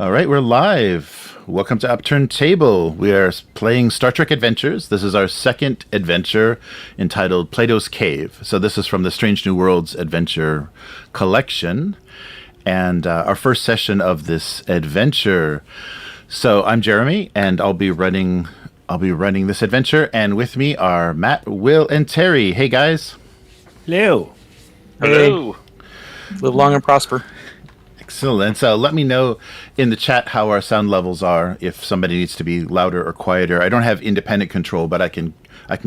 All right, we're live. Welcome to Upturned Table. We are playing Star Trek Adventures. This is our second adventure entitled Plato's Cave. So this is from the Strange New Worlds adventure collection, and our first session of this adventure. So I'm Jeremy, and I'll be running this adventure. And with me are Matt, Will, and Terry. Hey guys. Hello. Hello. Live long and prosper. Excellent. So let me know in the chat how our sound levels are, if somebody needs to be louder or quieter. I don't have independent control, but I can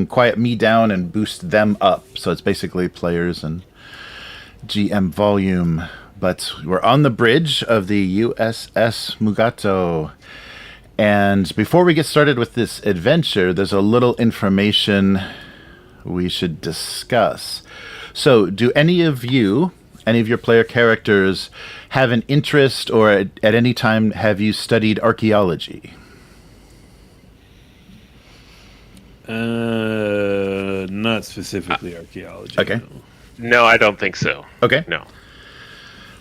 quiet me down and boost them up. So it's basically players and GM volume. But we're on the bridge of the USS Mugato. And before we get started with this adventure, there's a little information we should discuss. So do any of your player characters have an interest, or at any time have you studied archaeology? Not specifically archaeology. Okay. No, I don't think so. Okay. No.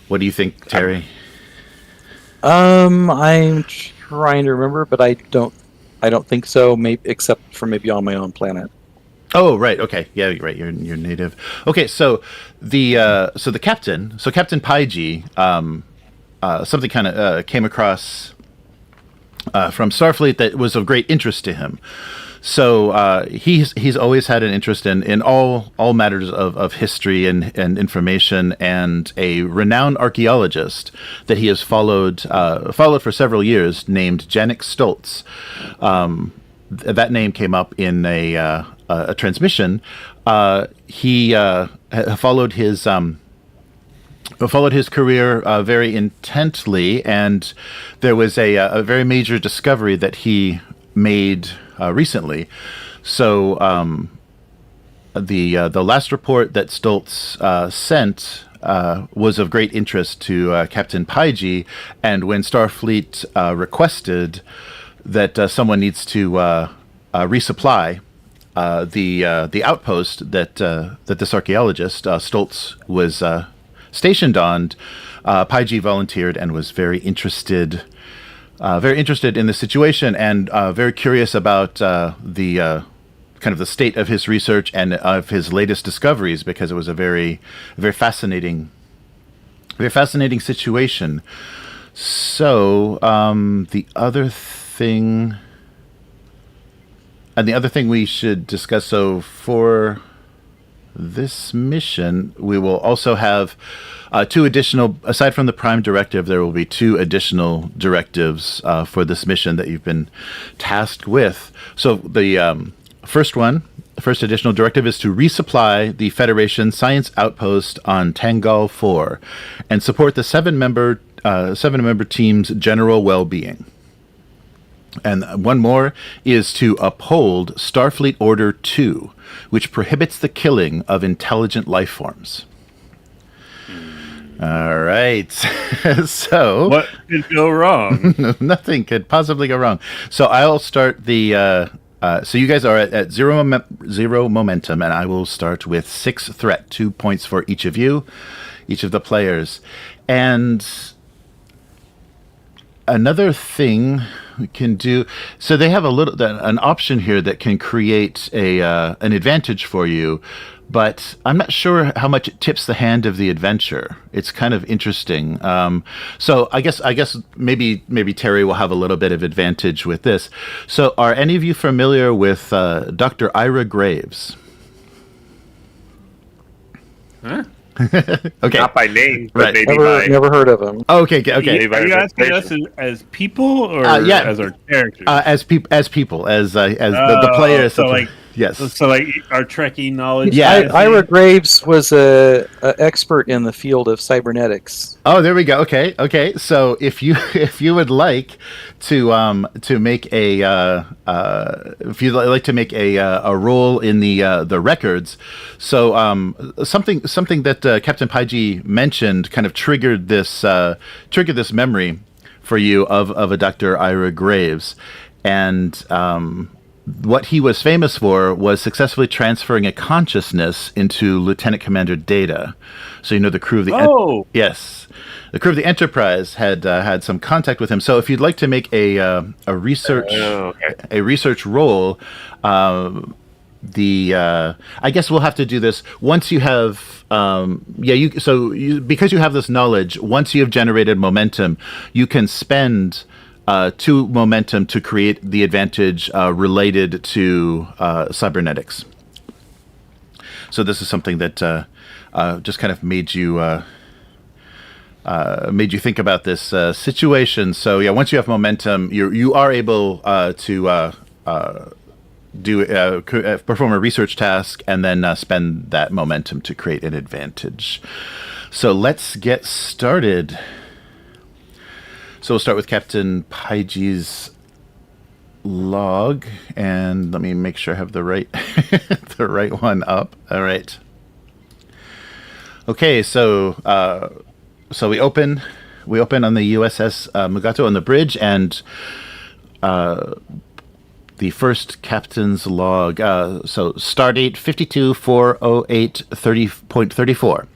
What do you think, Terry? I'm trying to remember, but I don't think so. Maybe except for maybe on my own planet. Oh, right. Okay. Yeah, you're right. You're native. Okay. So the captain, Captain Paiji, something kind of came across from Starfleet that was of great interest to him. So he's always had an interest in all matters of history and information, and a renowned archaeologist that he has followed for several years, named Janik Stoltz. That name came up in a transmission. He followed his career very intently, and there was a very major discovery that he made recently. So the last report that Stoltz sent was of great interest to Captain Paiji, and when Starfleet requested that someone needs to resupply the outpost that this archaeologist Stoltz was stationed on, Paiji volunteered and was very interested in the situation, and very curious about the kind of the state of his research and of his latest discoveries, because it was a very fascinating situation. So the other thing we should discuss, so for this mission, we will also have two additional, aside from the Prime Directive, there will be two additional directives for this mission that you've been tasked with. So the first additional directive is to resupply the Federation Science Outpost on Tangal 4 and support the seven-member team's general well-being. And one more is to uphold Starfleet Order 2, which prohibits the killing of intelligent life forms. All right. So what could go wrong? Nothing could possibly go wrong. So I'll start the... so you guys are at zero momentum, and I will start with 6 threat, 2 points for each of you, each of the players. And another thing we can do, so they have an option here that can create an advantage for you, but I'm not sure how much it tips the hand of the adventure. It's kind of interesting. So I guess maybe Terry will have a little bit of advantage with this. So are any of you familiar with Dr. Ira Graves? Huh? Okay. Not by name, but Right. maybe Never heard of him. Okay. Are you asking us as people or yeah. as our characters? As people, as the players. So like, yes. So like our Trekkie knowledge. Yeah. Ira Graves was a expert in the field of cybernetics. Oh, there we go. Okay. So if you would like to make a role in the records, so something that Captain Paiji mentioned kind of triggered this memory for you of a Dr. Ira Graves, and what he was famous for was successfully transferring a consciousness into Lieutenant Commander Data. So the crew of the yes, the crew of the Enterprise had had some contact with him. So if you'd like to make a research a research roll, I guess we'll have to do this once you have because you have this knowledge. Once you have generated momentum, you can spend 2 momentum to create the advantage related to cybernetics. So this is something that just kind of made you think about this situation. So yeah, once you have momentum, you are able to perform a research task and then spend that momentum to create an advantage. So let's get started. So we'll start with Captain Paige's log, and let me make sure I have the right the right one up. All right. Okay, so we open on the USS Mugato on the bridge, and the first captain's log. So stardate 52/408/30.34.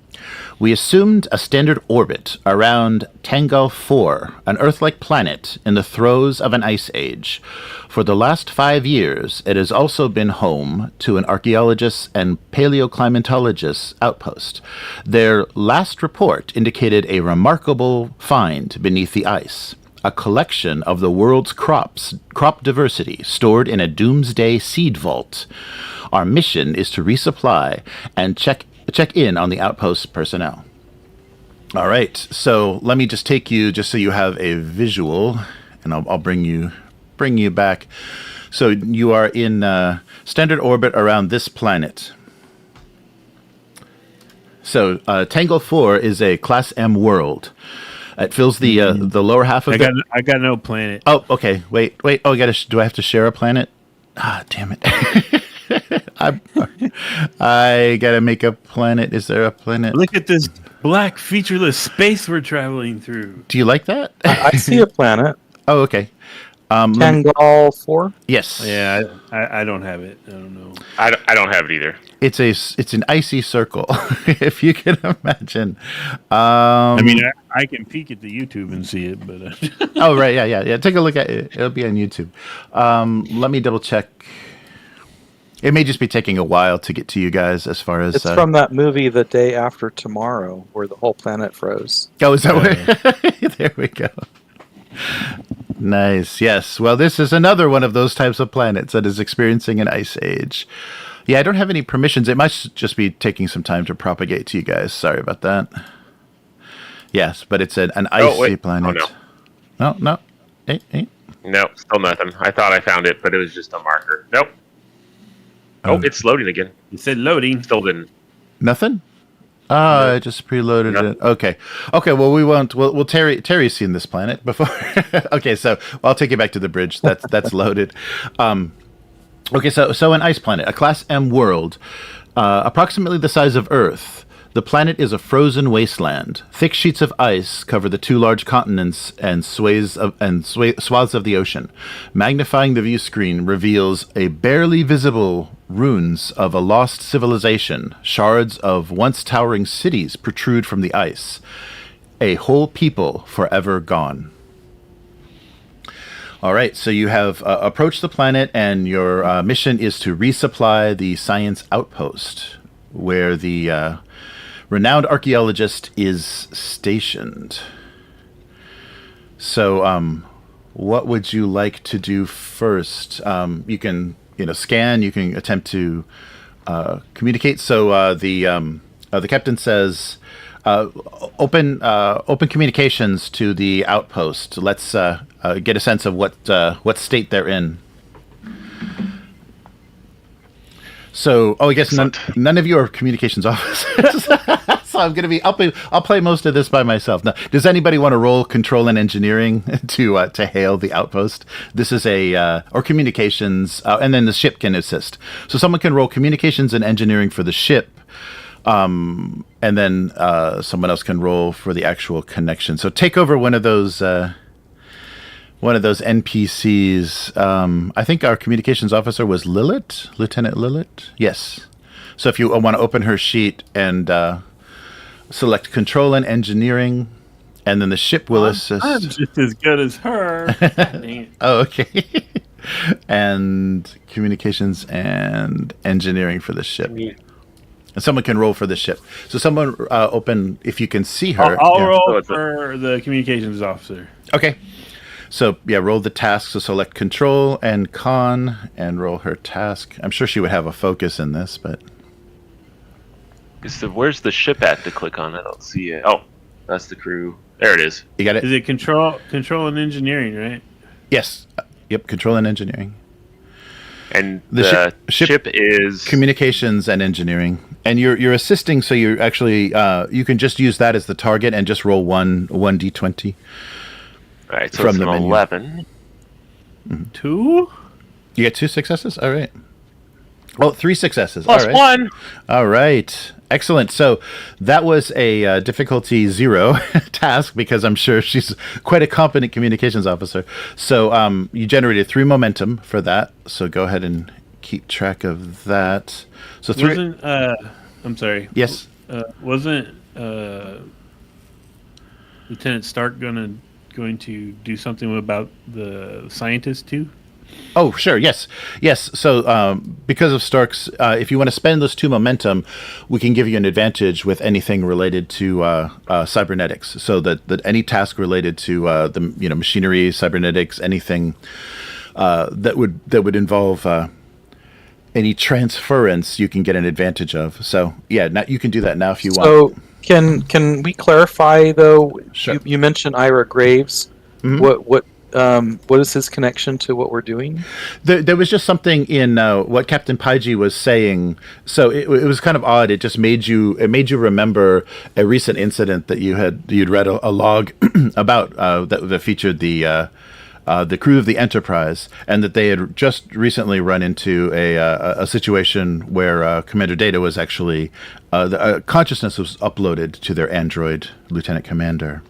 We assumed a standard orbit around Tangal 4, an Earth-like planet in the throes of an ice age. For the last 5 years, it has also been home to an archaeologist and paleoclimatologist outpost. Their last report indicated a remarkable find beneath the ice. A collection of the world's crop diversity stored in a doomsday seed vault. Our mission is to resupply and check in on the outpost personnel. All right, so let me just take you, just so you have a visual, and I'll bring you back. So you are in standard orbit around this planet. So Tangle 4 is a Class M world. It fills the lower half of I got no planet. Oh, okay. Wait. Oh, do I have to share a planet? Ah, damn it. I gotta make a planet. Is there a planet? Look at this black featureless space we're traveling through. Do you like that? I see a planet. Oh, okay. Tangal 4? Yes. Yeah, I don't have it. I don't know. I don't have it either. It's an icy circle, if you can imagine. I mean, I can peek at the YouTube and see it, but oh right, yeah. Take a look at it. It'll be on YouTube. Let me double check. It may just be taking a while to get to you guys as far as... It's from that movie The Day After Tomorrow, where the whole planet froze. Oh, is that where... There we go. Nice, yes. Well, this is another one of those types of planets that is experiencing an ice age. Yeah, I don't have any permissions. It must just be taking some time to propagate to you guys. Sorry about that. Yes, but it's an icy planet. Oh, no. No. Hey. No, still nothing. I thought I found it, but it was just a marker. Nope. Oh, it's loading again. You said loading. Still didn't. Nothing? Oh, I just preloaded it. Okay. Well, we won't. Well, Terry's seen this planet before. Okay, so I'll take you back to the bridge. That's loaded. Okay, so an ice planet, a Class M world, approximately the size of Earth. The planet is a frozen wasteland. Thick sheets of ice cover the 2 large continents and swaths of the ocean. Magnifying the view screen reveals a barely visible ruins of a lost civilization. Shards of once towering cities protrude from the ice. A whole people forever gone. All right, so you have approached the planet, and your mission is to resupply the science outpost, where the renowned archaeologist is stationed. So, what would you like to do first? You can, scan. You can attempt to communicate. So the captain says, "Open communications to the outpost. Let's get a sense of what state they're in." So, I guess none of you are communications officers. So I'll play most of this by myself. Now, does anybody want to roll control and engineering to hail the outpost? This is or communications, and then the ship can assist. So someone can roll communications and engineering for the ship, and then someone else can roll for the actual connection. So take over one of those one of those NPCs. I think our communications officer was Lilith, Lieutenant Lilith. Yes. So if you want to open her sheet and select Control and Engineering, and then the ship will assist. I'm just as good as her. Dang it. Oh, okay. And Communications and Engineering for the ship. And someone can roll for the ship. So someone open, if you can see her. I'll yeah. roll for the communications officer. Okay. So, yeah, roll the task. So select Control and Con and roll her task. I'm sure she would have a focus in this, but... Where's the ship at to click on? I don't see it. Oh, that's the crew. There it is. You got it? Is it control and engineering, right? Yes. Yep, Control and Engineering. And the ship is... Communications and Engineering. And you're assisting, so you're actually... you can just use that as the target and just roll one D20. All right, so from it's the an menu. 11. 2? You get 2 successes? All right. Well, 3 successes. Plus All right. 1. All right. Excellent. So that was a difficulty 0 task because I'm sure she's quite a competent communications officer. So you generated 3 momentum for that. So go ahead and keep track of that. So 3. Wasn't, I'm sorry. Yes. Wasn't Lieutenant Stark going to do something about the scientist too? Oh, sure. Yes. So because of Stark's, if you want to spend those 2 momentum, we can give you an advantage with anything related to cybernetics. So that any task related to the machinery, cybernetics, anything that would involve any transference, you can get an advantage of. So yeah, now you can do that now if you want. So can we clarify though? Sure. You mentioned Ira Graves. Mhm. What is his connection to what we're doing? There was just something in what Captain Paiji was saying. So it was kind of odd. It just made you remember a recent incident that you'd read a log about that featured the crew of the Enterprise, and that they had just recently run into a situation where Commander Data was actually consciousness was uploaded to their android lieutenant commander.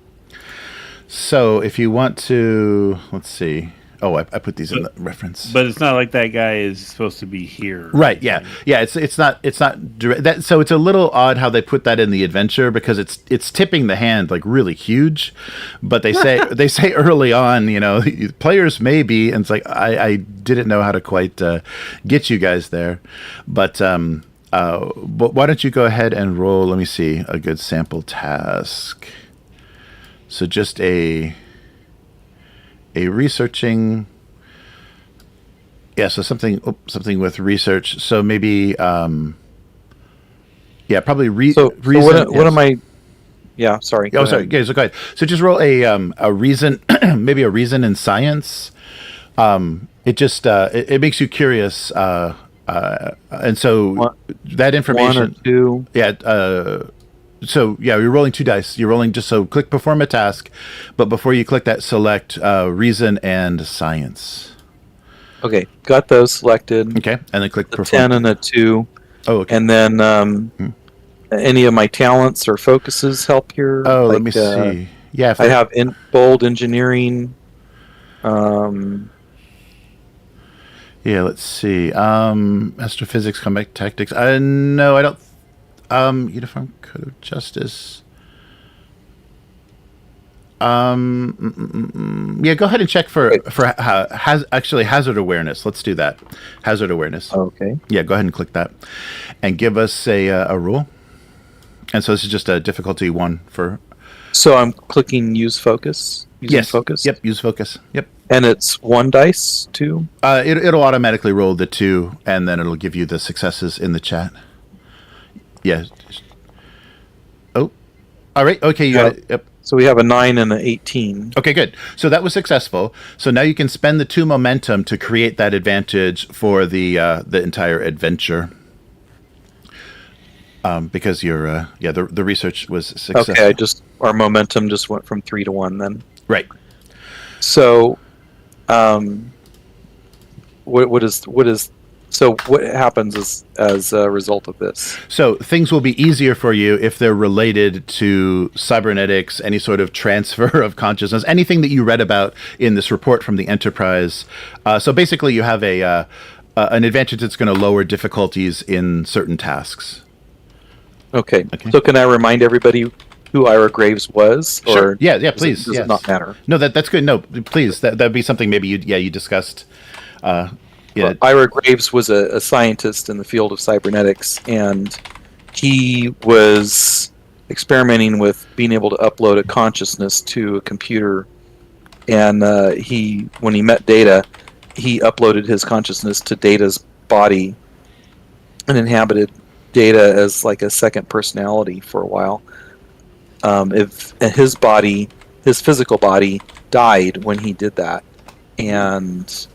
So if you want to, let's see. Oh, I put these in the reference. But it's not like that guy is supposed to be here. Right? Yeah. It's not direct. That, so it's a little odd how they put that in the adventure because it's tipping the hand like really huge, but they say early on, players may be, and it's like I didn't know how to quite get you guys there, but why don't you go ahead and roll? Let me see a good sample task. So just a researching, so something with research. So maybe, probably reason. So what am I? Yeah, sorry. Oh, sorry. Yeah, so go ahead. So just roll a reason, maybe a reason in science. It just it makes you curious, and so that information. 1 or 2. Yeah. So you're rolling 2 dice. You're rolling click perform a task, but before you click that, select reason and science. Okay, got those selected. Okay, and then click The perform. 10 and the 2. Oh, okay. And then any of my talents or focuses help here. Oh, let me see. Yeah, I have bold engineering. Yeah, let's see. Astrophysics, combat tactics. No, I don't. Uniform Code of Justice. Yeah, go ahead and check for hazard awareness. Let's do that. Hazard awareness. Okay. Yeah, go ahead and click that, and give us a rule. And so this is just a difficulty 1 for. So I'm clicking use focus. Yes. Focus. Yep. Use focus. Yep. And it's 1 dice 2. It'll automatically roll the 2, and then it'll give you the successes in the chat. Yeah. Oh. All right. Okay. You got it. Yep. So we have a 9 and an 18. Okay, good. So that was successful. So now you can spend the 2 momentum to create that advantage for the entire adventure. Because your the research was successful. Okay, our momentum just went from 3 to 1 then. Right. So, what is So what happens as a result of this? So things will be easier for you if they're related to cybernetics, any sort of transfer of consciousness, anything that you read about in this report from the Enterprise. So basically, you have an advantage that's going to lower difficulties in certain tasks. Okay. So can I remind everybody who Ira Graves was? Sure. Or Yeah. Please. Does it not matter? No, that's good. No, please. That'd be something maybe you discussed. Yeah. Ira Graves was a scientist in the field of cybernetics, and he was experimenting with being able to upload a consciousness to a computer. And when he met Data, he uploaded his consciousness to Data's body and inhabited Data as like a second personality for a while. If his physical body died when he did that, and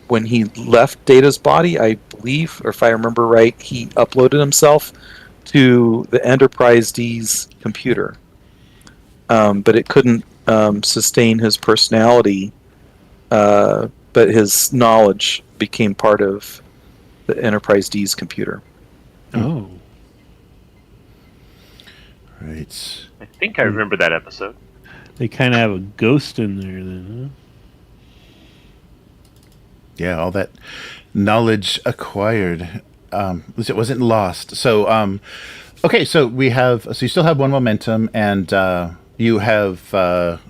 when he left Data's body, I believe, or if I remember right, he uploaded himself to the Enterprise D's computer, but it couldn't sustain his personality. But his knowledge became part of the Enterprise D's computer. Oh. Right. I think I remember that episode. They kind of have a ghost in there then, huh? Yeah, all that knowledge acquired. It wasn't lost. So, okay, so you still have one momentum, and you have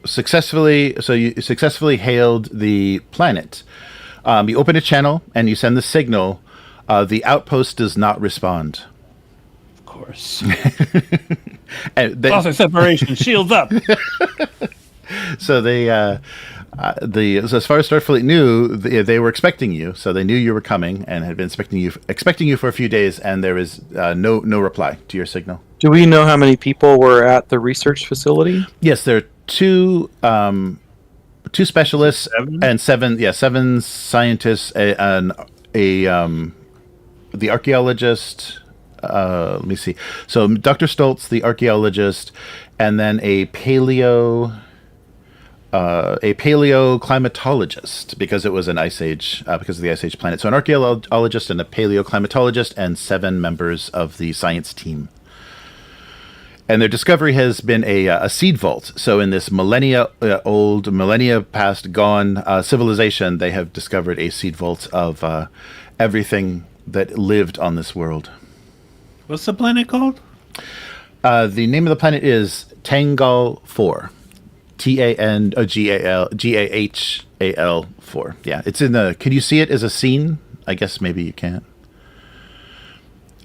successfully hailed the planet. You open a channel and you send the signal. The outpost does not respond. Of course. And Loss of separation, shields up. So so as far as Starfleet knew, they were expecting you. So they knew you were coming and had been expecting you for a few days, and there is no reply to your signal. Do we know how many people were at the research facility? Yes, there are two specialists and seven scientists and the archaeologist. Let me see. So Dr. Stoltz, the archaeologist, and then a paleoclimatologist, because it was an ice age, because of the ice age planet. So an archaeologist and a paleoclimatologist and 7 members of the science team. And their discovery has been a seed vault. So in this millennia past gone civilization, they have discovered a seed vault of everything that lived on this world. What's the planet called? The name of the planet is Tangal 4. Tangahal 4. Yeah, it's in the. Can you see it as a scene? I guess maybe you can't.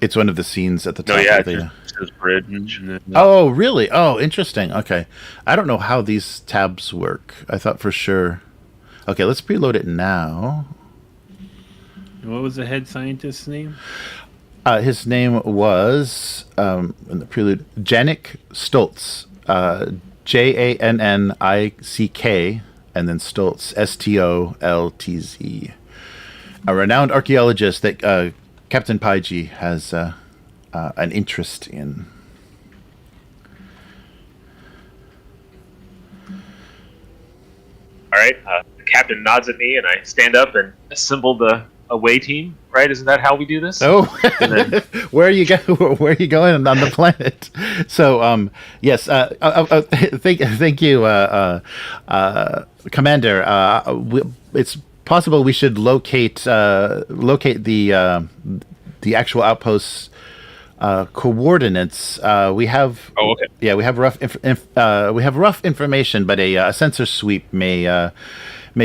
It's one of the scenes at the top. No, yeah, of the, it's his bridge. Oh, really? Oh, interesting. Okay, I don't know how these tabs work. I thought for sure. Okay, let's preload it now. What was the head scientist's name? His name was in the prelude Janik Stoltz. Jannick, and then Stoltz, Stoltz. A renowned archaeologist that Captain Paiji has an interest in. All right. The captain nods at me, and I stand up and assemble the away team. Right? Isn't that how we do this? Oh, where are you Where are you going on the planet? So, yes. Thank you, Commander. It's possible we should locate the actual outpost's coordinates. We have. Oh, okay. Yeah, we have rough information, but a sensor sweep may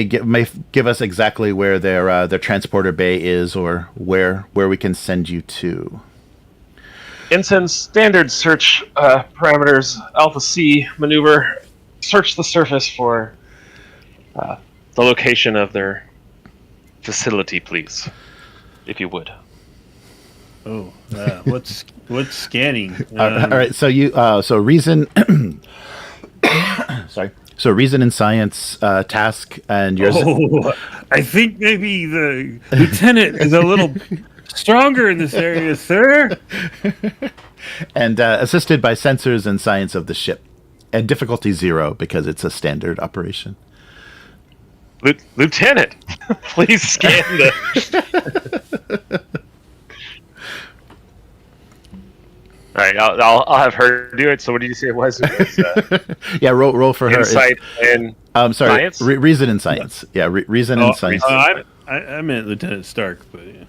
give us exactly where their transporter bay is, or where we can send you to. Ensign, standard search parameters, Alpha C maneuver. Search the surface for the location of their facility, please, if you would. Oh, what's scanning? All right, so reason. Sorry. So reason and science task, and yours. Oh, I think maybe the lieutenant is a little stronger in this area, sir. And assisted by sensors and science of the ship, and difficulty 0 because it's a standard operation. Lieutenant, please scan the All right, I'll have her do it. So what did you say it was? It was Yeah, roll for her. insight and Sorry, science? reason and science. Yeah, reason and science. I meant Lieutenant Stark, but yeah.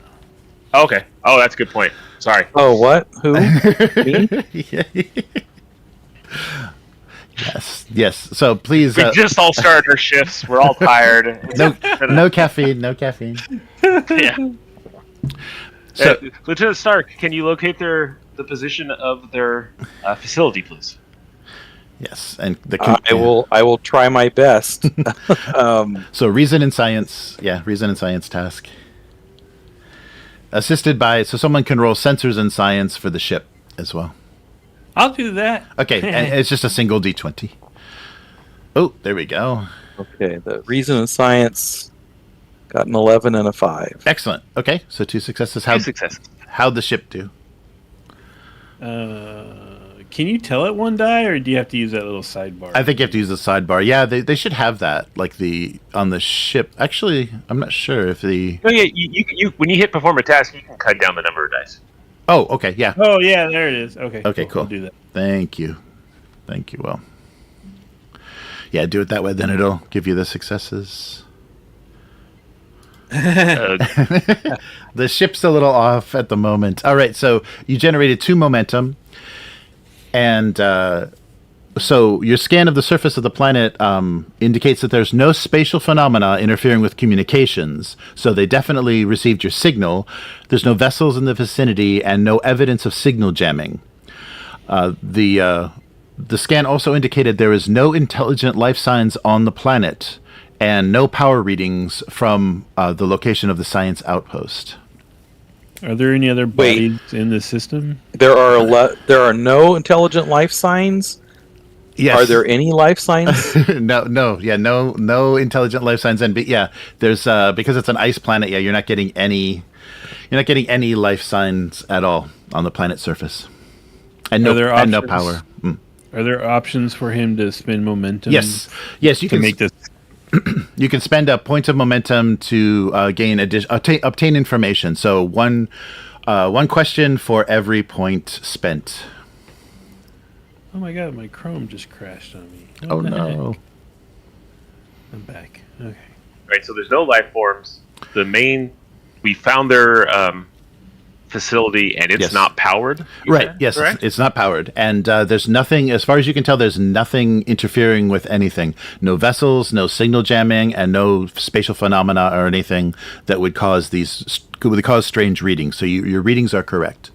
Okay. Oh, that's a good point. Sorry. Oh, what? Who? Me? Yes. So please. We just all started our shifts. We're all tired. No caffeine. No caffeine. Yeah. So, Lieutenant Stark, can you locate the position of their facility, please? yes, and I will try my best. So reason and science. Yeah, reason and science task. Assisted by, so someone can roll sensors and science for the ship as well. I'll do that. Okay, and it's just a single D20. Oh, there we go. Okay, the reason and science got an 11 and a 5. Excellent. Okay, so 2 successes. Two successes. How'd the ship do? Can you tell it one die, or do you have to use that little sidebar? I think you have to use the sidebar. Yeah, they should have that, like on the ship. Actually, I'm not sure if the. No, yeah, you when you hit perform a task, you can cut down the number of dice. Oh, okay, yeah. Oh, yeah, there it is. Okay. Okay, cool. I'll do that. Thank you. Well, yeah, do it that way. Then it'll give you the successes. The ship's a little off at the moment. All right, so you generated 2 momentum, and so your scan of the surface of the planet indicates that there's no spatial phenomena interfering with communications. So they definitely received your signal. There's no vessels in the vicinity and no evidence of signal jamming. The scan also indicated there is no intelligent life signs on the planet and no power readings from the location of the science outpost. Are there any other bodies in the system? There are no intelligent life signs. Yes. Are there any life signs? no intelligent life signs. And there's because it's an ice planet. Yeah, you're not getting any life signs at all on the planet's surface, and no power. Are there options for him to spend momentum? Yes, you can make this. You can spend a point of momentum to obtain information. So one question for every point spent. Oh my god, my Chrome just crashed on me. Oh no. Heck? I'm back. Okay. Right, so there's no life forms. We found their facility, and it's not powered. Right, yes, it's not powered. And there's nothing, as far as you can tell, there's nothing interfering with anything. No vessels, no signal jamming, and no spatial phenomena or anything that would cause strange readings. So your readings are correct.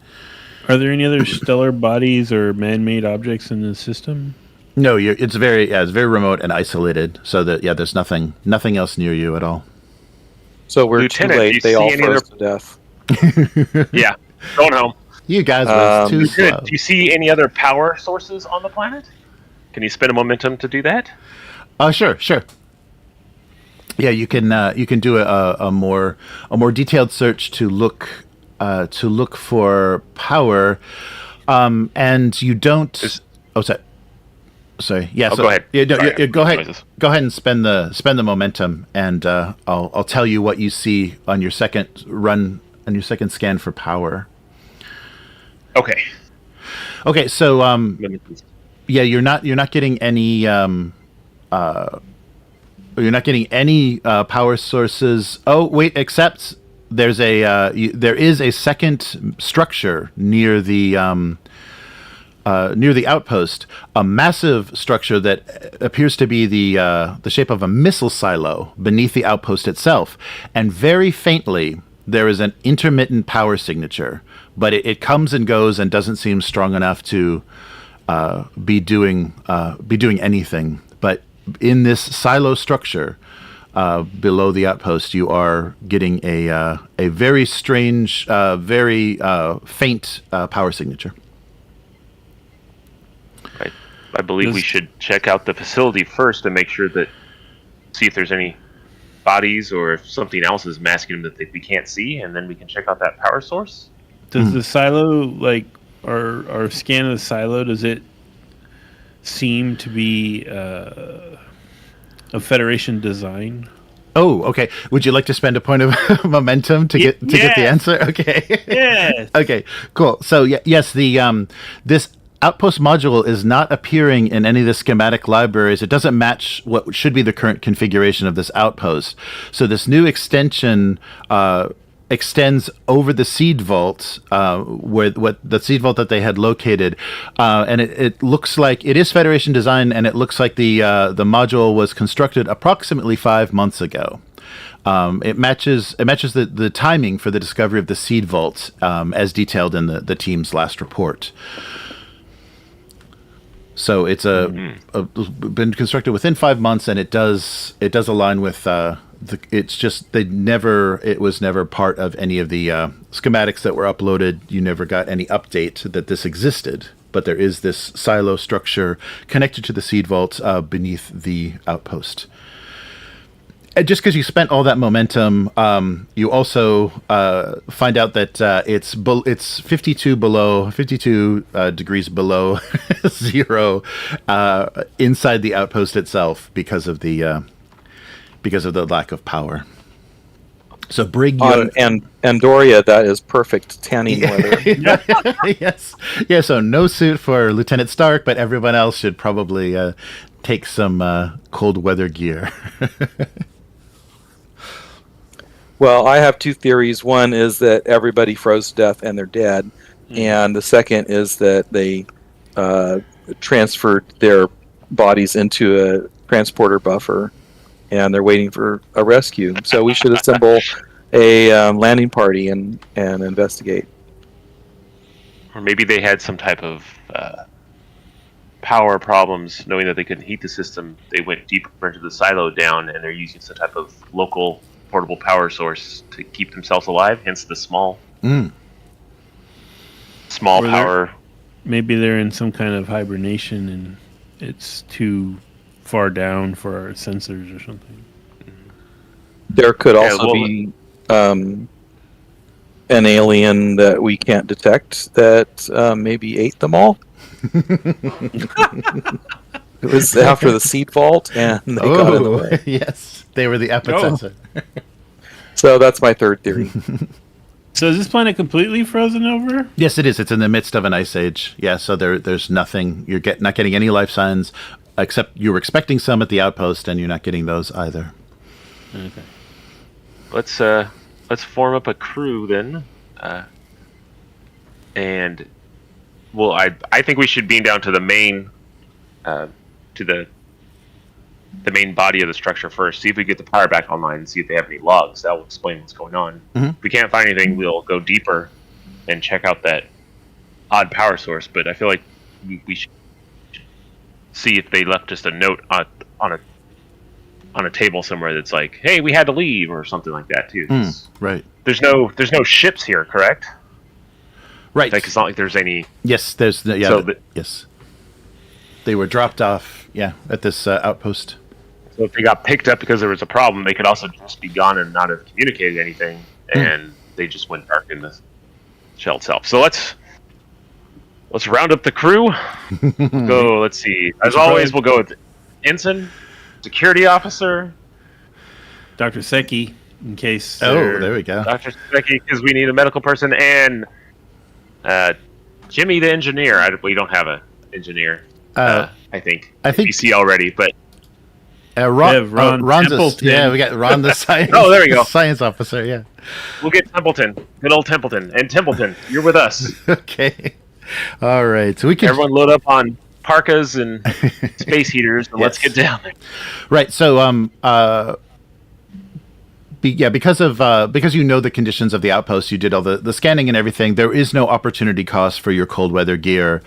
Are there any other stellar bodies or man-made objects in the system? No, it's very remote and isolated. So that there's nothing else near you at all. So we're Lieutenant, too late. They all froze to death. Yeah, going home. You guys were too slow. Do you see any other power sources on the planet? Can you spend a momentum to do that? Sure. Yeah, you can do a more detailed search to look for power, and you don't. Sorry. Yeah. Go ahead. Go ahead. Go ahead and spend the momentum, and I'll tell you what you see on your second run, on your second scan for power. Okay. Okay. So you're not getting any power sources. Oh wait, except there is a second structure near the outpost, a massive structure that appears to be the shape of a missile silo beneath the outpost itself, and very faintly there is an intermittent power signature, but it comes and goes and doesn't seem strong enough to be doing anything. But in this silo structure below the outpost, you are getting a very strange, very faint power signature. Right. I believe we should check out the facility first to make sure see if there's any bodies or if something else is masking them that we can't see, and then we can check out that power source. Does the silo, our scan of the silo, does it seem to be a Federation design? Oh, okay. Would you like to spend a point of momentum to get the answer? Okay. Yes. Okay. Cool. So yes, the this outpost module is not appearing in any of the schematic libraries. It doesn't match what should be the current configuration of this outpost. So this new extension extends over the seed vault, where what the seed vault that they had located, and it looks like it is Federation design, and it looks like the module was constructed approximately 5 months ago. It matches the timing for the discovery of the seed vault, as detailed in the team's last report. So it's been constructed within 5 months, and it does align with it was never part of any of the schematics that were uploaded. You never got any update that this existed, but there is this silo structure connected to the seed vault beneath the outpost. And just because you spent all that momentum, you also find out that it's 52 degrees below zero inside the outpost itself because of the lack of power. So Brig, on Andoria, that is perfect tanning weather. Yes. Yeah, so no suit for Lieutenant Stark, but everyone else should probably take some cold weather gear. Well, I have two theories. One is that everybody froze to death and they're dead. And the second is that they transferred their bodies into a transporter buffer and they're waiting for a rescue. So we should assemble a landing party and investigate. Or maybe they had some type of power problems, knowing that they couldn't heat the system. They went deeper into the silo down, and they're using some type of local portable power source to keep themselves alive. Hence the small power. Maybe they're in some kind of hibernation, and it's too far down for our sensors or something. There could also be an alien that we can't detect that maybe ate them all. It was after the seed vault, and they got in the way. Yes, they were the epicenter. So that's my third theory. So is this planet completely frozen over? Yes, it is. It's in the midst of an ice age. Yeah, so there's nothing. You're not getting any life signs, except you were expecting some at the outpost, and you're not getting those either. Okay. Let's form up a crew then, and well, I think we should beam down to the main, to the main body of the structure first. See if we get the power back online, and see if they have any logs. That will explain what's going on. Mm-hmm. If we can't find anything, we'll go deeper and check out that odd power source. But I feel like we should see if they left just a note on a table somewhere that's like, "Hey, we had to leave," or something like that too. Right. There's no ships here, correct? Right. Like, it's not like there's any. Yes, there's yeah. So yes, they were dropped off. Yeah, at this outpost. So if they got picked up because there was a problem, they could also just be gone and not have communicated anything, and they just went dark in the shell itself. So let's round up the crew. Go. Let's see. As always, we'll go with Ensign, Security Officer, Dr. Seki, in case. There we go. Dr. Secchi, because we need a medical person, and Jimmy the engineer. We don't have an engineer. I think PC already, but Ron's Templeton. Yeah, we got Ron the science. Oh, there we go. Science officer. Yeah. We'll get Templeton. Good old Templeton. And Templeton, you're with us. Okay. All right. So we can everyone load up on parkas and space heaters, and let's get down there. Right. So because you know the conditions of the outpost, you did all the scanning and everything. There is no opportunity cost for your cold weather gear,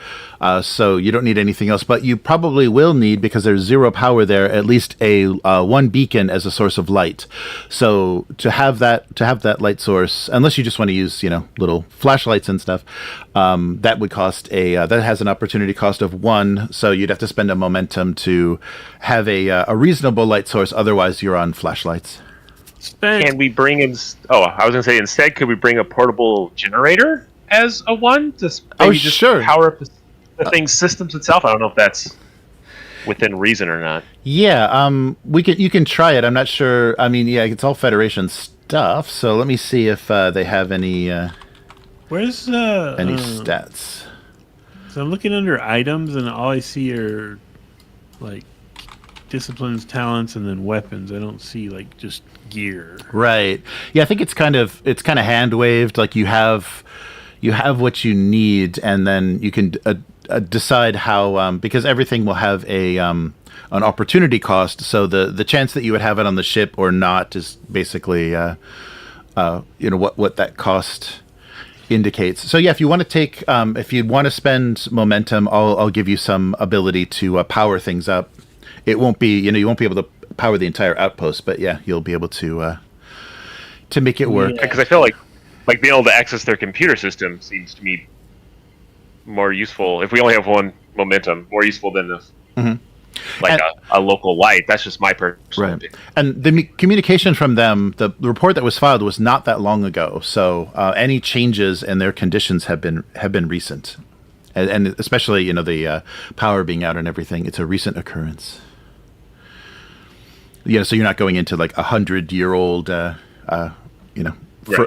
so you don't need anything else. But you probably will need, because there's zero power there, at least a one beacon as a source of light. So to have that light source, unless you just want to use little flashlights and stuff, that would cost that has an opportunity cost of 1. So you'd have to spend a momentum to have a reasonable light source. Otherwise, you're on flashlights. Can we bring in? Oh, I was going to say, instead, could we bring a portable generator as a 1 to maybe just sure. power up the thing's systems itself? I don't know if that's within reason or not. Yeah, you can try it. I'm not sure. I mean, yeah, it's all Federation stuff. So let me see if they have any Where's stats. So I'm looking under items, and all I see are like disciplines, talents, and then weapons. I don't see like just gear. Right. Yeah, I think it's kind of hand waved. Like you have what you need, and then you can decide how because everything will have a an opportunity cost. So the chance that you would have it on the ship or not is basically what that cost indicates. So yeah, if you want to take if you want to spend momentum, I'll give you some ability to power things up. It won't be you won't be able to power the entire outpost, but yeah, you'll be able to make it work. Because I feel like being able to access their computer system seems to me more useful. If we only have one momentum, more useful than a local light. That's just my personal opinion. And the communication from them, the report that was filed was not that long ago. So any changes in their conditions have been recent, and especially the power being out and everything. It's a recent occurrence. So you're not going into like 100-year-old,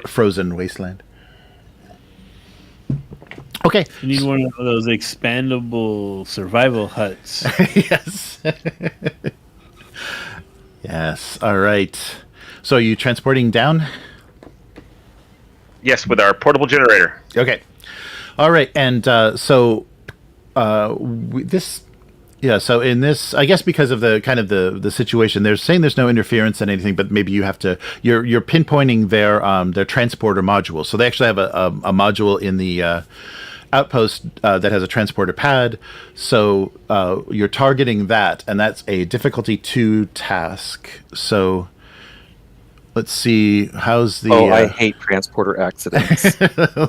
frozen wasteland. Okay. You need one of those expandable survival huts. Yes. Yes. All right. So are you transporting down? Yes, with our portable generator. Okay. All right. And so so in this, I guess because of the kind of the situation, they're saying there's no interference and anything, but maybe you have to, you're pinpointing their transporter module. So they actually have a module in the outpost that has a transporter pad. So you're targeting that, and that's a difficulty 2 task. So let's see, how's the... I hate transporter accidents.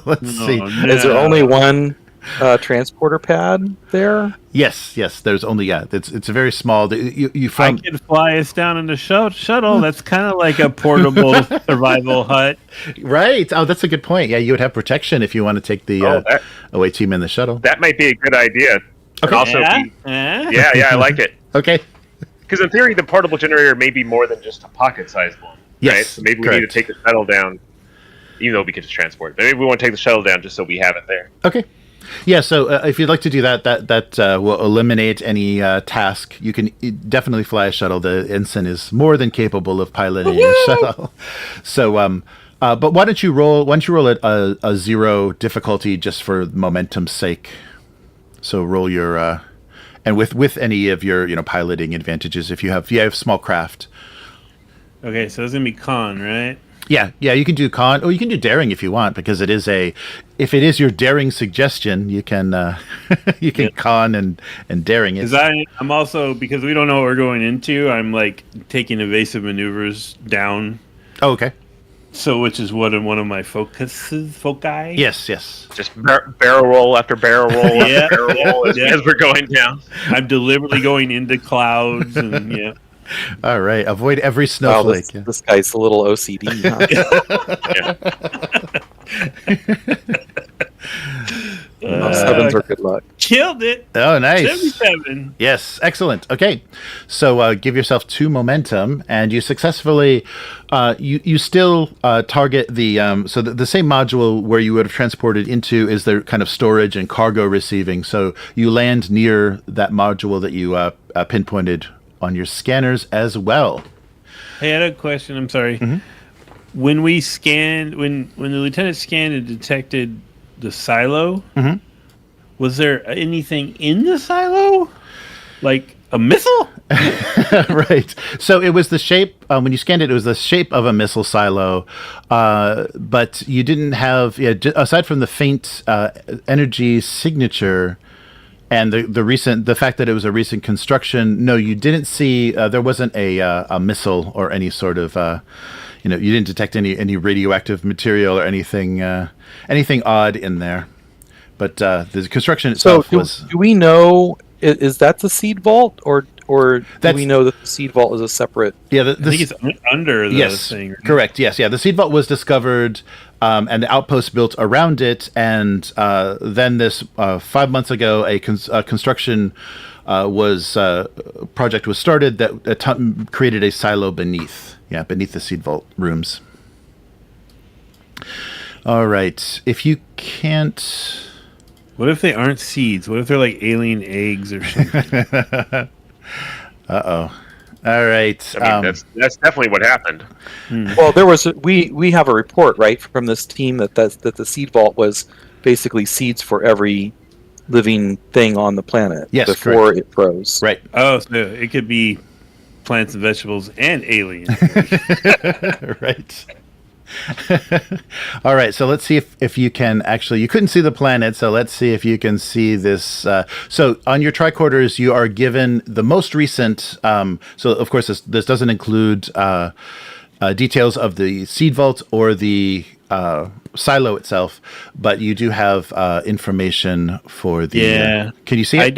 Let's see. No. Is there only one transporter pad there? Yes, there's only, it's a very small... I could fly us down in the shuttle. That's kind of like a portable survival hut. Right. Oh, that's a good point. Yeah, you would have protection if you want to take the away team in the shuttle. That might be a good idea. Okay. Also I like it. Okay. Because in theory, the portable generator may be more than just a pocket-sized one. Yes, right? So maybe we need to take the shuttle down, even though we could just transport it. But maybe we want to take the shuttle down just so we have it there. Okay. Yeah, so if you'd like to do that will eliminate any task. You can definitely fly a shuttle. The ensign is more than capable of piloting a shuttle. So, but why don't you roll at a 0 difficulty just for momentum's sake? So roll your and with any of your piloting advantages if you have small craft. Okay, so it's gonna be con, right? Yeah, you can do con, or you can do daring if you want, because if it is your daring suggestion, you can con and daring it. Because I'm also, because we don't know what we're going into, I'm like taking evasive maneuvers down. Oh, okay. So, which is one of my foci. Yes. Just barrel roll after barrel roll after barrel roll as we're going down. I'm deliberately going into clouds and All right, avoid every snowflake. Wow, this guy's a little OCD. Huh? Sevens are good luck. Killed it. Oh, nice. 77. Yes, excellent. Okay, so give yourself 2 momentum, and you successfully, you still target the the same module where you would have transported into is the kind of storage and cargo receiving. So you land near that module that you pinpointed on your scanners as well. Hey, I had a question. I'm sorry. Mm-hmm. When we scanned, when the lieutenant scanned and detected the silo, was there anything in the silo, like a missile? Right. So it was the shape. When you scanned it, it was the shape of a missile silo, but you didn't have, aside from the faint energy signature. And the fact that it was a recent construction, no, you didn't see. There wasn't a missile or any sort of, you didn't detect any radioactive material or anything odd in there. But the construction itself was. Do we know? Is that the seed vault, or or do That's- we know that the seed vault is a separate? Yeah, I think it's under the yes, thing. Right? correct. Yes, yeah. The seed vault was discovered, and the outpost built around it, and then this 5 months ago, a construction project was started that created a silo beneath the seed vault rooms. All right, if you can't. What if they aren't seeds? What if they're like alien eggs or something? All right. I mean, that's definitely what happened. Well, there was we have a report, right, from this team that the seed vault was basically seeds for every living thing on the planet before it froze. Right. Oh, so it could be plants and vegetables and aliens. Right. All right, so let's see if you can actually. You couldn't see the planet, so let's see if you can see this. So on your tricorders, you are given the most recent. So of course, this doesn't include details of the seed vault or the silo itself, but you do have information for the. Yeah. Can you see it?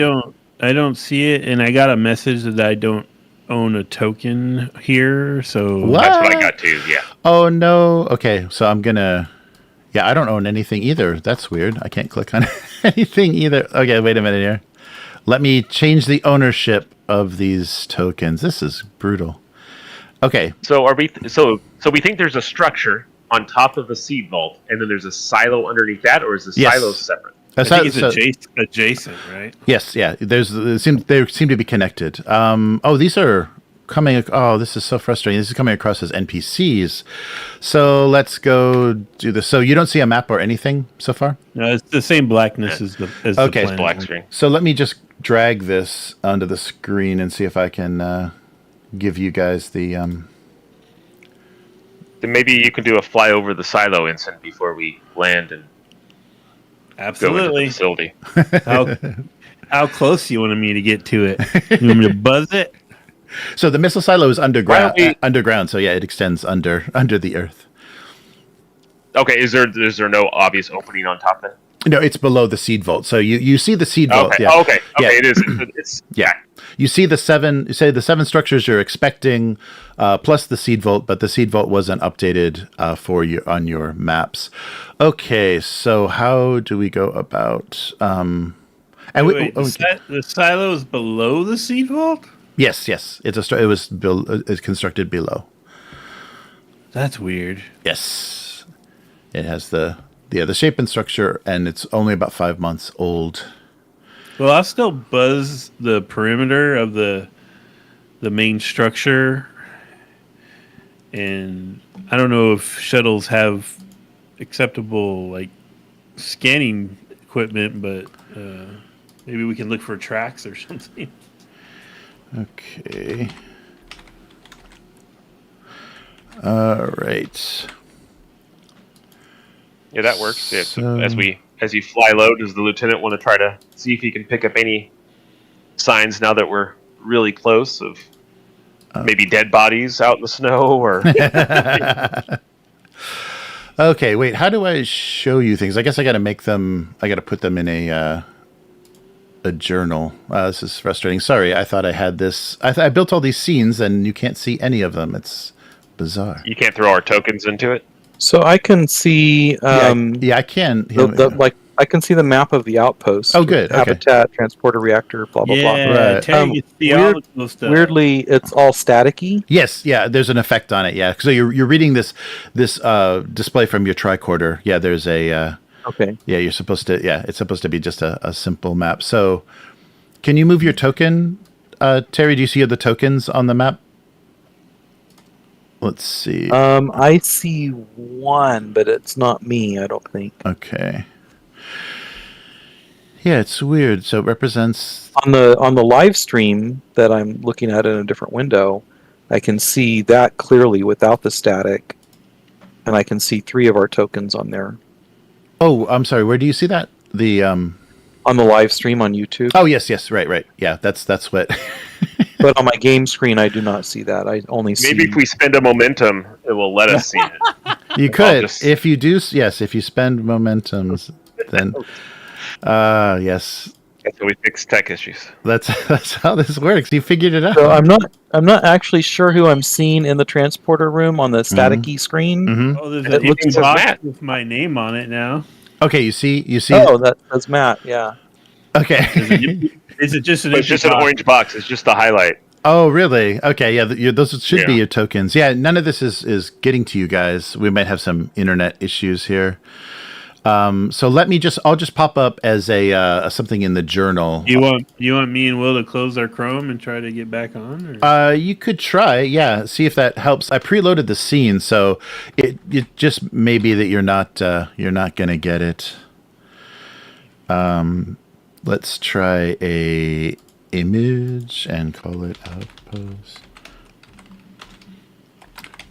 I don't see it, and I got a message that I don't own a token here, so What? That's what I got too. Yeah. Oh no. Okay, so I'm gonna. Yeah, I don't own anything either. That's weird. I can't click on anything either. Okay, wait a minute here. Let me change the ownership of these tokens. This is brutal. Okay. So are we? So we think there's a structure on top of the seed vault, and then there's a silo underneath that, or is the Yes. silo separate? I think it's adjacent, right? Yes, yeah. They seem to be connected. These are coming. Oh, this is so frustrating. This is coming across as NPCs. So let's go do this. So you don't see a map or anything so far? No, it's the same blackness as the Okay. planet. Black screen. So let me just drag this onto the screen and see if I can give you guys the. Then maybe you can do a fly over the silo instant before we land and go into the Absolutely. facility. How close you wanted me to get to it? You want me to buzz it? So the missile silo is underground. Why don't we- Underground. So yeah, it extends under the earth. Okay, is there no obvious opening on top of it? No, it's below the seed vault. So you see the seed vault. Okay. Yeah. Okay. Yeah. It is. It's Yeah. You see the seven structures you're expecting, plus the seed vault, but the seed vault wasn't updated for you on your maps. Okay, so how do we go about? The silo is below the seed vault? Yes, it's constructed below. That's weird. Yes, it has the shape and structure, and it's only about 5 months old. Well, I'll still buzz the perimeter of the main structure, and I don't know if shuttles have acceptable scanning equipment, but maybe we can look for tracks or something. Okay. All right. Yeah, that works. Yeah, So- as you fly low, does the lieutenant want to try to see if he can pick up any signs now that we're really close of maybe dead bodies out in the snow or Okay, wait. How do I show you things? I guess I got to put them in a journal. This is frustrating. Sorry, I thought I had this. I built all these scenes, and you can't see any of them. It's bizarre. you can't throw our tokens into it? So I can see. Yeah, I can. I can see the map of the outpost. Oh, good. Okay. Habitat, transporter, reactor, blah blah blah. Right. Terry, you see all the cool stuff. Weirdly, it's all staticky. Yes, yeah. There's an effect on it. Yeah. So you're reading this display from your tricorder. Yeah. There's a. Okay. Yeah, you're supposed to. Yeah, it's supposed to be just a simple map. So, can you move your token, Terry? Do you see the tokens on the map? Let's see. I see one, but it's not me. I don't think. Okay. Yeah, it's weird. So it represents. On the live stream that I'm looking at in a different window, I can see that clearly without the static, and I can see 3 of our tokens on there. Oh, I'm sorry. Where do you see that? The On the live stream on YouTube. Oh, yes, right. Yeah, that's what. But on my game screen, I do not see that. I only see. Maybe if we spend a momentum, it will let us see it. You could, just- if you do. Yes, if you spend momentums, then. Yes. That's how we fix tech issues. That's how this works. You figured it out. So I'm not actually sure who I'm seeing in the transporter room on the staticky screen. Mhm. Oh, there's And a it looks hidden like box Matt. with my name on it now. Okay, you see. Oh, that's Matt. Yeah. Okay. Is it just an But it's just an box? orange box. It's just the highlight. Oh, really? Okay, yeah. Those should be Yeah. your tokens. Yeah, none of this is getting to you guys. We might have some internet issues here. So I'll just pop up as a something in the journal. You want me and Will to close our Chrome and try to get back on? Or? You could try, yeah. See if that helps. I preloaded the scene, so it just may be that you're not gonna get it. Let's try a image and call it outpost.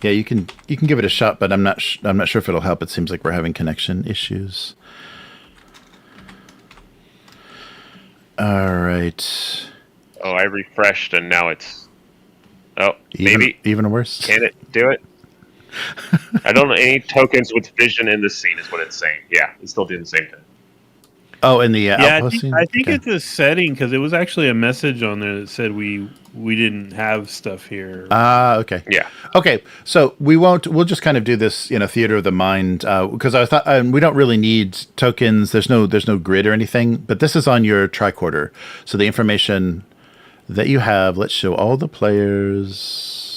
Yeah, you can give it a shot, but I'm not sure if it'll help. It seems like we're having connection issues. All right. Oh, I refreshed and now it's. Oh, maybe. Even worse. Can it do it? I don't know any tokens with vision in this scene, is what it's saying. Yeah, it's still doing the same thing. Oh, in the Yeah, outpost scene? I think Okay. it's a setting because it was actually a message on there that said we didn't have stuff here. Okay. Yeah. Okay, so we'll just kind of do this in a theater of the mind because I thought we don't really need tokens. There's no grid or anything, but this is on your tricorder. So the information that you have, let's show all the players.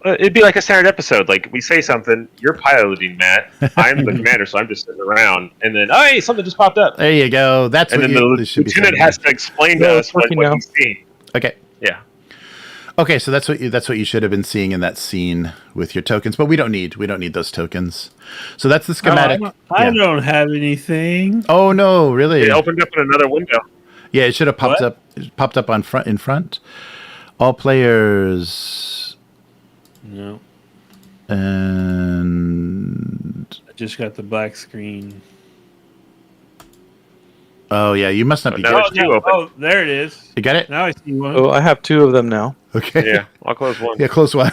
It'd be like a standard episode. Like, we say something, you're piloting, Matt. I'm the commander, so I'm just sitting around. And then, oh, hey, something just popped up. There you go. That's And what then this the should be lieutenant saying. has to explain to No, us it's what working now. he's seeing. Okay. Yeah. Okay, so that's what you should have been seeing in that scene with your tokens, but we don't need those tokens. So that's the schematic. I don't have anything. Oh no, really? It opened up in another window. Yeah, it should have popped What? up. It popped up in front. All players No, and I just got the black screen. oh yeah, you must not be. No, Good. it's two open. Oh, there it is. You got it? Now I see one. Oh, I have two of them now. Okay. Yeah, I'll close one. Yeah, close one.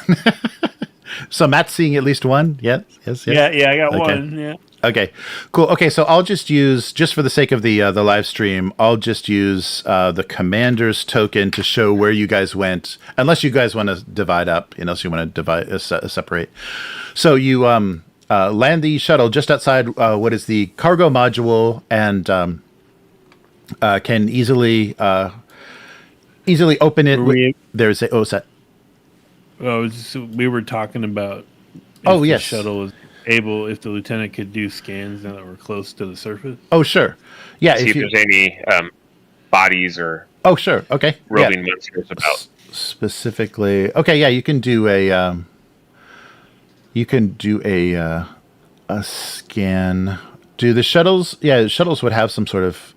So Matt's seeing at least one. Yes. Yeah, I got Okay. one. Yeah. Okay, cool. Okay, so I'll just use, just for the sake of the live stream, I'll just use the commander's token to show where you guys went, unless you guys want to divide up, unless you want to separate. So you land the shuttle just outside what is the cargo module, and can easily open it. There's a set. Oh, we were talking about. Oh, the yes. shuttle is able, if the lieutenant could do scans now that we're close to the surface. Oh, sure. Yeah. See if there's any bodies or Oh, sure. Okay. roving monsters about. Specifically, okay. Yeah, you can do a scan. Do the shuttles? Yeah, the shuttles would have some sort of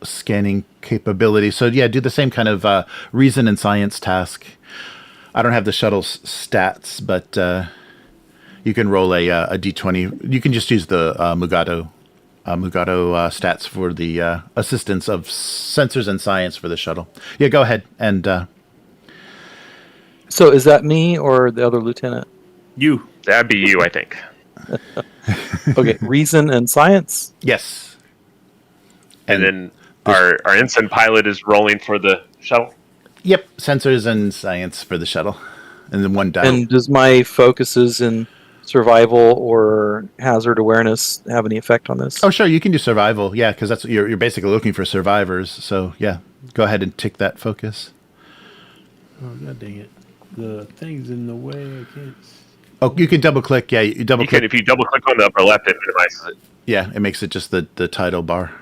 scanning capability. So yeah, do the same kind of reason and science task. I don't have the shuttle's stats, but you can roll a d20. You can just use the Mugato stats for the assistance of sensors and science for the shuttle. Yeah, go ahead and. So is that me or the other lieutenant? You. That'd be you, I think. Okay, reason and science. Yes. And then our ensign pilot is rolling for the shuttle. Yep, sensors and science for the shuttle, and then one die. And does my focuses in survival or hazard awareness have any effect on this? Oh, sure, you can do survival. Yeah, because that's you're basically looking for survivors. So yeah, go ahead and tick that focus. Oh, god dang it! The thing's in the way. I can't. Oh, you can double click. Yeah, you double You can, click. if you double click on the upper left, it minimizes it. Yeah, it makes it just the title bar.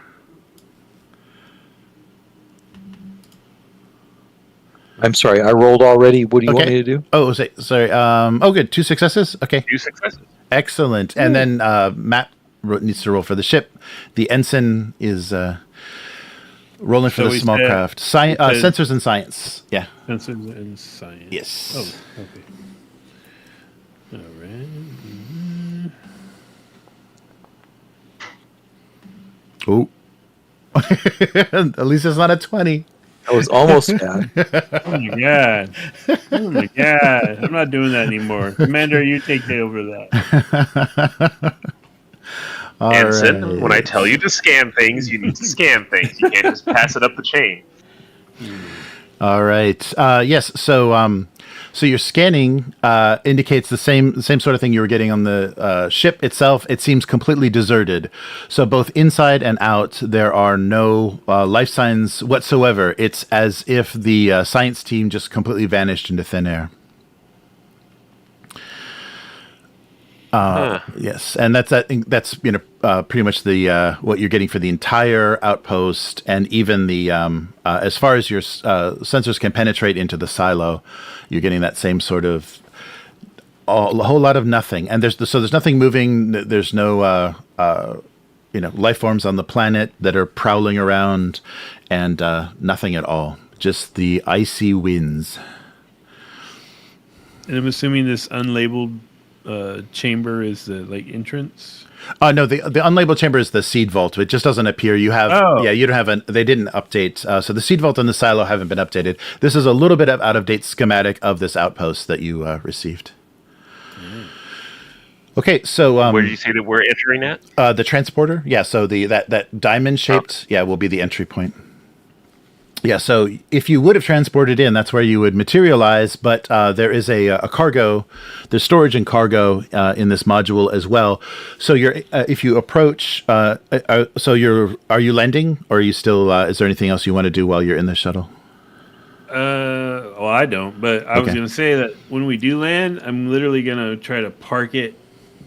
I'm sorry, I rolled already. What do you want me to do? Oh, sorry. Oh, good. 2 successes. Okay, 2 successes. excellent. And then Matt needs to roll for the ship. The ensign is rolling for So the we small said- craft. said- Sensors and science. Yeah. Sensors and science. Yes. Oh, okay. All right. Oh. At least it's not a 20. That was almost bad. Oh my god! Oh my god! I'm not doing that anymore. Commander, you take over that. Ensign, right. when I tell you to scan things, you need to scan things. You can't just pass it up the chain. All right. Yes. So your scanning indicates the same sort of thing you were getting on the ship itself. It seems completely deserted. So both inside and out, there are no life signs whatsoever. It's as if the science team just completely vanished into thin air. Yes, and that's I think that's pretty much the what you're getting for the entire outpost, and even the as far as your sensors can penetrate into the silo, you're getting that same sort of a whole lot of nothing. And there's nothing moving. There's no life forms on the planet that are prowling around, and nothing at all. Just the icy winds. And I'm assuming this unlabeled chamber is the entrance. No, the unlabeled chamber is the seed vault. It just doesn't appear. You have you don't have they didn't update. So the seed vault and the silo haven't been updated. This is a little bit of out of date schematic of this outpost that you received. Okay, so Where did you say that we're entering at? The transporter. Yeah, so that diamond shaped will be the entry point. Yeah, so if you would have transported in, that's where you would materialize. But there is a cargo. There's storage and cargo in this module as well. So if you approach, are you landing, or are you still? Is there anything else you want to do while you're in the shuttle? Well, I don't. But I was going to say that when we do land, I'm literally going to try to park it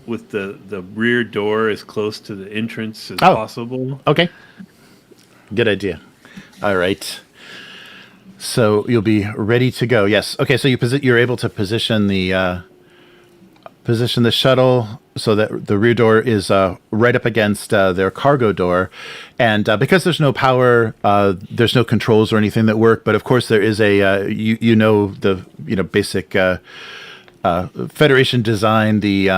with the rear door as close to the entrance as possible. Okay, good idea. All right. So you'll be ready to go. Yes. Okay. So you're able to position the shuttle so that the rear door is right up against their cargo door, and because there's no power, there's no controls or anything that work. But of course, there is a the basic Federation design. The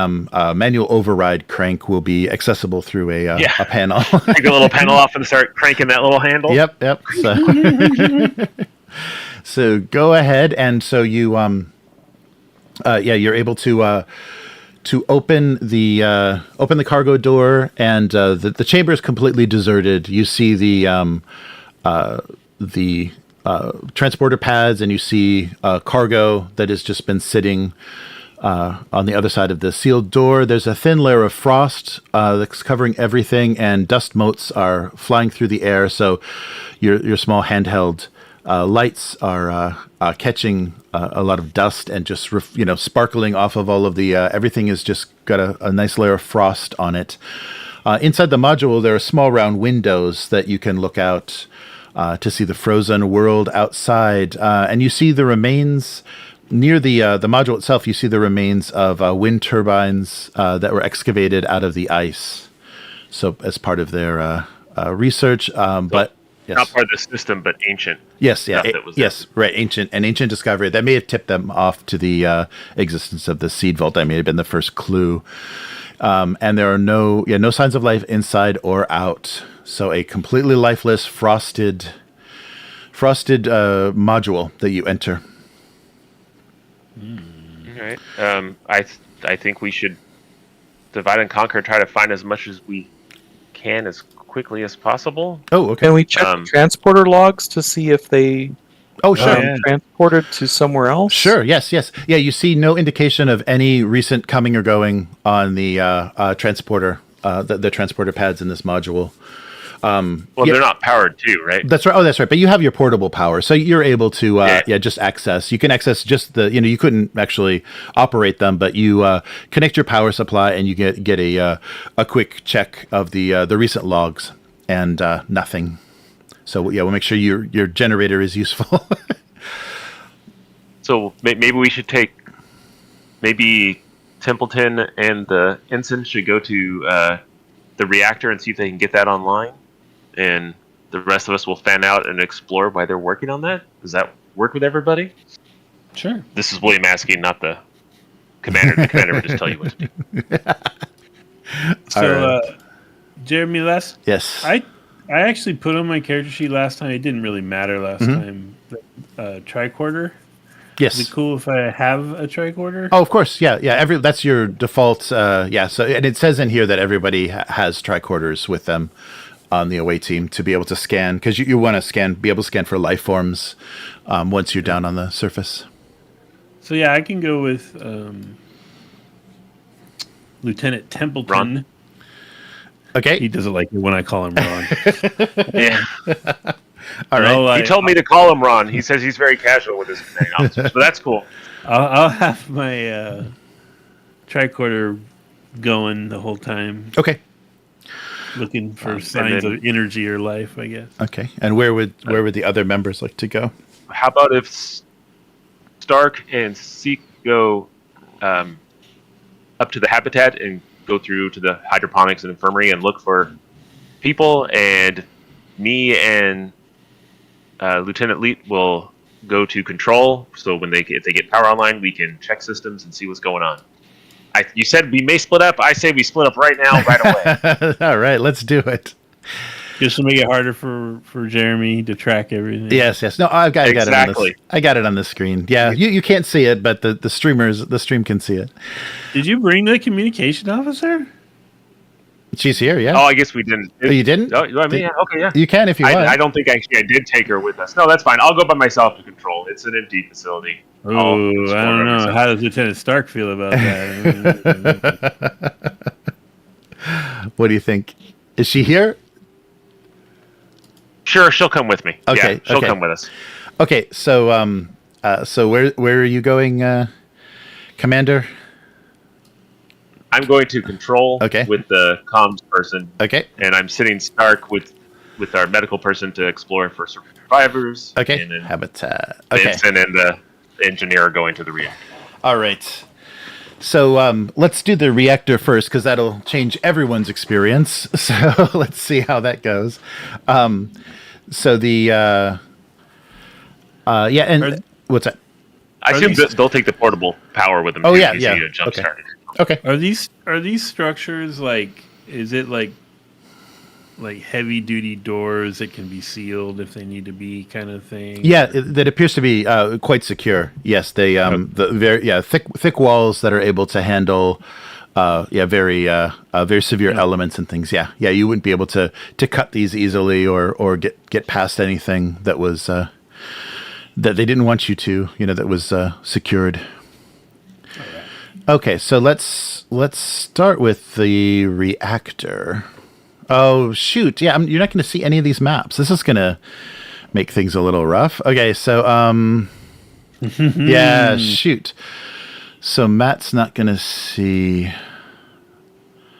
manual override crank will be accessible through a panel. Take a little panel off and start cranking that little handle. Yep. So go ahead, and so you you're able to open the cargo door, and the chamber is completely deserted. You see the transporter pads, and you see cargo that has just been sitting on the other side of the sealed door. There's a thin layer of frost that's covering everything, and dust motes are flying through the air. So your small handheld lights are catching a lot of dust and just sparkling off of all of the everything has just got a nice layer of frost on it. Inside the module, there are small round windows that you can look out to see the frozen world outside, and you see the remains near the module itself. You see the remains of wind turbines that were excavated out of the ice, so as part of their research. But yes. Not part of the system, but ancient. Yes, right. Ancient discovery that may have tipped them off to the existence of the seed vault. That may have been the first clue. And there are no signs of life inside or out. So a completely lifeless, frosted module that you enter. All right. I think we should divide and conquer and try to find as much as we can as quickly as possible. Oh, okay. Can we check transporter logs to see if they transported to somewhere else? Sure. Yes. Yeah, you see no indication of any recent coming or going on the transporter, the transporter pads in this module. They're not powered too, right? That's right. Oh, that's right. But you have your portable power, so you're able to just access. You can access just you couldn't actually operate them, but you connect your power supply and you get a quick check of the recent logs, and nothing. So we'll make sure your generator is useful. So maybe we should maybe Templeton and the ensign should go to the reactor and see if they can get that online. And the rest of us will fan out and explore while they're working on that. Does that work with everybody? Sure. This is William asking, not the commander. The commander will just tell you what to do. So, Jeremy, yes, I actually put on my character sheet last time. It didn't really matter last time. Tricorder. Yes. Is it cool if I have a tricorder? Oh, of course. Yeah. That's your default. Yeah. So, and it says in here that everybody has tricorders with them on the away team to be able to scan, because you want to be able to scan for life forms once you're down on the surface. So yeah, I can go with Lieutenant Templeton. Ron? Okay. He doesn't like it when I call him Ron. Yeah. All right. He told me to call him Ron. He says he's very casual with his commanding officers, but that's cool. I'll have my tricorder going the whole time, Okay. looking for signs of energy or life, I guess. Okay. And where would the other members like to go? How about if Stark and Seek go up to the habitat and go through to the hydroponics and infirmary and look for people, and me and Lieutenant Leet will go to control. So when if they get power online, we can check systems and see what's going on. You said we may split up. I say we split up right now, right away. All right, let's do it. Just to make it harder for Jeremy to track everything. Yes. No, I got it on Exactly. this. I got it on the screen. Yeah, you can't see it, but the stream can see it. Did you bring the communication officer? She's here. Yeah. Oh, I guess we didn't. Oh, you didn't? Oh, I mean, yeah, okay, yeah. You can if you want. I don't think actually I did take her with us. No, that's fine. I'll go by myself to control. It's an empty facility. Oh, I don't know. Myself. How does Lieutenant Stark feel about that? What do you think? Is she here? Sure, she'll come with me. Okay, Yeah, she'll okay. come with us. Okay. So so where are you going, Commander? I'm going to control Okay. with the comms person, Okay. and I'm sitting Stark with our medical person to explore for survivors. Okay. And then Habitat. Okay. Vincent and the engineer are going to the reactor. All right. So let's do the reactor first, because that'll change everyone's experience. So let's see how that goes. So the what's that? I assume they'll take the portable power with them. Oh, too, yeah, in case yeah. they get jump Okay. started. Okay. Are these structures like? Is it like heavy duty doors that can be sealed if they need to be, kind of thing? Yeah, that appears to be quite secure. Yes, they the very thick walls that are able to handle very severe elements and things. Yeah, you wouldn't be able to cut these easily or get past anything that was that they didn't want you to. That was secured. Okay, so let's start with the reactor. Oh, shoot. Yeah, you're not going to see any of these maps. This is going to make things a little rough. Okay, so, yeah, shoot. So Matt's not going to see.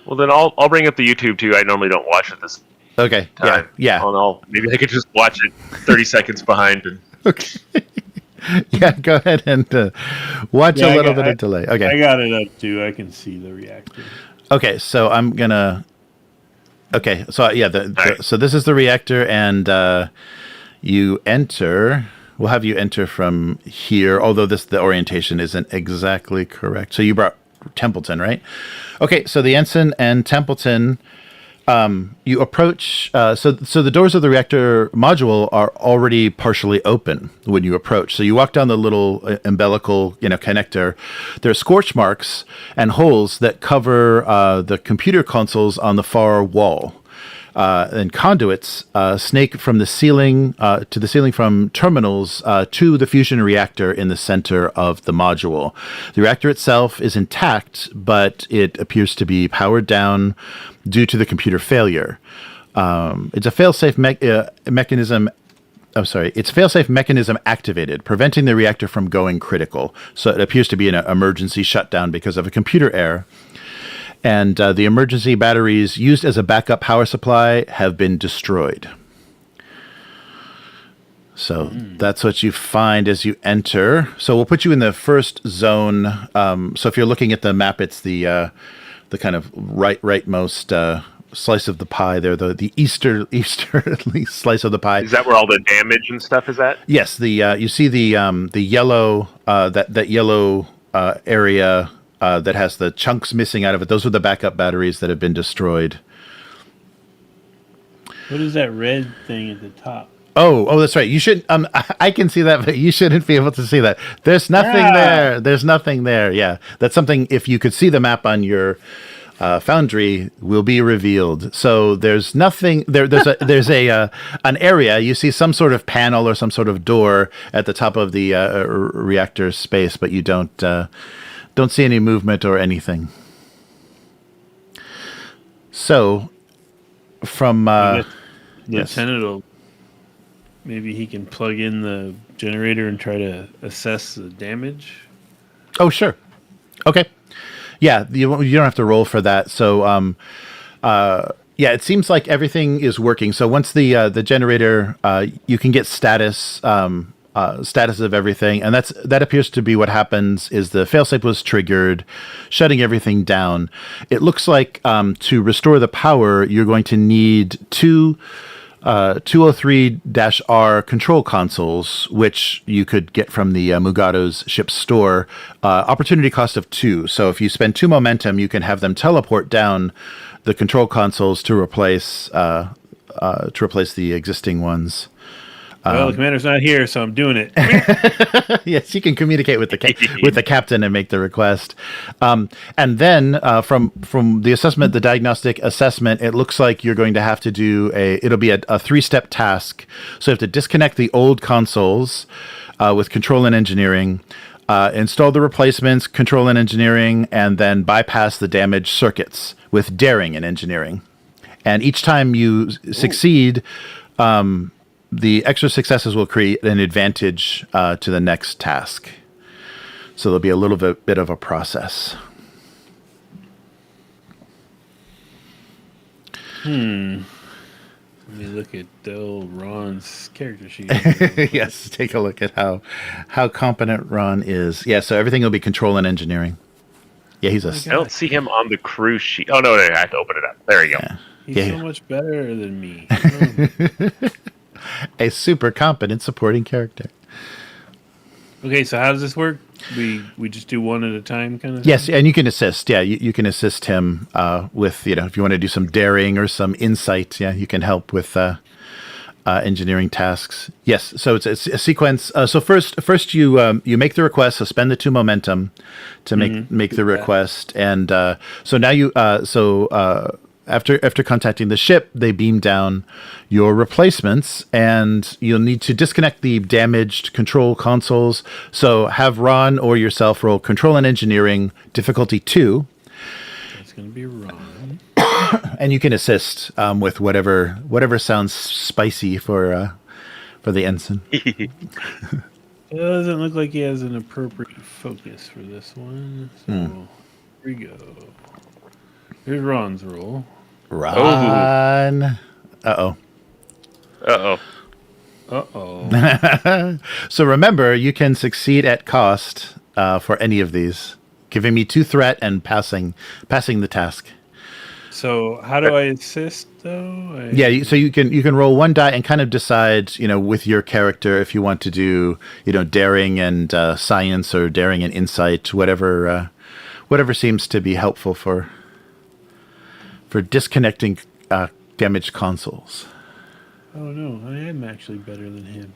Well, then I'll bring up the YouTube too. I normally don't watch it this Okay, time. yeah. Maybe I could just watch it 30 seconds behind. And Okay. Yeah, go ahead and watch a little bit of delay. Okay. I got it up too. I can see the reactor. Okay, so I'm going to. Okay, so yeah, so this is the reactor, and you enter. We'll have you enter from here, although the orientation isn't exactly correct. So you brought Templeton, right? Okay, so the ensign and Templeton, you approach. So the doors of the reactor module are already partially open when you approach. So you walk down the little umbilical, connector. There are scorch marks and holes that cover the computer consoles on the far wall. And conduits snake from the ceiling to the ceiling from terminals to the fusion reactor in the center of the module. The reactor itself is intact, but it appears to be powered down due to the computer failure. It's a fail-safe mechanism. I'm sorry. It's fail-safe mechanism activated, preventing the reactor from going critical. So it appears to be an emergency shutdown because of a computer error. And the emergency batteries used as a backup power supply have been destroyed. So that's what you find as you enter. So we'll put you in the first zone. So if you're looking at the map, it's the kind of rightmost slice of the pie there, the easterly slice of the pie. is that where all the damage and stuff is at? Yes, you see the yellow that yellow area. That has the chunks missing out of it. Those are the backup batteries that have been destroyed. What is that red thing at the top? Oh, that's right. You should. I can see that, but you shouldn't be able to see that. There's nothing there. There's nothing there. Yeah, that's something. If you could see the map on your Foundry, will be revealed. So there's nothing there. There's an area. You see some sort of panel or some sort of door at the top of the reactor space, but you don't see any movement or anything. So from Lieutenant will. Maybe he can plug in the generator and try to assess the damage. Oh, sure. Okay. Yeah, you don't have to roll for that. So, it seems like everything is working. So once the generator, you can get status of everything, and that appears to be what happens. Is the failsafe was triggered, shutting everything down. It looks like to restore the power, you're going to need two 203-R control consoles, which you could get from the Mugato's ship store. Opportunity cost of 2. So if you spend 2 momentum, you can have them teleport down the control consoles to replace the existing ones. Well, the commander's not here, so I'm doing it. Yes, you can communicate with the captain and make the request. And then from the assessment, the diagnostic assessment, it looks like you're going to have to do it'll be a 3-step task. So you have to disconnect the old consoles with control and engineering, install the replacements, control and engineering, and then bypass the damaged circuits with daring and engineering. And each time you succeed, the extra successes will create an advantage to the next task. So there'll be a little bit of a process. Let me look at old Ron's character sheet. Yes, take a look at how competent Ron is. Yeah, so everything will be control and engineering. Yeah, he's I don't see him on the crew sheet. Oh, no, I have to open it up. There you go. Yeah. He's so much better than me. A super competent supporting character. Okay, so how does this work? We just do one at a time, kind of. Yes, and you can assist. Yeah, you can assist him with if you want to do some daring or some insight. Yeah, you can help with engineering tasks. Yes, so it's a sequence. So first you make the request. So spend the 2 momentum to make the request, and so now you After contacting the ship, they beam down your replacements, and you'll need to disconnect the damaged control consoles. So have Ron or yourself roll control and engineering difficulty 2. That's going to be Ron. And you can assist with whatever sounds spicy for the ensign. It doesn't look like he has an appropriate focus for this one. So here we go. Here's Ron's roll. Ron. Uh-oh. So remember, you can succeed at cost for any of these. Giving me 2 threat and passing the task. So how do I assist though? So you can roll 1 die and kind of decide, with your character if you want to do, daring and science or daring and insight, whatever seems to be helpful for disconnecting damaged consoles. Oh no, I am actually better than him.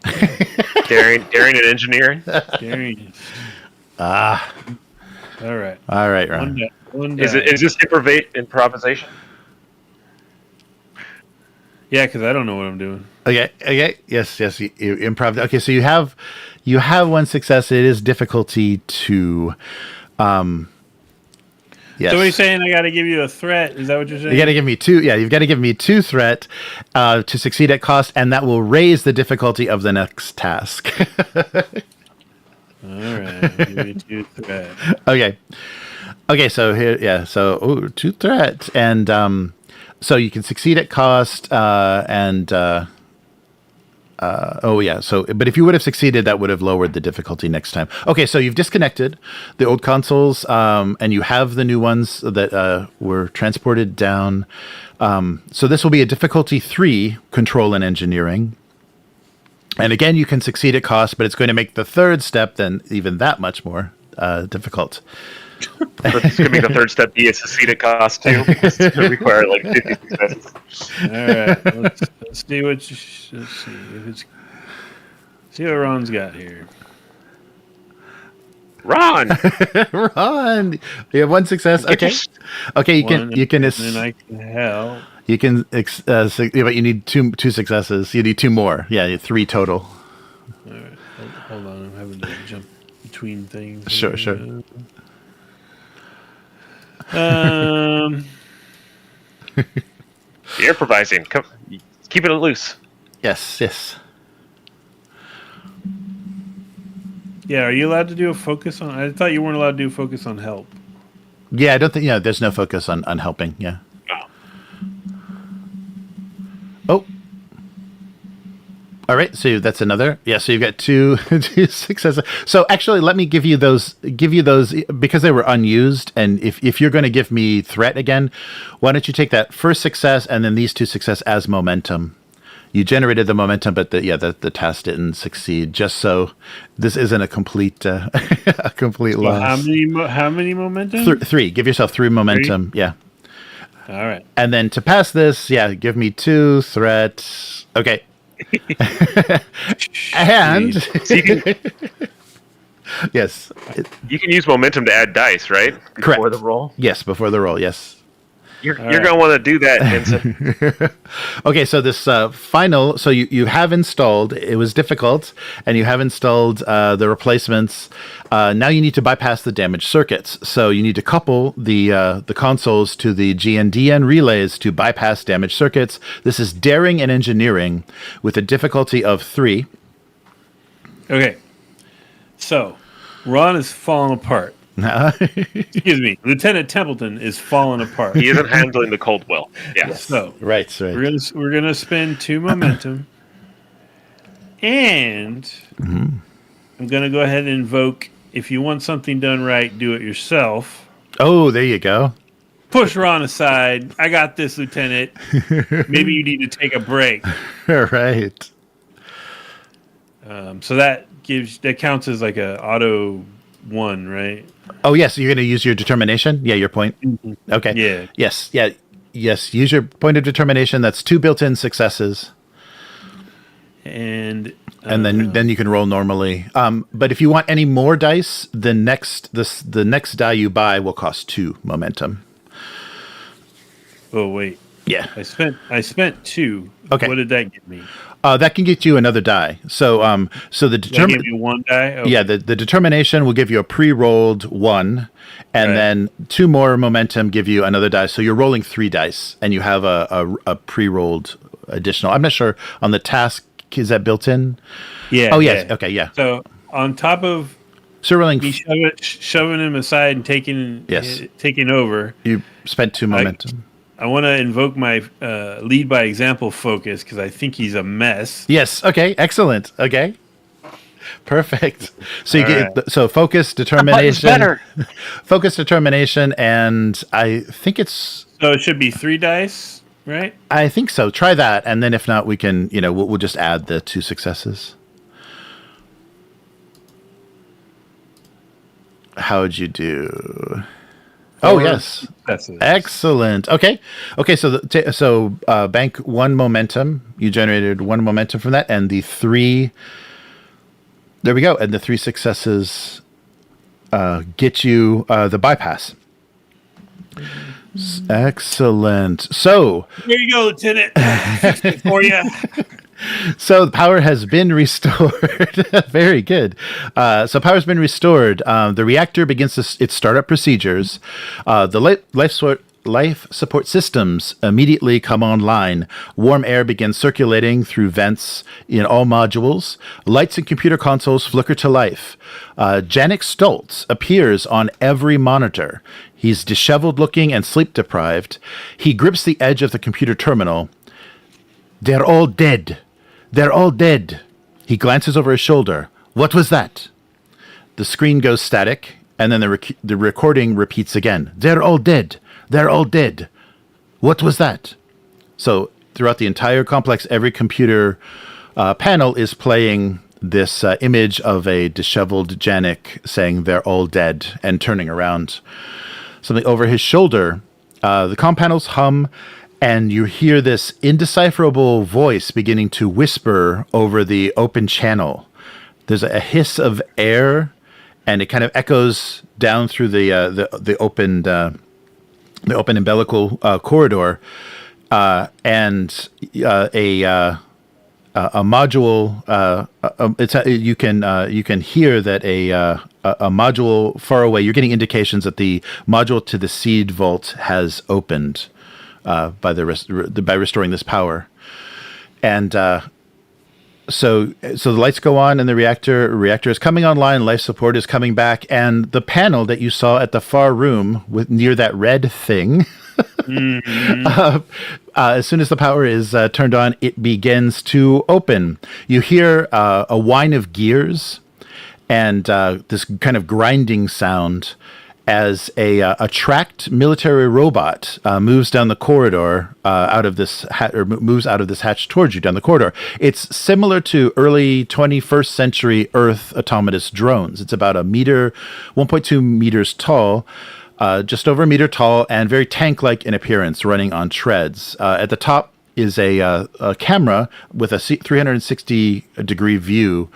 Daring and engineering. Daring. All right, Ron. One Is this improvisation? Yeah, because I don't know what I'm doing. Okay. Yes. You improv. Okay, so you have 1 success. It is difficulty 2. Yes. So what are you saying? I got to give you a threat? Is that what you're saying? You got to give me 2. Yeah, you've got to give me 2 threat to succeed at cost, and that will raise the difficulty of the next task. All right, give me 2 threat. Okay. So here, yeah. So 2 threat, and so you can succeed at cost, and. So, but if you would have succeeded, that would have lowered the difficulty next time. Okay, so you've disconnected the old consoles, and you have the new ones that were transported down. So this will be a difficulty 3, control and engineering. And again, you can succeed at cost, but it's going to make the 3rd step then even that much more difficult. This could be the third step be a succeeded cost too. It's going to require like 50 successes. All right, let's see what see what Ron's got here. Ron, Ron, you have one success. Okay, okay, you can. And then I can help. You can, but you need two successes. You need two more. Yeah, 3 total. All right, hold on. I'm having to jump between things. Sure. you're improvising. Come, keep it loose. Yes. Yeah, are you allowed to do a focus on? I thought you weren't allowed to do a focus on help. Yeah, I don't think. Yeah, there's no focus on helping. Yeah. Oh. All right, so that's another. Yeah, so you've got two successes. So actually, let me give you those because they were unused. And if you're going to give me threat again, why don't you take that first success and then these 2 success as momentum? You generated the momentum, but the task didn't succeed. Just so this isn't a complete a complete loss. How many momentum? 3. Give yourself 3 momentum. 3? Yeah. All right. And then to pass this, give me 2 threats. Okay. And yes, you can use momentum to add dice, right? Correct. Before the roll. Yes, before the roll. Yes. You're going to want to do that, Vincent. Okay, so this final, so you have installed, it was difficult, and you have installed the replacements. Now you need to bypass the damaged circuits. So you need to couple the consoles to the GNDN relays to bypass damaged circuits. This is daring and engineering with a difficulty of 3. Okay, so Ron is falling apart. Excuse me, Lieutenant Templeton is falling apart. He isn't handling the cold well. Yeah. So right. We're gonna spend 2 momentum, and I'm gonna go ahead and invoke. If you want something done right, do it yourself. Oh, there you go. Push Ron aside. I got this, Lieutenant. Maybe you need to take a break. All right. So that counts as like a auto 1, right? Oh, yes. You're going to use your determination? Yeah, your point. Mm-hmm. Okay. Yeah. Yes. Yeah. Yes. Use your point of determination. That's 2 built-in successes. And then you can roll normally. But if you want any more dice, the next die you buy will cost 2 momentum. Oh, wait. Yeah. I spent 2. Okay. What did that give me? That can get you another die. So the give you 1 die. Okay. Yeah, the determination will give you a pre-rolled 1, and then 2 more momentum give you another die. So you're rolling 3 dice, and you have a pre-rolled additional. I'm not sure on the task. Is that built in? Yeah. Oh yes. Yeah. Okay. Yeah. So on top of rolling me shoving him aside and taking over, you spent 2 momentum. I want to invoke my lead by example focus because I think he's a mess. Yes. Okay. Excellent. Okay. Perfect. So you get focus, determination, focus, determination, and I think it's. So it should be 3 dice, right? I think so. Try that, and then if not, we can. We'll just add the 2 successes. How'd you do? Oh, yes. Excellent. Okay. So bank 1 momentum. You generated 1 momentum from that, and the 3. There we go. And the 3 successes get you the bypass. Excellent. So here you go, Lieutenant. For you. So power has been restored. Very good. So power has been restored. The reactor begins its startup procedures. The life support systems immediately come online. Warm air begins circulating through vents in all modules. Lights and computer consoles flicker to life. Janik Stoltz appears on every monitor. He's disheveled looking and sleep deprived. He grips the edge of the computer terminal. They're all dead. They're all dead. He glances over his shoulder. What was that? The screen goes static, and then the recording repeats again. They're all dead. They're all dead. What was that? So throughout the entire complex, every computer panel is playing this image of a disheveled Janek saying they're all dead and turning around. Something over his shoulder. The comm panels hum, and you hear this indecipherable voice beginning to whisper over the open channel. There's a hiss of air, and it kind of echoes down through the opened umbilical corridor, and a module. You can hear that a module far away. You're getting indications that the module to the seed vault has opened by restoring this power, and so the lights go on, and the reactor is coming online. Life support is coming back, and the panel that you saw at the far room near that red thing. Mm-hmm. As soon as the power is turned on, it begins to open. You hear a whine of gears and this kind of grinding sound as a tracked military robot moves down the corridor moves out of this hatch towards you down the corridor. It's similar to early 21st century Earth autonomous drones. It's about 1.2 meters tall. Just over a meter tall and very tank-like in appearance, running on treads. At the top is a camera with a 360-degree view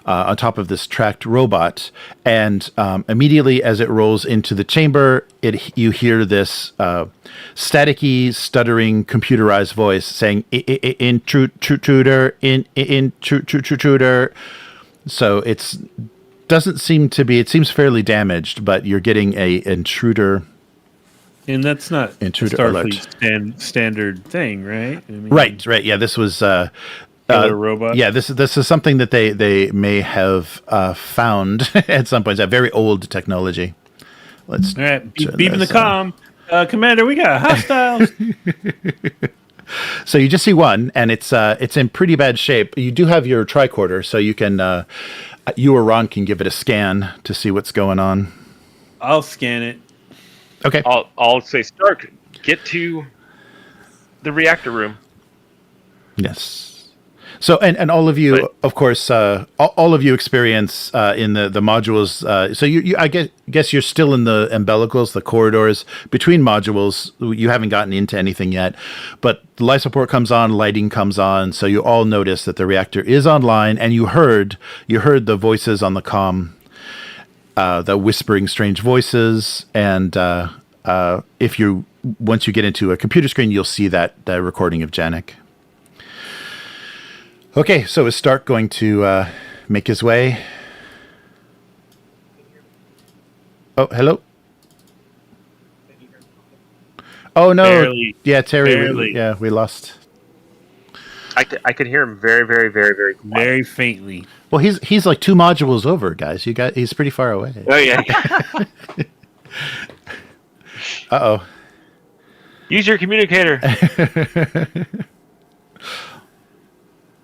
on top of this tracked robot. And immediately as it rolls into the chamber, you hear this staticky, stuttering, computerized voice saying, intruder. So it seems fairly damaged, but you're getting a intruder. And that's not intruder Starfleet standard thing, right? I mean, right. Yeah, this was robot. Yeah, this is something that they may have found at some point. It's a very old technology. Let's all right. Beeping the comm, Commander. We got hostiles. So you just see one, and it's in pretty bad shape. You do have your tricorder, so you can. You or Ron can give it a scan to see what's going on. I'll scan it. Okay. I'll say, Stark, get to the reactor room. Yes. So, and all of you, of course, all of you experience in the modules. So I guess you're still in the umbilicals, the corridors between modules. You haven't gotten into anything yet, but the life support comes on, lighting comes on. So you all notice that the reactor is online, and you heard the voices on the comm, the whispering strange voices, and once you get into a computer screen, you'll see that recording of Janek. Okay, so is Stark going to make his way? Oh, hello? Oh, no. Barely. Yeah, Terry. Barely. We lost. I could hear him very, very, very, very quiet. Very faintly. Well, he's like 2 modules over, guys. He's pretty far away. Oh, yeah. Uh-oh. Use your communicator.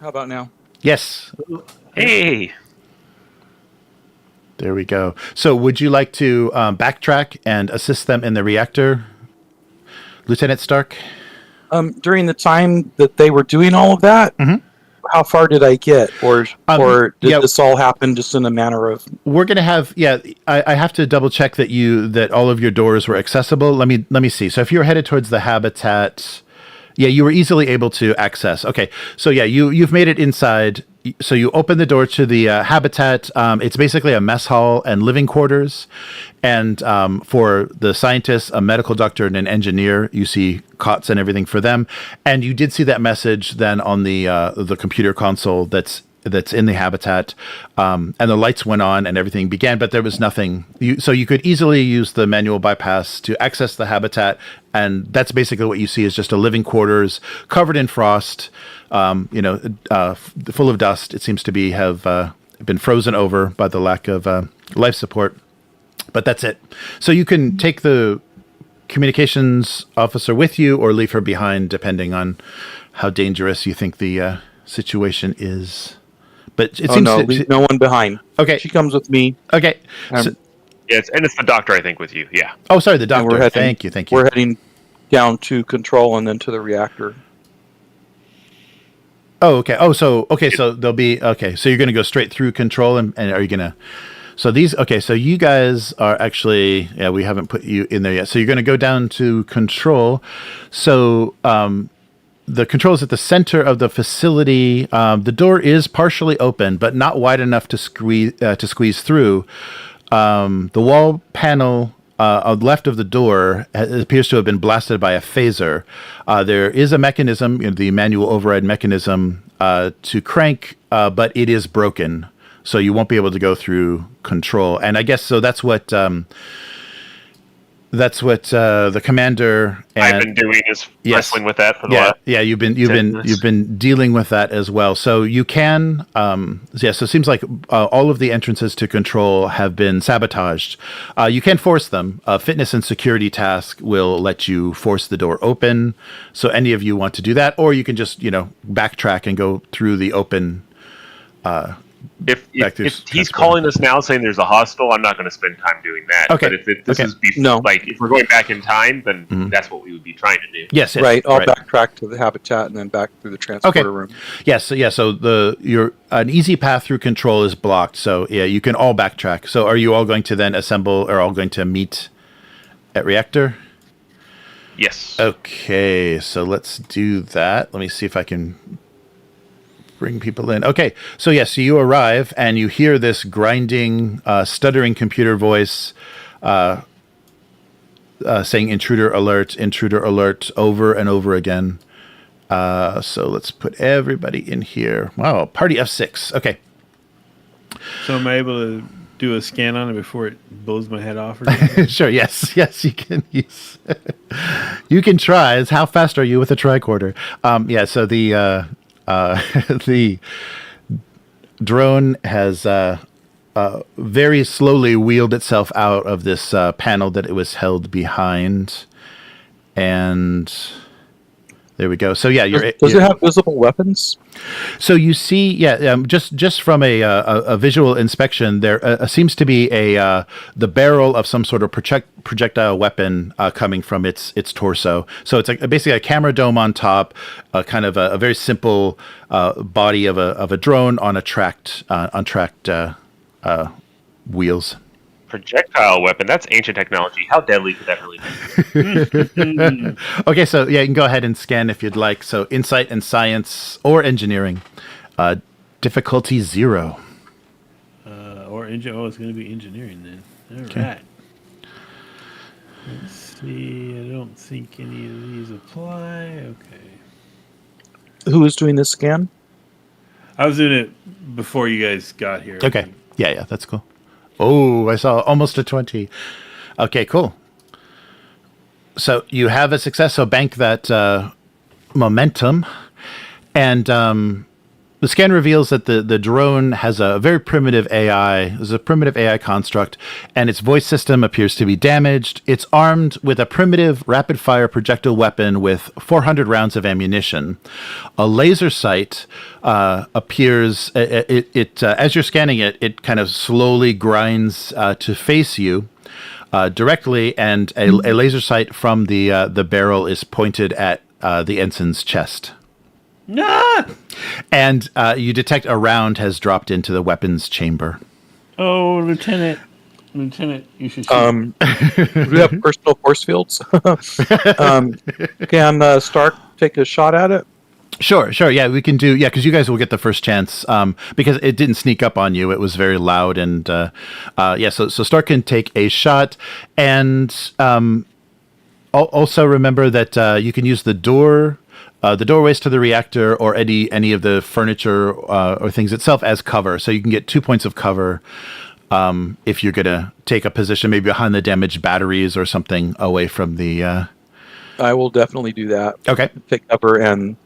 How about now? Yes. Hey. There we go. So would you like to backtrack and assist them in the reactor, Lieutenant Stark? During the time that they were doing all of that, how far did I get? Or did this all happen just in a manner of... We're going to have... Yeah, I have to double check that all of your doors were accessible. Let me see. So if you're headed towards the habitat... Yeah, you were easily able to access. Okay, so yeah, you've made it inside. So you open the door to the habitat. It's basically a mess hall and living quarters. And for the scientists, a medical doctor and an engineer, you see cots and everything for them. And you did see that message then on the computer console that's in the habitat, and the lights went on and everything began, but there was nothing. So you could easily use the manual bypass to access the habitat, and that's basically what you see is just a living quarters covered in frost, full of dust. It seems to have been frozen over by the lack of life support, but that's it. So you can take the communications officer with you or leave her behind, depending on how dangerous you think the situation is. But it seems leave no one behind. Okay, she comes with me. Okay, it's the doctor, I think, with you. Yeah. Oh, sorry, the doctor. Thank you. We're heading down to control and then to the reactor. Oh, okay. Oh, so there'll be So you're gonna go straight through control, and are you gonna? So these So you guys are actually we haven't put you in there yet. So you're gonna go down to control. So the control is at the center of the facility. The door is partially open, but not wide enough to squeeze through. The wall panel on the left of the door appears to have been blasted by a phaser. There is a mechanism, the manual override mechanism, to crank, but it is broken, so you won't be able to go through control. And I guess so. That's what the commander and I've been doing is wrestling with that for the last. Yeah, you've been dealing with that as well. So you can so it seems like all of the entrances to control have been sabotaged. You can force them. A fitness and security task will let you force the door open. So any of you want to do that, or you can just backtrack and go through the open. If he's calling us now saying there's a hostile, I'm not going to spend time doing that. Okay. But if this is if we're going back in time, then that's what we would be trying to do. Yes. Right. I'll backtrack to the habitat and then back through the transporter room. Yes. So an easy path through control is blocked. So you can all backtrack. So are you all going to then assemble, or all going to meet at reactor? Yes. Okay. So let's do that. Let me see if I can bring people in. Okay, so you arrive and you hear this grinding, stuttering computer voice saying intruder alert over and over again. So let's put everybody in here. Wow, party F6. Okay. So am I able to do a scan on it before it blows my head off? Or something? Sure, yes, you can use. You can try. It's how fast are you with a tricorder? So the drone has very slowly wheeled itself out of this panel that it was held behind, and there we go. So does it have visible weapons? So you see, just from a visual inspection, there seems to be the barrel of some sort of projectile weapon coming from its torso. So it's basically a camera dome on top, kind of a very simple body of a drone on tracked wheels. Projectile weapon. That's ancient technology. How deadly could that really be? Okay, so you can go ahead and scan if you'd like. So insight and science or engineering. Difficulty 0. It's going to be engineering then. All right. Let's see. I don't think any of these apply. Okay. Who is doing this scan? I was doing it before you guys got here. Okay. Yeah, that's cool. Oh, I saw almost a 20. Okay, cool. So you have a success, so bank that momentum. And the scan reveals that the drone has a very primitive AI. There's a primitive AI construct, and its voice system appears to be damaged. It's armed with a primitive rapid-fire projectile weapon with 400 rounds of ammunition. A laser sight appears. As you're scanning it, it kind of slowly grinds to face you directly, and a laser sight from the barrel is pointed at the ensign's chest. No! And you detect a round has dropped into the weapons chamber. Oh, Lieutenant, you should shoot. Do we have personal force fields? Can Stark take a shot at it? Sure. Yeah, we can do. Yeah, because you guys will get the first chance. Because it didn't sneak up on you. It was very loud, and So Stark can take a shot, and also remember that you can use the doorways to the reactor or any of the furniture or things itself as cover. So you can get 2 points of cover if you're going to take a position maybe behind the damaged batteries or something away from the... I will definitely do that. Okay. Take cover and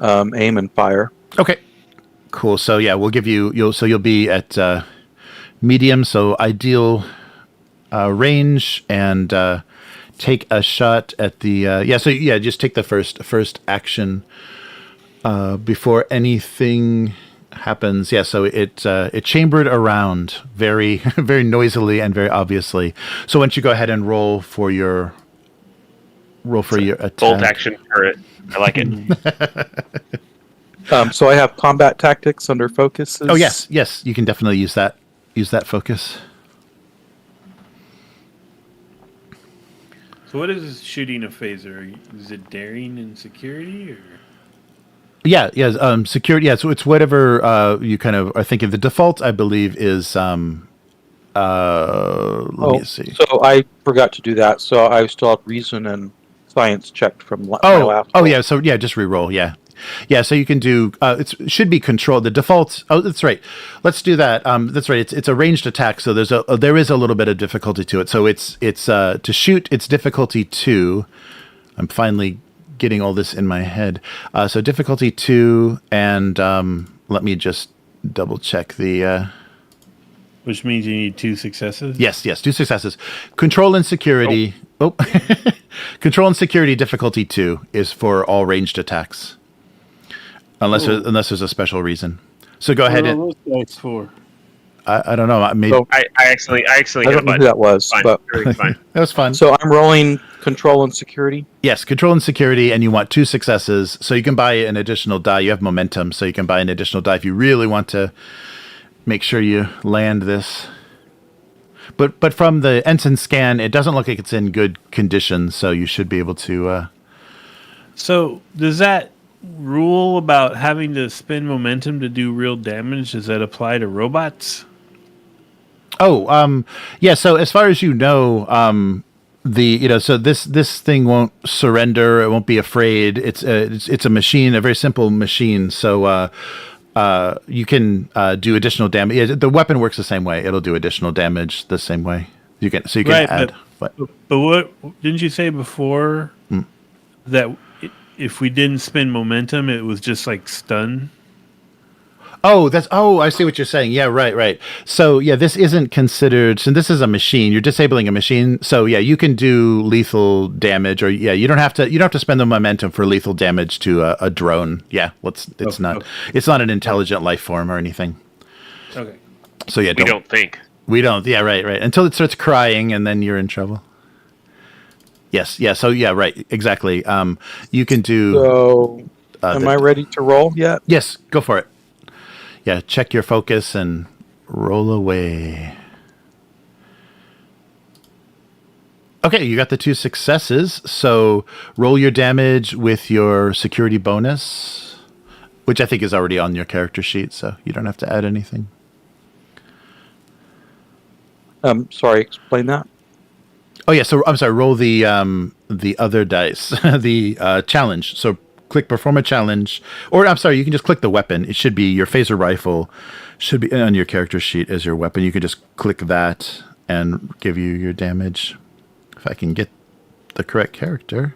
aim and fire. Okay. Cool. So we'll give you'll be at medium, so ideal range, and take a shot at the just take the first action before anything happens. So it chambered around very very noisily and very obviously. So why don't you go ahead and roll for your attack. Bolt action turret. I like it. So I have combat tactics under focuses. Oh yes, you can definitely use that. Use that focus. So what is shooting a phaser? Is it daring and security, or? Yeah. Security. Yeah, so it's whatever you kind of are thinking. The default, I believe, is let me see. So I forgot to do that. So I still have reason and science checked from my last. Oh yeah. So yeah, just reroll. Yeah. Yeah, so you can do. It should be controlled. The default. Oh, that's right. Let's do that. That's right. It's a ranged attack, so there is a little bit of difficulty to it. So it's to shoot. It's difficulty 2. I'm finally getting all this in my head. So difficulty 2, and let me just double check the. Which means you need 2 successes. Yes, 2 successes. Control and security. Oh. Control and security difficulty 2 is for all ranged attacks. Unless there's a special reason. So go ahead and. What are those dice for? I don't know. Maybe So I actually I don't know who that was, Fine. but Everything's fine. that was fun. so I'm rolling control and security. Yes, control and security, and you want 2 successes. So you can buy an additional die. You have momentum, so you can buy an additional die if you really want to make sure you land this. But from the ensign scan, it doesn't look like it's in good condition, so you should be able to. So does that rule about having to spend momentum to do real damage, does that apply to robots? Yeah. So as far as you know, so this thing won't surrender. It won't be afraid. It's a machine, a very simple machine. So you can do additional damage. Yeah, the weapon works the same way. It'll do additional damage the same way. You can add. But what didn't you say before that if we didn't spend momentum, it was just like stun? I see what you're saying. Yeah, right. So yeah, this isn't considered. So this is a machine. You're disabling a machine. So yeah, you can do lethal damage, or yeah, you don't have to spend the momentum for lethal damage to a drone. Yeah, it's not an intelligent life form or anything. Okay. So yeah, We don't think. We don't. Yeah, right. Until it starts crying, and then you're in trouble. Yes. Yeah. So yeah, right. Exactly. You can do. So am I ready to roll yet? Yes. Go for it. Yeah. Check your focus and roll away. Okay, you got the 2 successes. So roll your damage with your security bonus, which I think is already on your character sheet, so you don't have to add anything. Sorry, explain that. Oh yeah, so I'm sorry. Roll the other dice, the challenge. So click perform a challenge, or I'm sorry, you can just click the weapon. It should be your phaser rifle, should be on your character sheet as your weapon. You can just click that and give you your damage. If I can get the correct character,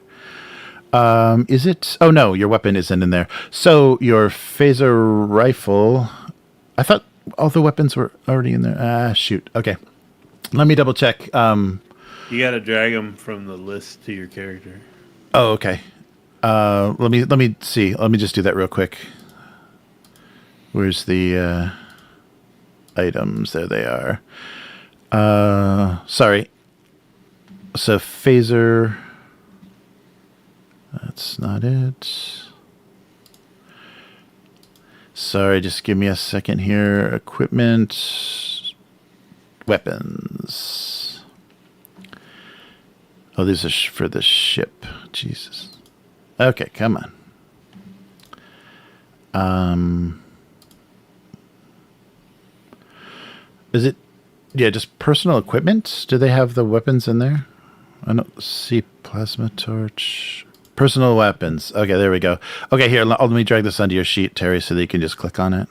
is it? Oh no, your weapon isn't in there. So your phaser rifle. I thought all the weapons were already in there. Shoot. Okay, let me double check. You got to drag them from the list to your character. Oh, okay. Let me see. Let me just do that real quick. Where's the items? There they are. Sorry. So phaser. That's not it. Sorry, just give me a second here. Equipment. Weapons. Oh, these are for the ship. Jesus. Okay, come on. Is it? Yeah, just personal equipment. Do they have the weapons in there? I don't see plasma torch. Personal weapons. Okay, there we go. Okay, here. Let me drag this onto your sheet, Terry, so that you can just click on it.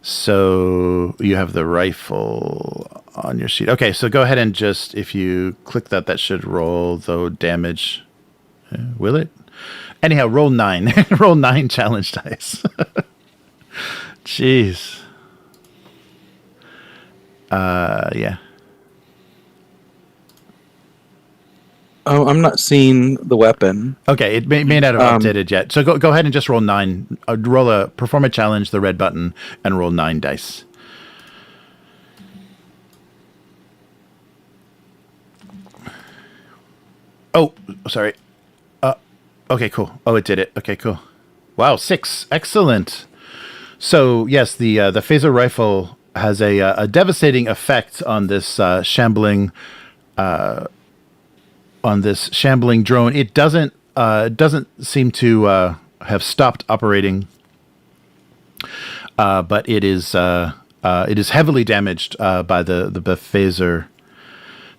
So you have the rifle on your sheet. Okay, so go ahead and just, if you click that, that should roll the damage. Will it? Anyhow, roll 9. Roll 9 challenge dice. Jeez. Yeah. Oh, I'm not seeing the weapon. Okay, it may not have updated yet. So go ahead and just roll 9. Perform a challenge, the red button, and roll 9 dice. Oh, sorry. Okay, cool. Oh, it did it. Okay, cool. Wow, 6. Excellent. So yes, the phaser rifle has a devastating effect on this shambling drone. It doesn't seem to have stopped operating, but it is heavily damaged by the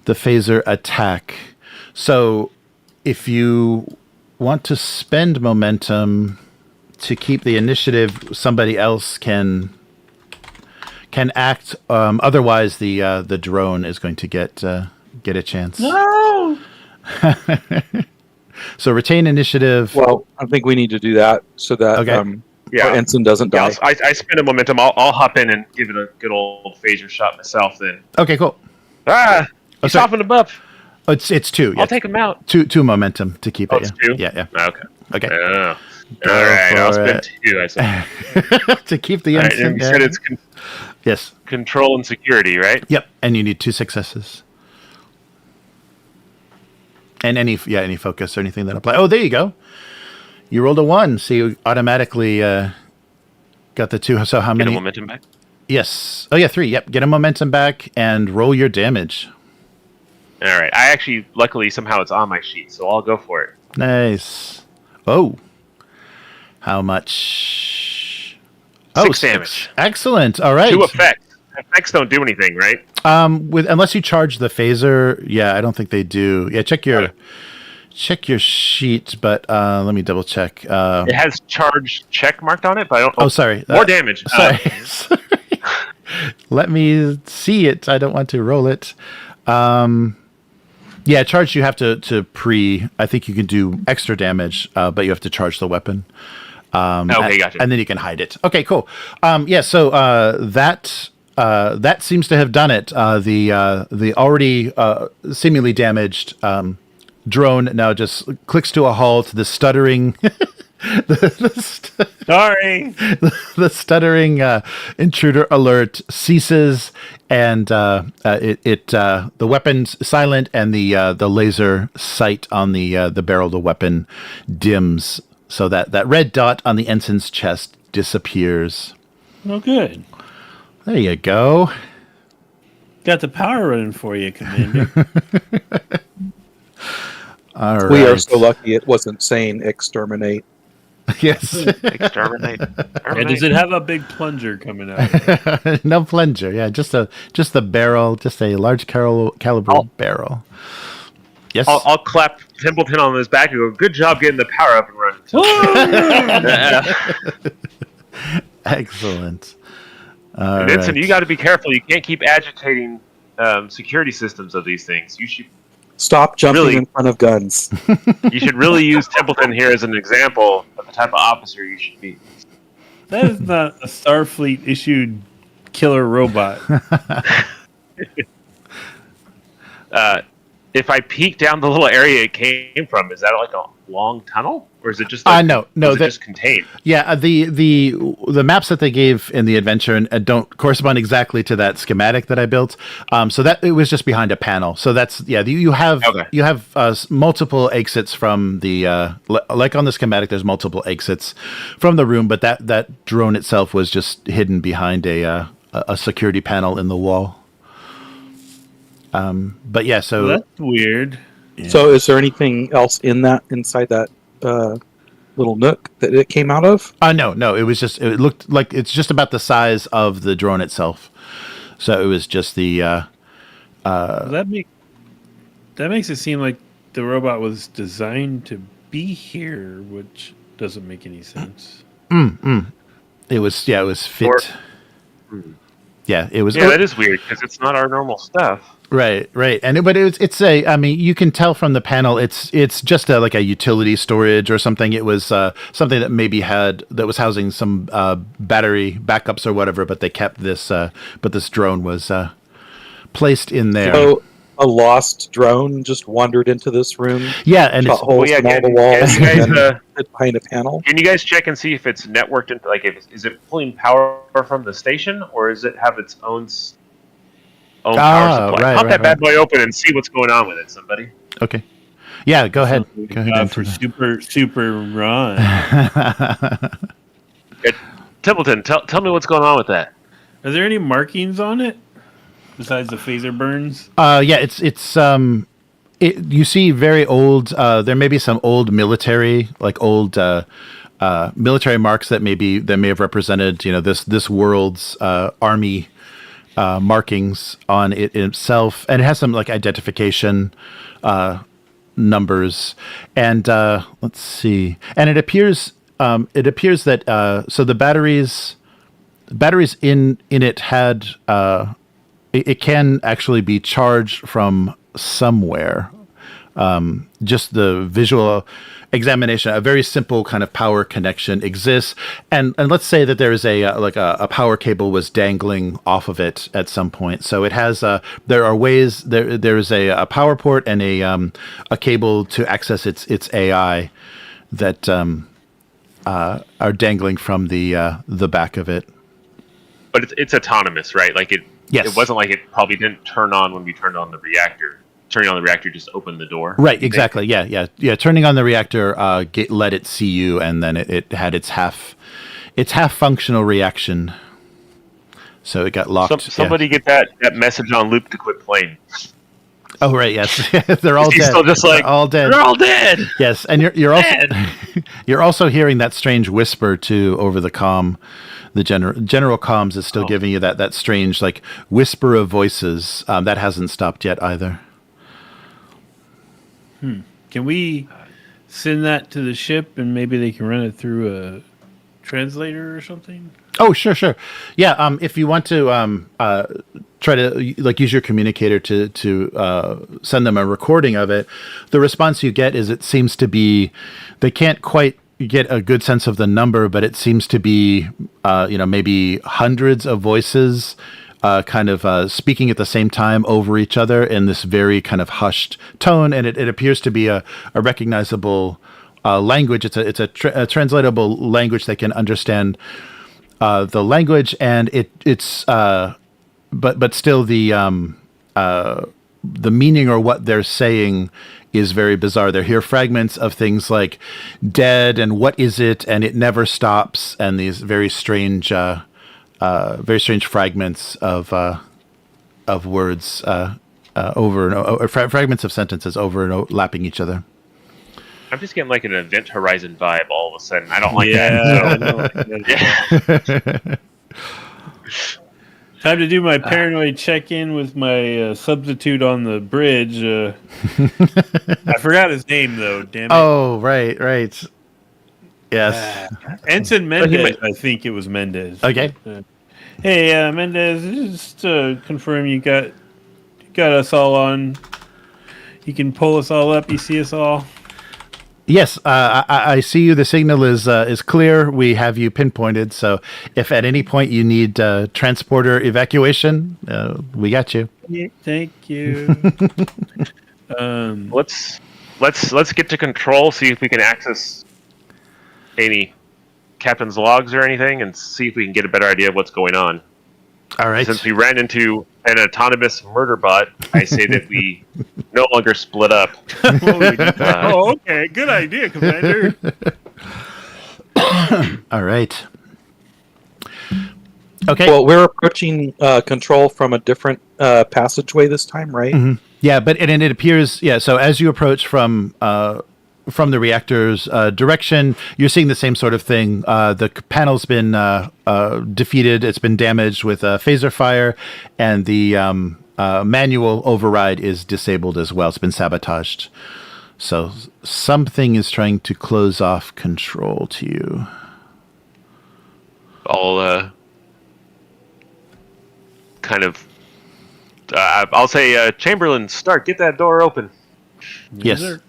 phaser attack. So if you want to spend momentum to keep the initiative, somebody else can act. Otherwise, the drone is going to get a chance. No. So retain initiative. Well, I think we need to do that so that our ensign doesn't die. I spend a momentum. I'll hop in and give it a good old phaser shot myself. Then. Okay, cool. He's softened him up. Oh, it's 2. I'll take him out. Two momentum to keep it. It's 2. Yeah. Okay. Okay. All right. I'll spend 2. I said. To keep the ensign. And you said it's yes. Control and security, right? Yep. And you need 2 successes. And any focus or anything that apply. Oh, there you go. You rolled a 1, so you automatically got the 2. So how many? Get a momentum back. Yes. Oh yeah, 3. Yep. Get a momentum back and roll your damage. All right. I actually, luckily, somehow it's on my sheet, so I'll go for it. Nice. Oh. How much? 6 damage. Excellent. All right. 2 effects. Effects don't do anything, right? Unless you charge the phaser, I don't think they do. Yeah, check your sheet, but let me double check. It has charge check marked on it, but I don't. Oh, sorry. More damage. Sorry. Sorry. Let me see it. I don't want to roll it. Charge you have to pre. I think you can do extra damage, but you have to charge the weapon. Okay, gotcha. And then you can hide it. Okay, cool. So that seems to have done it. The already seemingly damaged drone now just clicks to a halt. The stuttering, the stuttering intruder alert ceases, and the weapon's silent, and the laser sight on the barrel of the weapon dims, so that red dot on the ensign's chest disappears. Oh, good. There you go. Got the power running for you, Commander. All right. We are so lucky it wasn't saying exterminate. Yes. Exterminate. And does it have a big plunger coming out? No plunger. Yeah, just the barrel, just a large caliber barrel. Yes. I'll clap Templeton on his back and go, "Good job getting the power up and running." Excellent. Vincent, you got to be careful. You can't keep agitating security systems of these things. You should stop jumping in front of guns. You should really use Templeton here as an example of the type of officer you should be. That is not a Starfleet issued killer robot. If I peek down the little area it came from, is that like a long tunnel, or is it just like, no, just contained? Yeah, the maps that they gave in the adventure and don't correspond exactly to that schematic that I built. So that it was just behind a panel. So that's you have multiple exits from the like on the schematic. There's multiple exits from the room, but that drone itself was just hidden behind a security panel in the wall. But yeah, so that's weird. Yeah. So is there anything else inside that little nook that it came out of? No. It looked like it's just about the size of the drone itself. So it was just the. That makes it seem like the robot was designed to be here, which doesn't make any sense. It was fit. It was. Yeah, that is weird because it's not our normal stuff. Right, but it's a. I mean, you can tell from the panel. It's just like a utility storage or something. It was something that maybe that was housing some battery backups or whatever. But they kept this. But this drone was placed in there. So a lost drone just wandered into this room. Yeah, and shot holes in all the walls and then behind a panel. Can you guys check and see if it's networked into is it pulling power from the station, or does it have its own power supply? Pop that bad boy open and see what's going on with it, somebody. Okay. Yeah, go ahead. Go ahead for super run. Templeton, tell me what's going on with that. Are there any markings on it besides the phaser burns? Yeah, you see very old. There may be some old military, like old military marks that may have represented, this world's army markings on it itself, and it has some like identification numbers. And let's see. And it appears that so the batteries in it had it can actually be charged from somewhere. Just the visual examination, a very simple kind of power connection exists, and let's say that there is a power cable was dangling off of it at some point. So it has there are ways there is a power port and a cable to access its AI that are dangling from the back of it. But it's autonomous, right? Like Yes. It wasn't like it probably didn't turn on when we turned on the reactor. Turning on the reactor just opened the door. Right, exactly. Yeah. Turning on the reactor let it see you, and then it had its half functional reaction. So it got locked. Somebody get that message on loop to quit playing. Oh right, yes. They're all He's dead. still just They're all dead. They're all dead. Yes, and you're also you're also hearing that strange whisper too over the comm. The general comms is still giving you that strange like whisper of voices. That hasn't stopped yet either. Can we send that to the ship and maybe they can run it through a translator or something? Oh, sure. Yeah, if you want to try to like use your communicator to send them a recording of it, the response you get is it seems to be they can't quite get a good sense of the number, but it seems to be maybe hundreds of voices kind of speaking at the same time over each other in this very kind of hushed tone, and it appears to be a recognizable language. It's a translatable language that can understand the language, and it's but still the meaning or what they're saying is very bizarre. They hear fragments of things like dead and what is it, and it never stops, and these very strange fragments of words over and over, fragments of sentences over and overlapping each other. I'm just getting like an Event Horizon vibe all of a sudden. I don't like that. Time to do my paranoid check-in with my substitute on the bridge. I forgot his name, though. Damn it. Oh, right. Yes. Ensign Mendez. I think it was Mendez. Okay. Hey, Mendez, just to confirm you got us all on. You can pull us all up. You see us all? Yes, I see you. The signal is clear. We have you pinpointed. So if at any point you need transporter evacuation, we got you. Yeah, thank you. Let's get to control. See if we can access any captain's logs or anything, and see if we can get a better idea of what's going on. All right. Since we ran into an autonomous murder bot, I say that we no longer split up. Okay. Good idea, Commander. All right. Okay. Well, we're approaching control from a different passageway this time, right? Mm-hmm. Yeah, but it appears, so as you approach from the reactor's direction, you're seeing the same sort of thing. The panel's been defeated. It's been damaged with phaser fire, and the manual override is disabled as well. It's been sabotaged. So something is trying to close off control to you. I'll I'll say, Chamberlain, Stark, get that door open. Yes.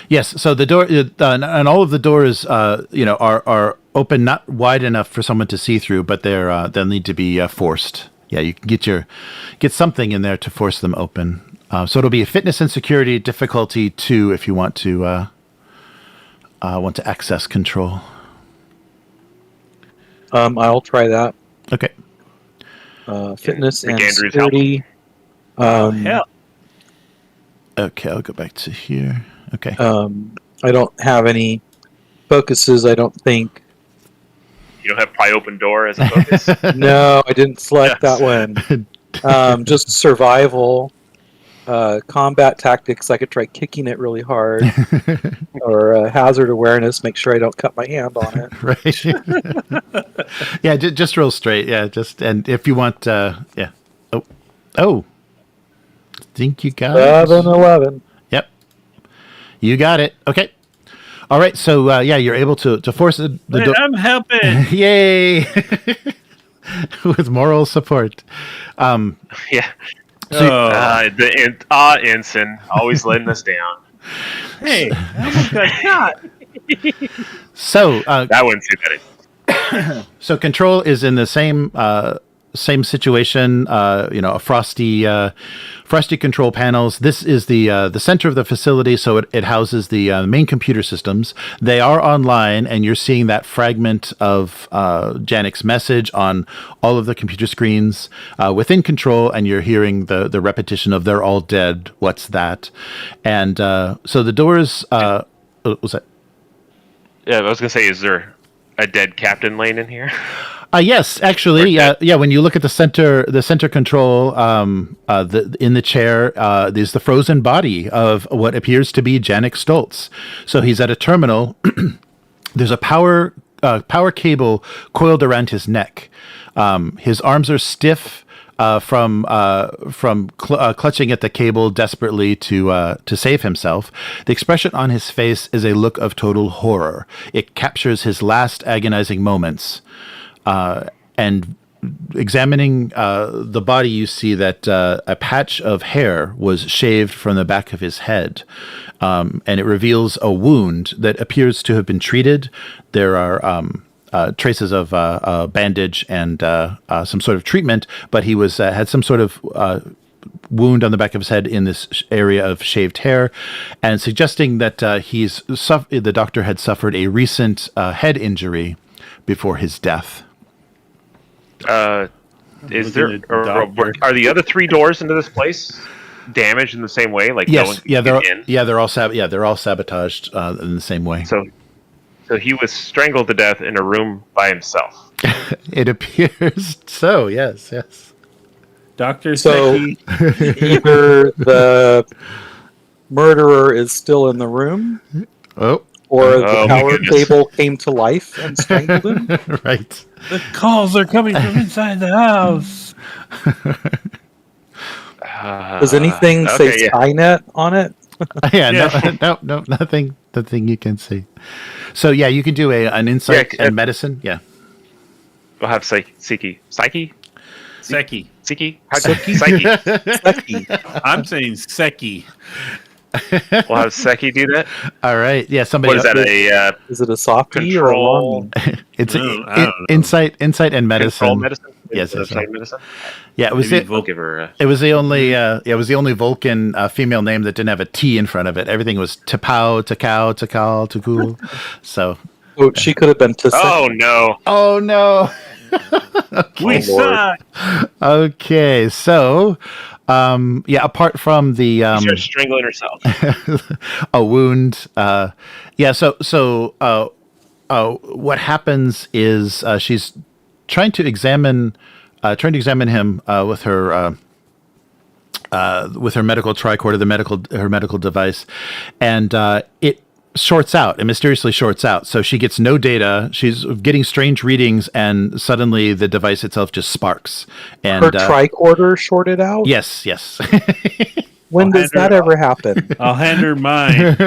Yes, so the door and all of the doors, are open, not wide enough for someone to see through, but they'll need to be forced. Yeah, you can get something in there to force them open. So it'll be a fitness and security difficulty 2 if you want to access control. I'll try that. Okay. Fitness and McAndrew's security. Hell. Okay, I'll go back to here. Okay. I don't have any focuses, I don't think. You don't have pry open door as a focus? No, I didn't select Yes. that one. Just survival. Combat tactics, I could try kicking it really hard. Or hazard awareness, make sure I don't cut my hand on it. Right. Yeah, just roll straight. Yeah, and if you want, yeah. Oh. Think you got it? 7-11. Yep. You got it. Okay. All right. So, you're able to force the door. I'm helping. Yay. With moral support. Yeah. Oh. Ensign, always letting us down. Hey, I almost got shot. So, That wouldn't say that. so control is in the same situation, a frosty control panels. This is the center of the facility, so it houses the main computer systems. They are online, and you're seeing that fragment of Janek's message on all of the computer screens within control, and you're hearing the repetition of "They're all dead. What's that?" And so the doors. What was that? Yeah, I was gonna say, is there a dead captain laying in here? Yes, actually, yeah. When you look at the center control, in the chair, there's the frozen body of what appears to be Janek Stoltz. So he's at a terminal. There's a power cable coiled around his neck. His arms are stiff from clutching at the cable desperately to save himself. The expression on his face is a look of total horror. It captures his last agonizing moments. And examining the body, you see that a patch of hair was shaved from the back of his head, and it reveals a wound that appears to have been treated. There are traces of bandage and some sort of treatment, but he had some sort of wound on the back of his head in this area of shaved hair, and suggesting that the doctor had suffered a recent head injury before his death. Are the other 3 doors into this place damaged in the same way? Like yes, no one can get in? they're all sabotaged in the same way. So he was strangled to death in a room by himself. It appears so. Yes. Dr. So Seki. either the murderer is still in the room, Oh, or the my power goodness. cable came to life and strangled him. right. The calls are coming from inside the house. Does anything say Skynet on it? No, nothing you can see. So yeah, you can do an insight and medicine. Yeah. We'll have Seki. Seki. Psyche. Seki. I'm saying Seki. We'll have Seki do that. All right. Yeah. Somebody. What is that? Is it a softie or a Control? longie? It's I don't know. insight and medicine. Control medicine. Yes, Insight medicine. Yeah. It was Maybe We'll give her. It was the only Vulcan female name that didn't have a T in front of it. Everything was T'Pau, T'Kau, T'Kal, T'Kul. So. Oh, she could have been Tiseki. Oh no! Oh no. We suck. Okay. So. Apart from the She started strangling herself. a wound. What happens is she's trying to examine him with her medical tricorder, her medical device, and it shorts out. It mysteriously shorts out. So she gets no data. She's getting strange readings, and suddenly the device itself just sparks. And her tricorder shorted out? Yes. When does that ever happen? I'll hand her mine.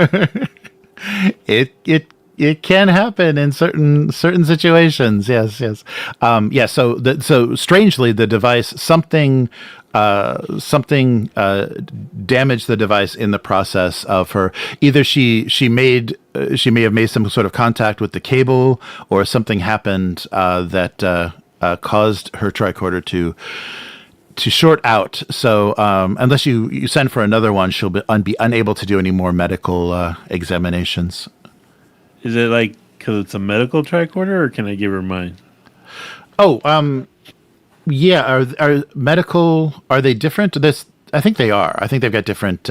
It can happen in certain situations. Yes. So strangely, the device something damaged the device in the process of her. Either she may have made some sort of contact with the cable, or something happened that caused her tricorder to short out. So unless you send for another one, she'll be unable to do any more medical examinations. Is it like because it's a medical tricorder, or can I give her mine? Oh, yeah. Are medical? Are they different? I think they are. I think they've got different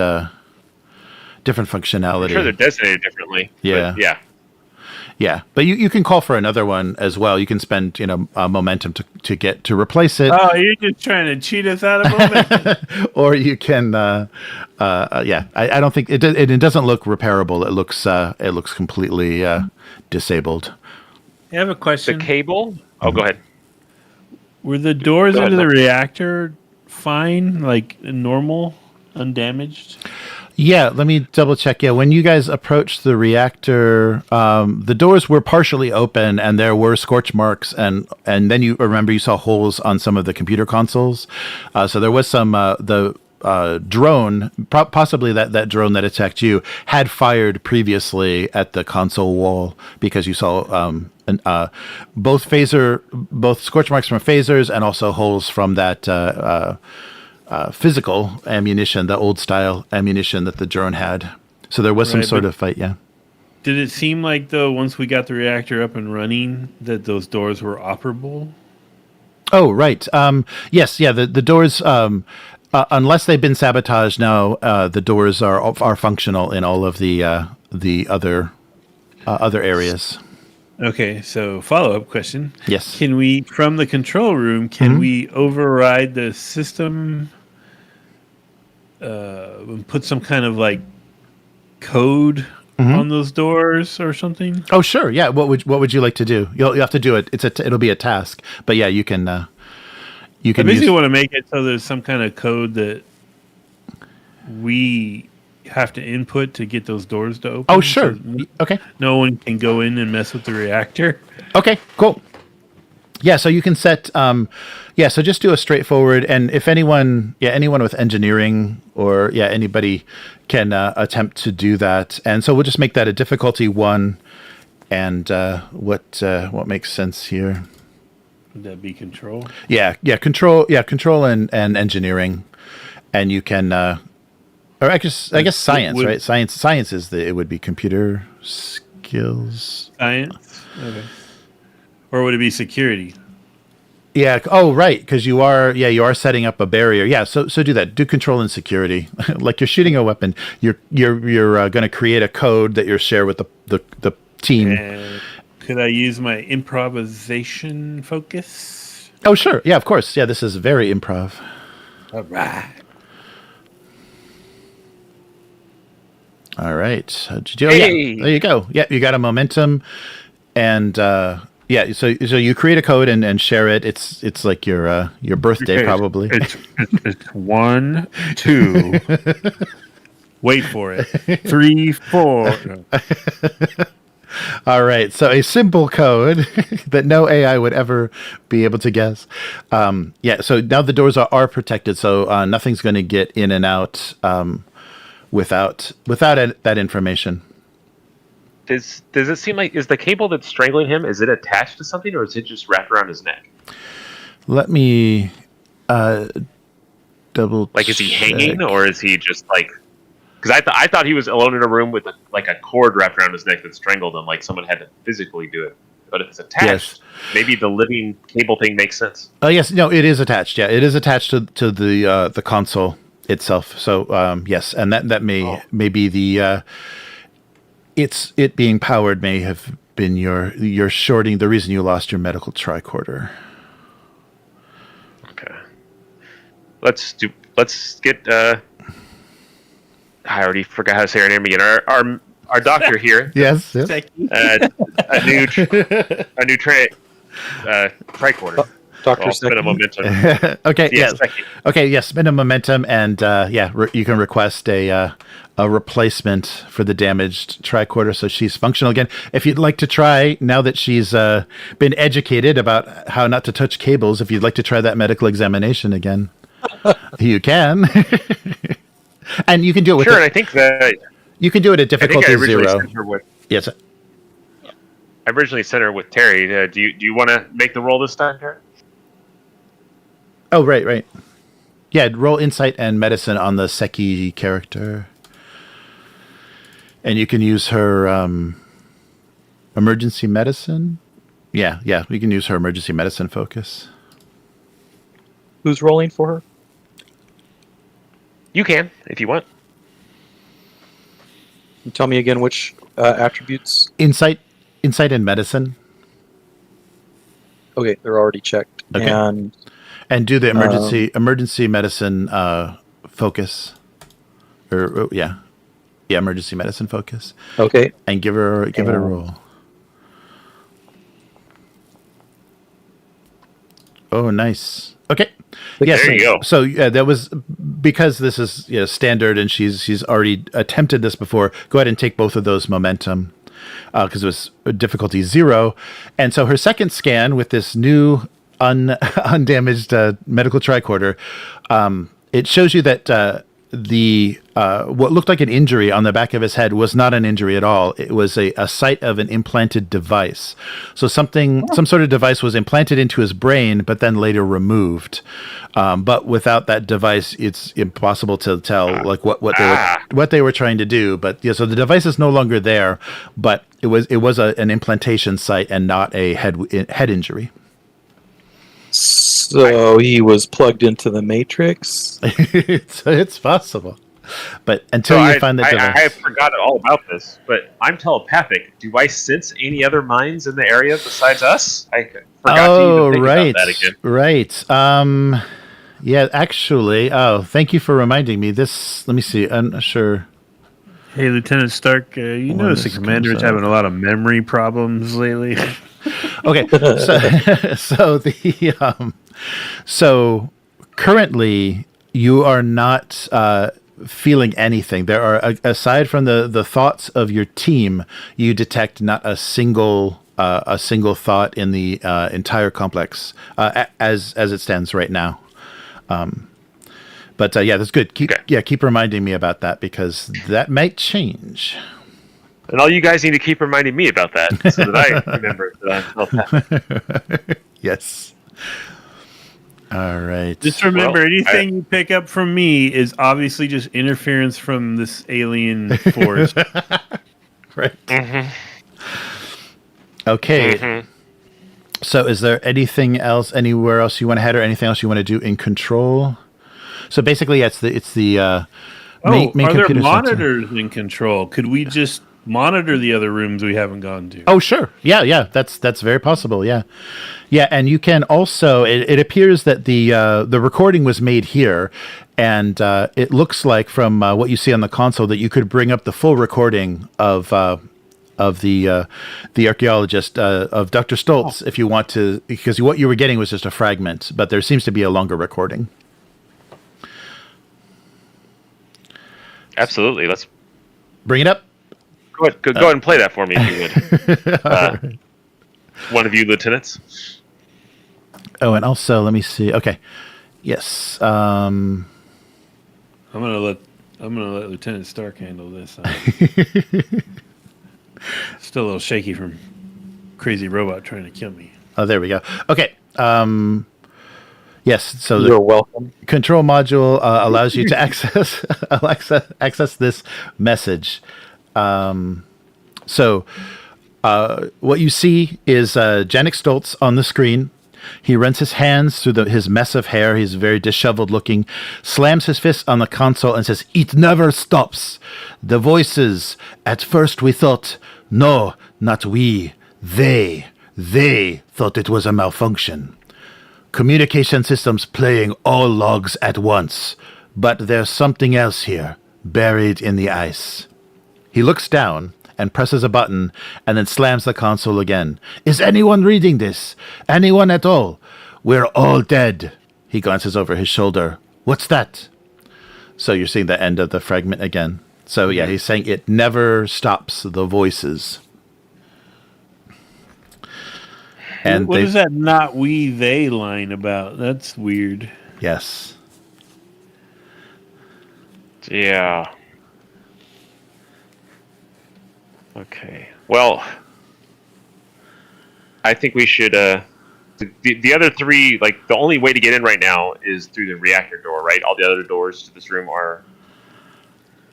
different functionality. I'm sure they're designated differently. Yeah. But yeah. Yeah, but you can call for another one as well. You can spend momentum to replace it. Oh, you're just trying to cheat us out of momentum. Or you can, I don't think it doesn't look repairable. It looks completely disabled. I have a question. The cable. Oh, go ahead. Were the doors Go ahead, into the Mike. reactor fine, like normal, undamaged? Yeah, let me double check. Yeah, when you guys approached the reactor, the doors were partially open, and there were scorch marks, and then you remember you saw holes on some of the computer consoles. So there was some drone, possibly that drone that attacked you, had fired previously at the console wall because you saw both scorch marks from phasers and also holes from that. Physical ammunition, the old style ammunition that the drone had. So there was some Right, sort but- of fight, yeah. Did it seem like, though, once we got the reactor up and running, that those doors were operable? Oh, right. Yes, yeah, the doors, unless they've been sabotaged now, the doors are functional in all of the other areas. Okay, so follow-up question. Yes. Can we, from the control room, we override the system and put some kind of, like, code on those doors or something? Oh, sure. Yeah. What would you like to do? You'll have to do it. It'll be a task. But yeah, you can. I basically want to make it so there's some kind of code that we have to input to get those doors to open. Oh, sure. So Okay. no one can go in and mess with the reactor. Okay, cool. Yeah, so you can set, so just do a straightforward, and if anyone with engineering or, anybody can attempt to do that. And so we'll just make that a difficulty 1, and what makes sense here? Would that be control? Control and engineering. And you can, or I guess science, right? Science it would be computer skills. Science? Okay. Or would it be security? Yeah. Oh, right. Because you are setting up a barrier. Yeah. So do that. Do control and security. Like you're shooting a weapon. You're going to create a code that you'll share with the team. And could I use my improvisation focus? Oh, sure. Yeah. Of course. Yeah. This is very improv. All right. All right. Hey. Yeah. There you go. Yeah. You got a momentum, and So you create a code and share it. It's like your birthday, probably. It's 1, 2. Wait for it. 3, 4. No. All right. So a simple code that no AI would ever be able to guess. So now the doors are protected. So nothing's going to get in and out without that information. Does it seem like, is the cable that's strangling him, is it attached to something, or is it just wrapped around his neck? Let me double. Like, is he hanging, check. or is he just like? Because I thought he was alone in a room with a cord wrapped around his neck that strangled him, like someone had to physically do it. But if it's attached, maybe the living cable thing makes sense. Oh yes, no, it is attached. Yeah, it is attached to the console itself. So yes, and that may be the. It being powered may have been your shorting, the reason you lost your medical tricorder. Okay. Let's get I already forgot how to say her name again. Our doctor here. Yes. a new tricorder. Dr. Spin a momentum. Okay. Yes. Becky. Okay. Yes. Spin a momentum, and you can request a replacement for the damaged tricorder, so she's functional again. If you'd like to try, now that she's been educated about how not to touch cables, if you'd like to try that medical examination again, you can. And you can do it with Sure, and I think that you can do it at difficulty I originally 0. sent her with. Yes. I originally sent her with Terry. Do you want to make the roll this time, Terry? Oh, right. Yeah, roll insight and medicine on the Seki character. And you can use her emergency medicine. Yeah, you can use her emergency medicine focus. Who's rolling for her? You can, if you want. Tell me again which attributes. Insight and medicine. Okay, they're already checked. Okay. And do the emergency medicine focus. Emergency medicine focus. Okay. And give it a roll. Oh, nice. Okay. Yes, there you go. So that was because this is standard, and she's already attempted this before. Go ahead and take both of those momentum because it was difficulty 0, and so her second scan with this new undamaged medical tricorder, it shows you that the what looked like an injury on the back of his head was not an injury at all. It was a site of an implanted device. So some sort of device was implanted into his brain, but then later removed. But without that device, it's impossible to tell like what they were trying to do. But so the device is no longer there, but it was an implantation site and not a head injury. So he was plugged into the Matrix? It's possible. But until you find the device. I forgot all about this, but I'm telepathic. Do I sense any other minds in the area besides us? I forgot to even think about that again. Right. Yeah, actually. Oh, thank you for reminding me. Let me see. I'm not sure. Hey, Lieutenant Stark, you notice the commander is having a lot of memory problems lately? Okay, so currently you are not feeling anything. There are, aside from the thoughts of your team, you detect not a single thought in the entire complex as it stands right now. But that's good. Keep reminding me about that because that might change. And all you guys need to keep reminding me about that so that I remember that I'm Yes. All right. Just remember, anything you pick up from me is obviously just interference from this alien force. Right. Mm-hmm. Okay. Mm-hmm. So is there anything else, anywhere else you want to head or anything else you want to do in control? So basically, it's the main are computer there center. monitors in control? Could we just monitor the other rooms we haven't gone to? Oh, sure. Yeah. That's very possible. Yeah. And you can also. It appears that the recording was made here, and it looks like from what you see on the console that you could bring up the full recording of the archaeologist of Dr. Stoltz if you want to, because what you were getting was just a fragment, but there seems to be a longer recording. Absolutely. Let's bring it up. Go ahead and play that for me, if you would. Right. One of you lieutenants. Oh, and also, let me see. Okay. Yes. I'm gonna let Lieutenant Stark handle this. Still a little shaky from crazy robot trying to kill me. Oh, there we go. Okay. Yes. So you're welcome. Control module allows you to access this message. So what you see is Janik Stoltz on the screen. He runs his hands through his mess of hair. He's very disheveled looking, slams his fist on the console and says, "It never stops. The voices. At first we thought, no, not we. They thought it was a malfunction. Communication systems playing all logs at once. But there's something else here, buried in the ice." He looks down and presses a button and then slams the console again. "Is anyone reading this? Anyone at all? We're all dead." He glances over his shoulder. "What's that?" So you're seeing the end of the fragment again. So yeah, he's saying it never stops the voices. And what is that not we, they line about? That's weird. Yes. Yeah. Okay. Well, I think we should. The other three, like the only way to get in right now is through the reactor door, right? All the other doors to this room are.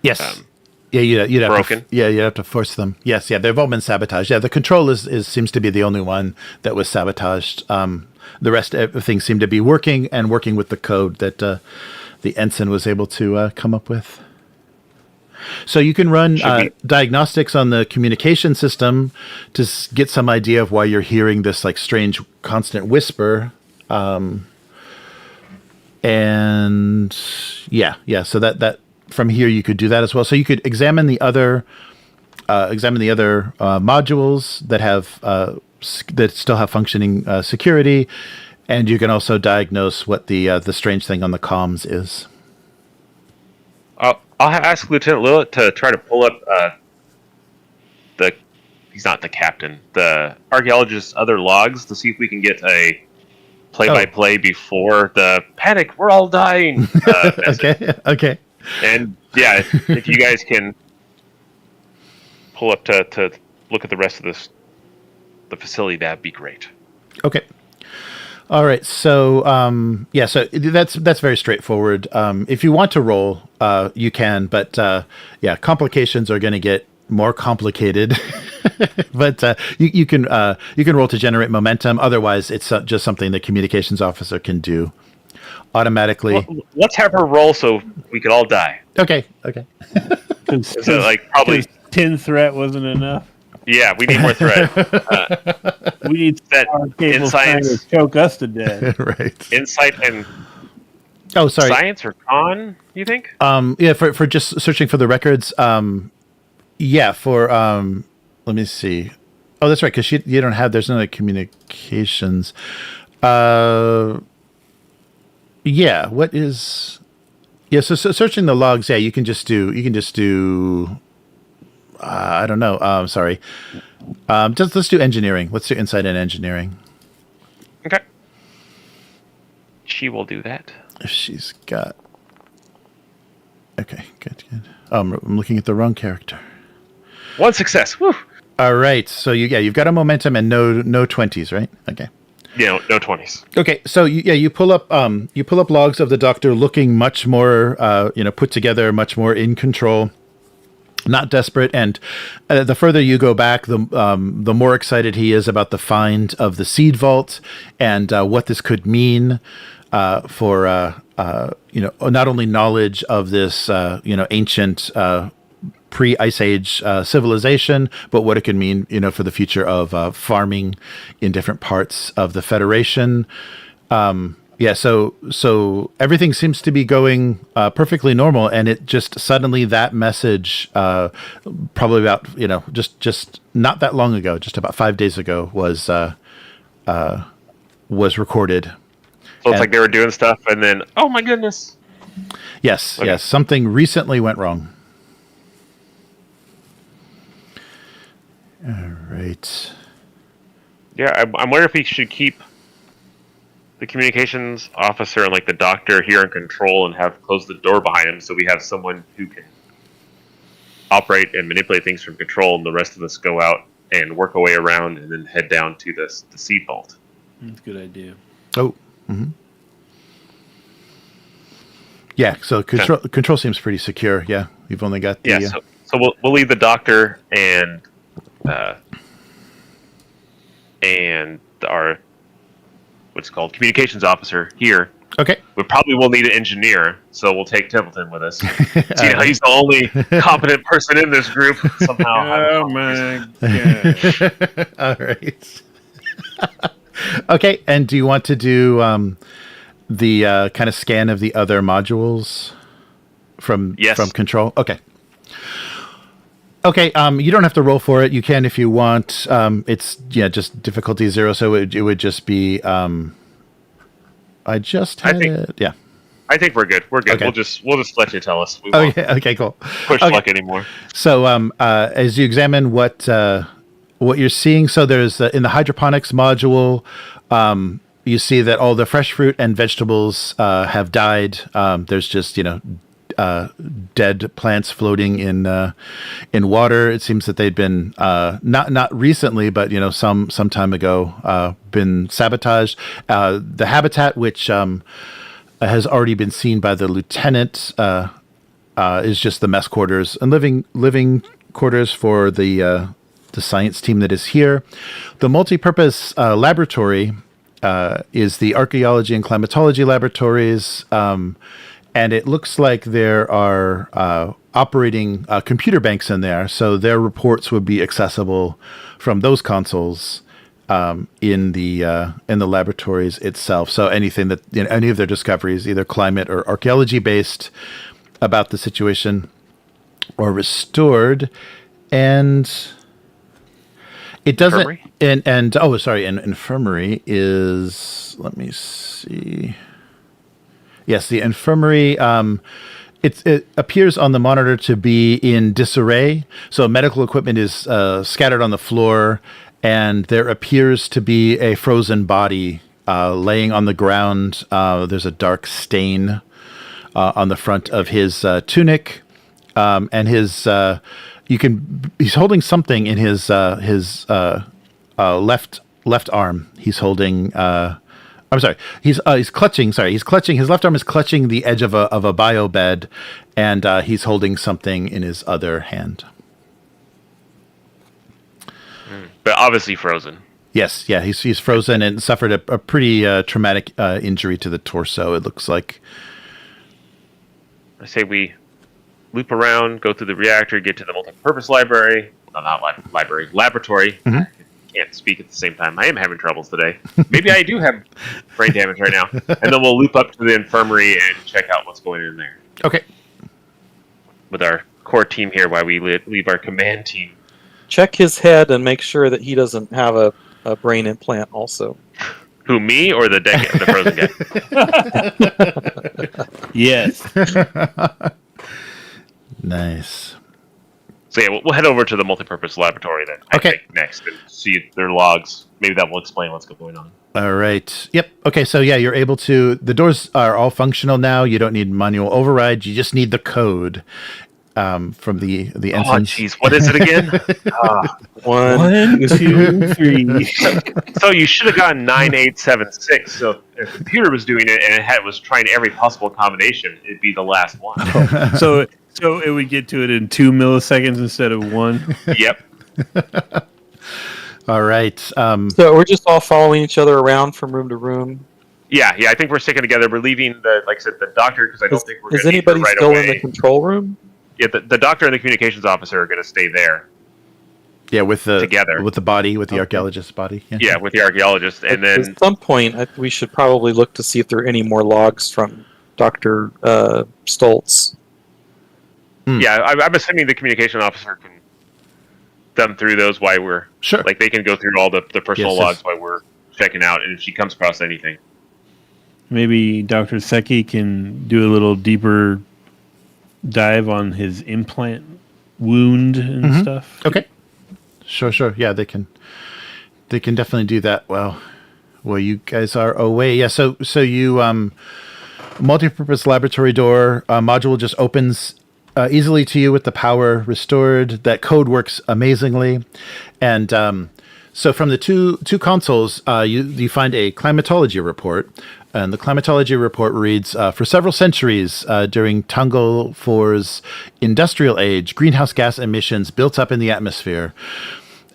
Yes. You'd have broken. You'd have to force them. Yes. Yeah. They've all been sabotaged. Yeah. The control is seems to be the only one that was sabotaged. The rest everything seemed to be working with the code that the ensign was able to come up with. So you can run Should we- diagnostics on the communication system to get some idea of why you're hearing this like strange constant whisper. And yeah. So that from here you could do that as well. So you could examine the other modules that have that still have functioning security, and you can also diagnose what the strange thing on the comms is. I'll ask Lieutenant Lillet to try to pull up he's not the captain, the archaeologist's other logs to see if we can get a play-by-play before the panic, we're all dying. Okay. And yeah, if you guys can pull up to look at the rest of the facility, that'd be great. Okay. All right. So so that's very straightforward. If you want to roll, you can, but complications are going to get more complicated. But you can roll to generate momentum. Otherwise, it's just something the communications officer can do automatically. Well, let's have her roll so we could all die. Okay. So like probably 10 threat wasn't enough. Yeah, we need more threat. We need that cable trying to choke us to death. Right. Insight and science or con, you think? For just searching for the records. Let me see. Oh, that's right, because you don't have. There's no communications. What is? Yeah, so searching the logs. Yeah, you can just do. I don't know. Sorry. Let's do engineering. Let's do insight and engineering. Okay. She will do that. If she's got. Okay, good. I'm looking at the wrong character. One success. Woo. All right. So you've got a momentum and no 20s, right? Okay. Yeah, no 20s. Okay. So you pull up logs of the doctor looking much more put together, much more in control, not desperate. And the further you go back, the more excited he is about the find of the seed vault and what this could mean for not only knowledge of this ancient pre-Ice Age civilization, but what it could mean, for the future of farming in different parts of the Federation. So everything seems to be going perfectly normal, and it just suddenly that message, probably about just not that long ago, just about 5 days ago, was recorded. So it's like they were doing stuff, and then oh my goodness. Yes, Okay. yes, something recently went wrong. All right. Yeah, I'm wondering if we should keep the communications officer and like the doctor here in control and have closed the door behind him, so we have someone who can operate and manipulate things from control, and the rest of us go out and work our way around and then head down to the seed vault. That's a good idea. Oh. Mm-hmm. Yeah. So control seems pretty secure. Yeah, we've only got the. So we'll leave the doctor and our what's called communications officer here. Okay. We probably will need an engineer, so we'll take Templeton with us. See how he's the only competent person in this group somehow. Oh my god! All right. Okay, and do you want to do the kind of scan of the other modules from control? Okay. Okay, you don't have to roll for it. You can if you want. It's just difficulty 0, so it would just be. I just had it. Yeah. I think we're good. We're good. Okay. We'll just let you tell us. We won't Okay. Cool. push luck anymore. So, as you examine what you're seeing, so there's in the hydroponics module, you see that all the fresh fruit and vegetables have died. There's just dead plants floating in water. It seems that they'd been not recently, but some time ago, been sabotaged. The habitat, which has already been seen by the lieutenant, is just the mess quarters and living quarters for the science team that is here. The multi-purpose laboratory is the archaeology and climatology laboratories. and it looks like there are operating computer banks in there, so their reports would be accessible from those consoles in the laboratories itself. So anything that any of their discoveries, either climate or archaeology based, about the situation, or restored, and it doesn't. Infirmary? And infirmary is. Let me see. Yes, the infirmary. It appears on the monitor to be in disarray. So medical equipment is scattered on the floor, and there appears to be a frozen body laying on the ground. There's a dark stain on the front of his tunic, and his. He's holding something in his left arm. He's holding. I'm sorry. He's clutching. Sorry, he's clutching. His left arm is clutching the edge of a bio bed, and he's holding something in his other hand. But obviously frozen. Yes, yeah, he's frozen and suffered a pretty traumatic injury to the torso. It looks like. I say we loop around, go through the reactor, get to the multi-purpose library. No, not library, laboratory. Mm-hmm. Can't speak at the same time. I am having troubles today. Maybe I do have brain damage right now. And then we'll loop up to the infirmary and check out what's going in there. Okay. With our core team here while we leave our command team. Check his head and make sure that he doesn't have a brain implant also. Who, me or the frozen guy? Yes. Nice. So yeah, we'll head over to the multipurpose laboratory then. I think next and see their logs. Maybe that will explain what's going on. All right. Yep. Okay. So yeah, you're able to. The doors are all functional now. You don't need manual override. You just need the code from the ensign. Oh, jeez. What is it again? 1, 2, 3. So you should have gotten 9876. So if the computer was doing it and it was trying every possible combination, it'd be the last one. So it would get to it in 2 milliseconds instead of 1. Yep. All right. So we're just all following each other around from room to room. Yeah. I think we're sticking together. We're leaving the doctor because I don't think we're going Is to need her anybody right still away. in the control room? Yeah, the doctor and the communications officer are going to stay there. Yeah, with the together. with the body, with the archaeologist's body. Yeah, with the archaeologist, and then At some point, we should probably look to see if there are any more logs from Dr. Stoltz. Yeah, I'm assuming the communication officer can thumb through those while we're like they can go through all the personal logs while we're checking out, and if she comes across anything, maybe Dr. Seki can do a little deeper dive on his implant wound and stuff. Okay. Sure. Yeah, they can definitely do that. Well, you guys are away. Yeah. So you multi-purpose laboratory door module just opens easily to you with the power restored. That code works amazingly, and so from the two consoles, you find a climatology report, and the climatology report reads: for several centuries during Tungal 4's industrial age, greenhouse gas emissions built up in the atmosphere.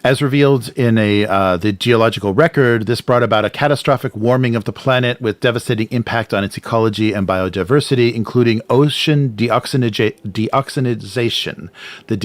As revealed in the geological record, this brought about a catastrophic warming of the planet with devastating impact on its ecology and biodiversity, including ocean deoxygenation. The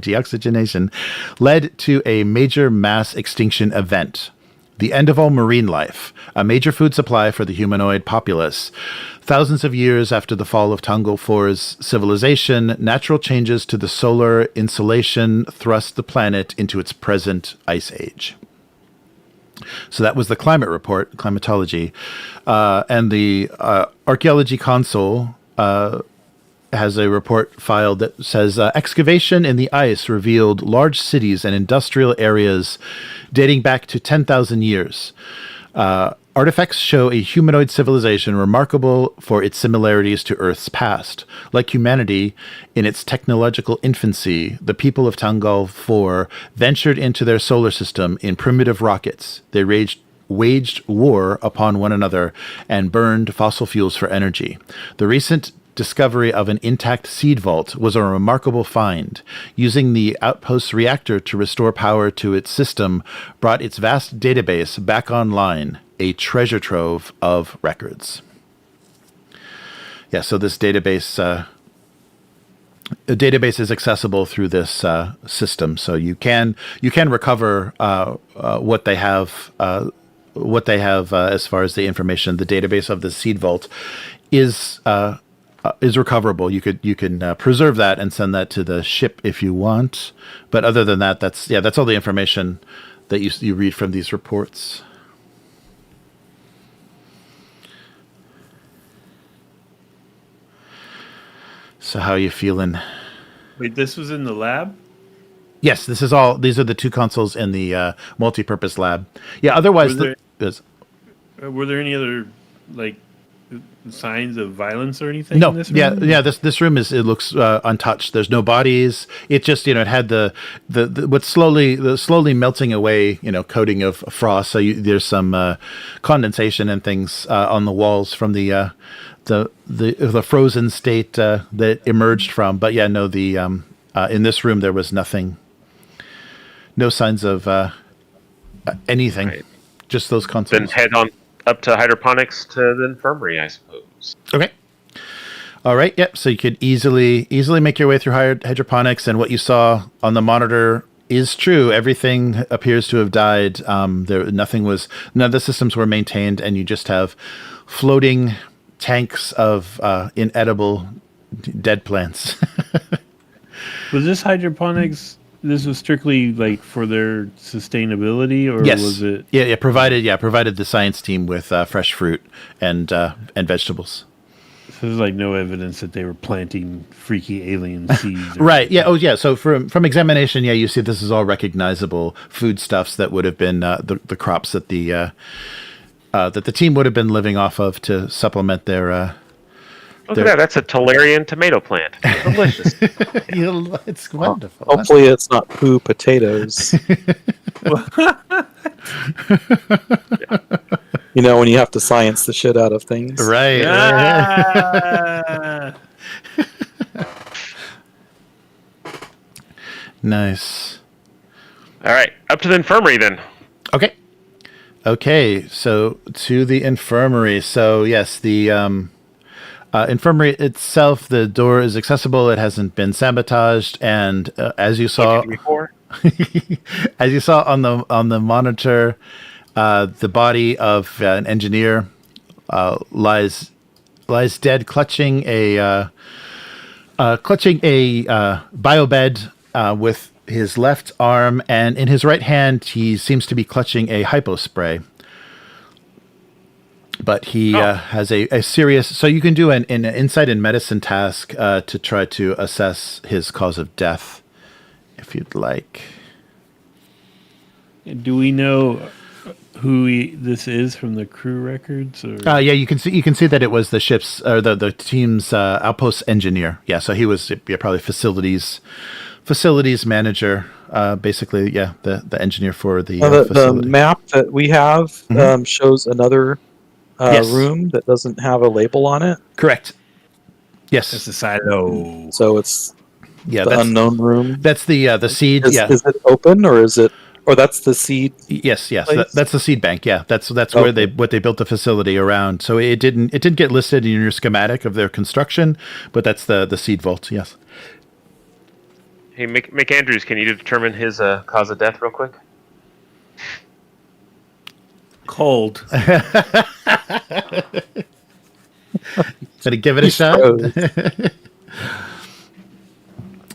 deoxygenation led to a major mass extinction event. The end of all marine life, a major food supply for the humanoid populace. Thousands of years after the fall of Tungal 4's civilization, natural changes to the solar insolation thrust the planet into its present ice age. So that was the climate report, climatology. And the archaeology console has a report filed that says excavation in the ice revealed large cities and industrial areas dating back to 10,000 years. Artifacts show a humanoid civilization remarkable for its similarities to Earth's past. Like humanity, in its technological infancy, the people of Tungal 4 ventured into their solar system in primitive rockets. They waged war upon one another and burned fossil fuels for energy. The recent discovery of an intact seed vault was a remarkable find. Using the outpost's reactor to restore power to its system brought its vast database back online. a treasure trove of records. Yeah, so this database is accessible through this system, so you can recover what they have as far as the information. The database of the seed vault is recoverable. You can preserve that and send that to the ship if you want. But other than that, that's all the information that you read from these reports. So how are you feeling? Wait, this was in the lab? Yes, these are the two consoles in the multi-purpose lab. Yeah, otherwise were there any other like signs of violence or anything No, in this room? this room looks untouched. There's no bodies. It just, it had the what's slowly melting away, coating of frost. So there's some condensation and things on the walls from the frozen state that emerged from. But yeah, no, in this room there was nothing. No signs of anything. Right. Just those consoles. Then head on up to hydroponics to the infirmary, I suppose. Okay. All right. Yep. So you could easily make your way through hydroponics, and what you saw on the monitor is true. Everything appears to have died. None of the systems were maintained, and you just have floating tanks of inedible dead plants. Was this hydroponics? This was strictly like for their sustainability, or yes. was it? Yeah, provided the science team with fresh fruit and vegetables. So there's like no evidence that they were planting freaky alien seeds. Right. Yeah. Oh, yeah. So from examination, yeah, you see this is all recognizable foodstuffs that would have been the crops that the team would have been living off of to supplement their. Look at that. That's a Tolarian tomato plant. Delicious. It's wonderful. Hopefully it's not poo potatoes. When you have to science the shit out of things. Right. Ah! Nice. All right. Up to the infirmary then. Okay. So to the infirmary. So yes, the infirmary itself, the door is accessible. It hasn't been sabotaged, and as you saw, as you saw on the monitor, the body of an engineer lies dead, clutching a biobed with his left arm, and in his right hand he seems to be clutching a hypo spray. But he has a serious... So you can do an insight and medicine task to try to assess his cause of death, if you'd like. Do we know who this is from the crew records? Or? Yeah, you can see that it was the ship's or the team's outpost engineer. Yeah, so he was probably facilities manager. Basically, yeah, the engineer for the facility. The map that we have shows another... room that doesn't have a label on it. Correct. Yes. It's the silo. So it's the unknown room. That's the seed. Is it open or is it? Or that's the seed. Yes. That's the seed bank. Yeah, that's where they built the facility around. So it didn't get listed in your schematic of their construction, but that's the seed vault. Yes. Hey, Mick Andrews, can you determine his cause of death real quick? Cold. Gonna give it a shot.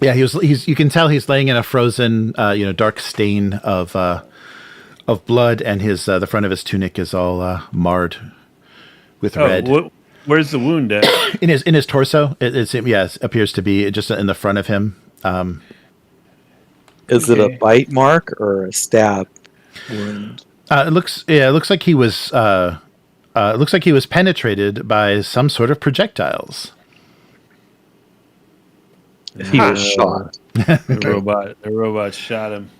Yeah, he's. You can tell he's laying in a frozen, dark stain of blood, and his the front of his tunic is all marred with red. Where's the wound at? in his torso. It appears to be just in the front of him. Is it a bite mark or a stab wound? It looks like he was penetrated by some sort of projectiles. He was shot. The robot shot him.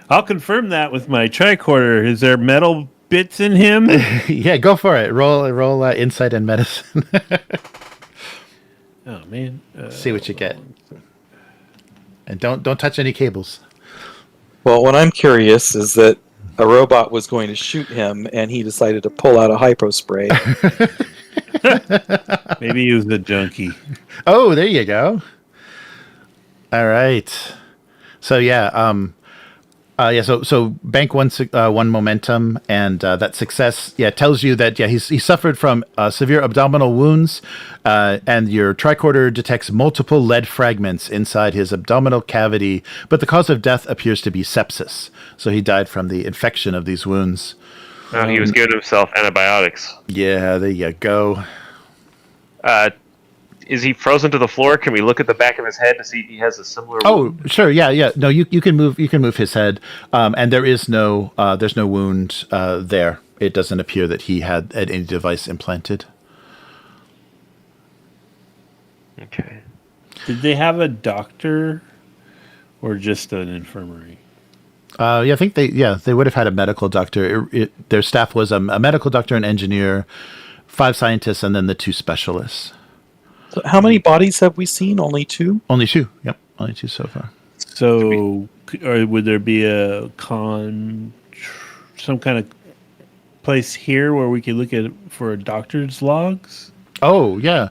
I'll confirm that with my tricorder. Is there metal bits in him? Yeah, go for it. Roll insight and medicine. Oh man. See what you get. And don't touch any cables. Well, what I'm curious is that a robot was going to shoot him, and he decided to pull out a hypo spray. Maybe he was a junkie. Oh, there you go. All right. So yeah, so bank one momentum, and that success tells you that he suffered from severe abdominal wounds, and your tricorder detects multiple lead fragments inside his abdominal cavity, but the cause of death appears to be sepsis. So he died from the infection of these wounds. Oh, he was giving himself antibiotics. Yeah, there you go. Is he frozen to the floor? Can we look at the back of his head to see if he has a similar? Oh, wound? sure. Yeah. No, you can move his head, and there's no wound there. It doesn't appear that he had any device implanted. Okay. Did they have a doctor or just an infirmary? I think they would have had a medical doctor. Their staff was a medical doctor, an engineer, 5 scientists, and then the 2 specialists. So how many bodies have we seen? Only 2? Only 2. Yep, only 2 so far. So, or would there be some kind of place here where we could look at for doctor's logs? Oh, yeah.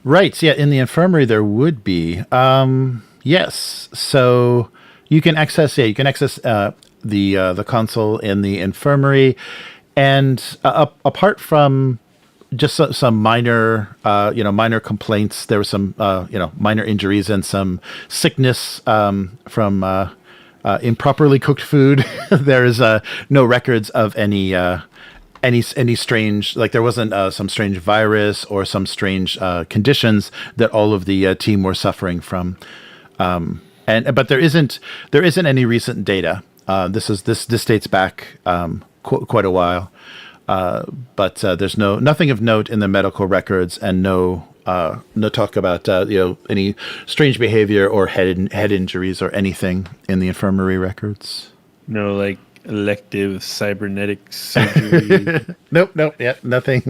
Right. Yeah, in the infirmary there would be. Yes. So you can access the console in the infirmary, and apart from just some minor complaints, there were some minor injuries and some sickness from improperly cooked food. There is no records of any strange, like there wasn't some strange virus or some strange conditions that all of the team were suffering from. But there isn't any recent data. This dates back quite a while. But there's nothing of note in the medical records, and no talk about any strange behavior or head injuries or anything in the infirmary records. No, like elective cybernetic surgery. Nope. Yeah, nothing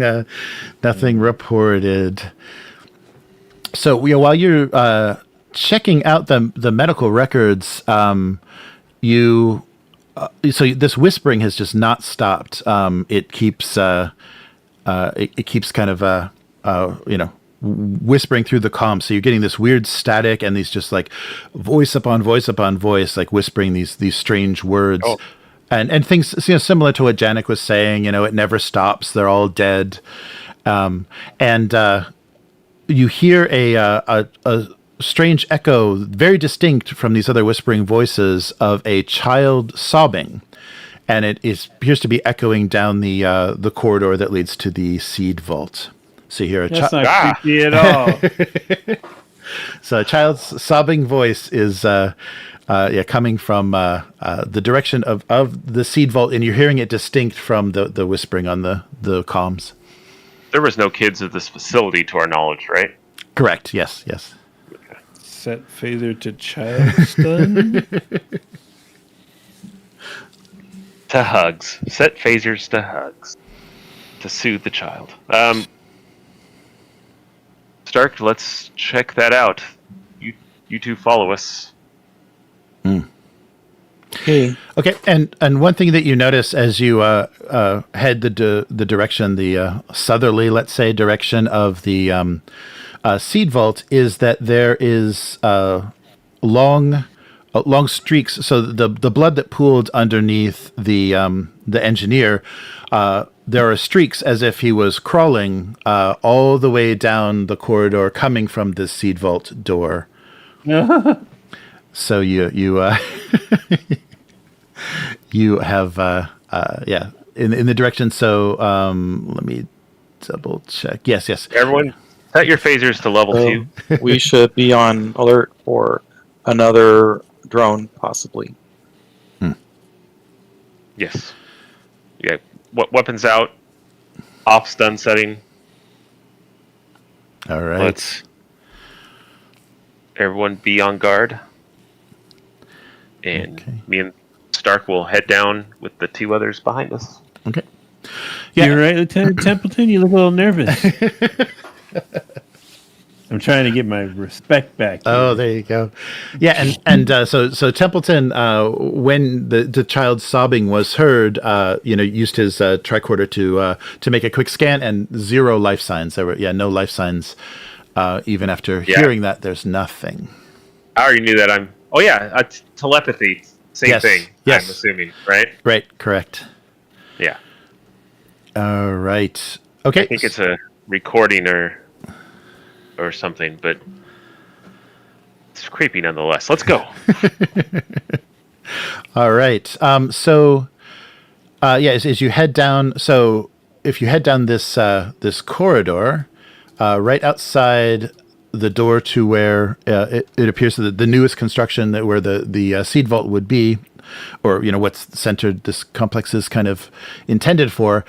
reported. So while you're checking out the medical records, so this whispering has just not stopped. It keeps kind of whispering through the comm. So you're getting this weird static and these just like voice upon voice upon voice, like whispering these strange words. Oh. And things similar to what Janik was saying. It never stops. They're all dead. And you hear a strange echo, very distinct from these other whispering voices, of a child sobbing, and it appears to be echoing down the corridor that leads to the seed vault. So you hear That's not creepy at all. So a child's sobbing voice is coming from the direction of the seed vault, and you're hearing it distinct from the whispering on the comms. There was no kids at this facility, to our knowledge, right? Correct. Yes. Set phaser to child stun. To hugs. Set phasers to hugs. To soothe the child. Stark, let's check that out. You two follow us. Okay. Okay, and one thing that you notice as you head the direction, the southerly, let's say, direction of the seed vault, is that there is long streaks. So the blood that pooled underneath the engineer, there are streaks as if he was crawling all the way down the corridor, coming from the seed vault door. So you you have in the direction. So let me double check. Yes. Everyone, set your phasers to level 2. We should be on alert for another drone, possibly. Yes. Yeah. Weapons out. Off stun setting. All right. Let's everyone be on guard. And Okay. me and Stark will head down with the 2 others behind us. Okay. Yeah. You're right, Lieutenant Templeton. You look a little nervous. I'm trying to get my respect back. Oh, there you go. Yeah, and so Templeton, when the child's sobbing was heard, used his tricorder to make a quick scan, and 0 life signs. There were no life signs. Even after hearing that, there's nothing. I already knew that. Telepathy, same thing. Yes. I'm assuming, right? Right, correct. Yeah. All right. Okay. I think it's a recording or something, but it's creepy nonetheless. Let's go. All right. As you head down, so if you head down this corridor, right outside the door to where it appears that the newest construction where the seed vault would be, or what's centered this complex is kind of intended for.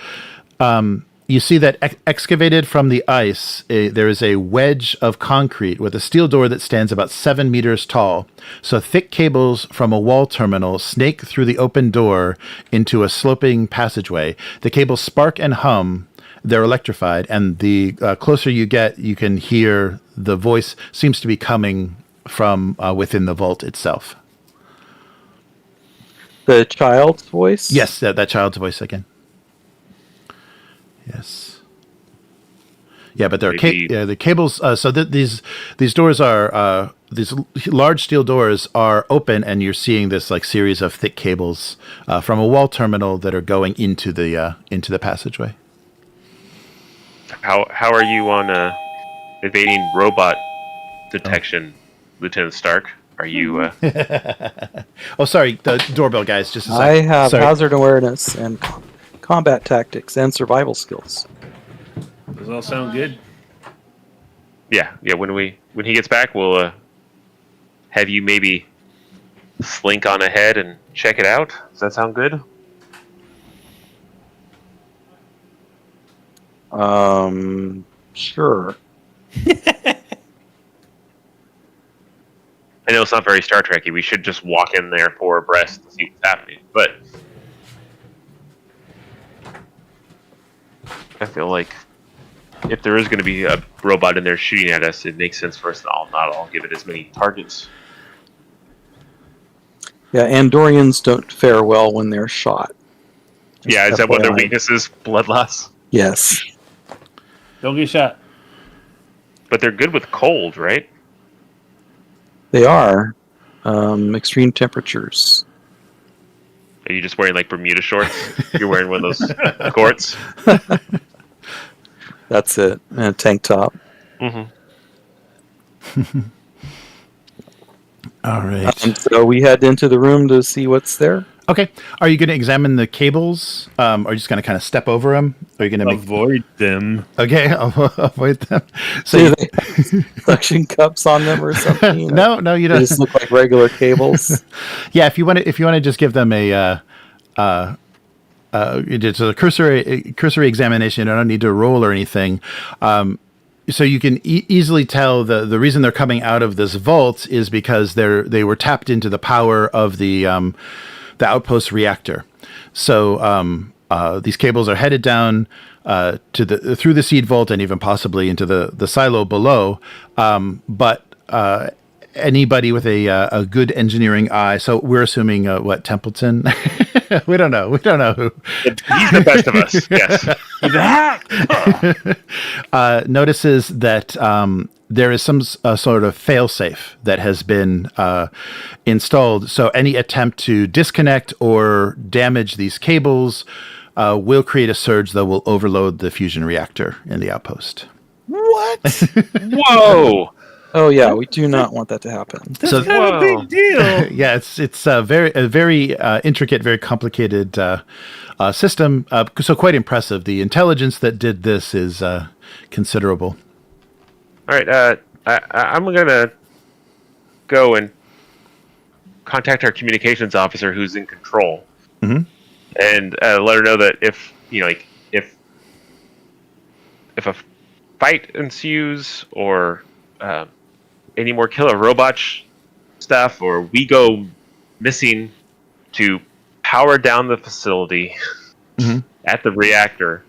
You see that excavated from the ice, there is a wedge of concrete with a steel door that stands about 7 meters tall. So thick cables from a wall terminal snake through the open door into a sloping passageway. The cables spark and hum. They're electrified, and the closer you get, you can hear the voice seems to be coming from within the vault itself. The child's voice? Yes, that child's voice again. Yes. Yeah, but there are the cables. So these doors are these large steel doors are open, and you're seeing this series of thick cables from a wall terminal that are going into the passageway. How are you on evading robot detection, Lieutenant Stark? Are you? Oh, sorry, the doorbell guys. Just a second. I have hazard awareness and combat tactics and survival skills. Those all sound good. Yeah. When he gets back, we'll have you maybe slink on ahead and check it out. Does that sound good? Sure. I know it's not very Star Trek-y. We should just walk in there 4 abreast to see what's happening. But I feel like if there is going to be a robot in there shooting at us, it makes sense for us to not all give it as many targets. Yeah, Andorians don't fare well when they're shot. Yeah, is that one of their weaknesses? Blood loss? Yes. Don't get shot. But they're good with cold, right? They are. Extreme temperatures. Are you just wearing Bermuda shorts? You're wearing one of those shorts? That's it. And a tank top. Mm-hmm. All right. So we head into the room to see what's there. Okay. Are you going to examine the cables? Or are you just going to kind of step over them? Or are you going to avoid them? Okay, avoid them. So do they have suction cups on them or something? No, you don't. They just look like regular cables. Yeah, if you want to just give them a cursory examination. I don't need to roll or anything. So you can easily tell the reason they're coming out of this vault is because they were tapped into the power of the outpost reactor. So these cables are headed down through the seed vault and even possibly into the silo below. But anybody with a good engineering eye. So we're assuming Templeton. we don't know. Who. He's the best of us. Yes. Notices that there is some sort of failsafe that has been installed. So any attempt to disconnect or damage these cables will create a surge that will overload the fusion reactor in the outpost. What? Whoa! Oh yeah, we do not want that to happen. That's kind of a big deal. Yeah, it's a very intricate, very complicated system. So quite impressive. The intelligence that did this is considerable. All right, I'm gonna go and contact our communications officer, who's in control, and let her know that if a fight ensues or any more killer robot stuff, or we go missing, to power down the facility at the reactor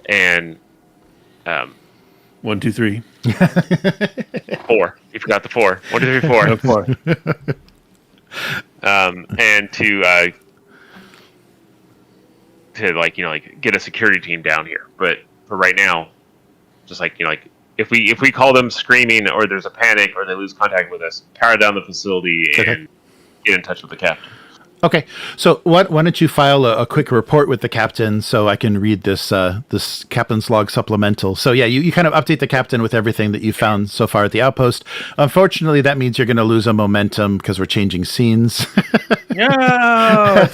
and 1, 2, 3. 4. You forgot the 4. 1, 2, 3, 4. No, 4. And to get a security team down here. But for right now, just if we call them screaming or there's a panic or they lose contact with us, power down the facility and get in touch with the captain. Okay, so why don't you file a quick report with the captain so I can read this this captain's log supplemental. So yeah, you kind of update the captain with everything that you found so far at the outpost. Unfortunately, that means you're going to lose a momentum because we're changing scenes. No,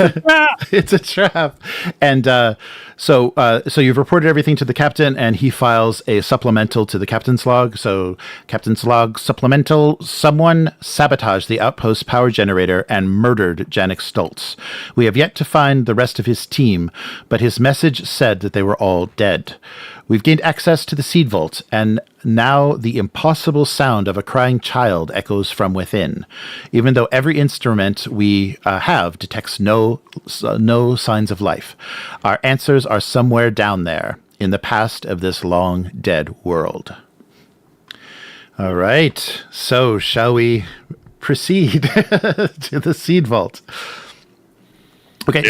It's a trap. And so you've reported everything to the captain, and he files a supplemental to the captain's log. So captain's log supplemental: someone sabotaged the outpost power generator and murdered Janik Stoltz. We have yet to find the rest of his team, but his message said that they were all dead. We've gained access to the seed vault, and now the impossible sound of a crying child echoes from within, even though every instrument we have detects no signs of life. Our answers are somewhere down there, in the past of this long dead world. All right, so shall we proceed to the seed vault? Okay,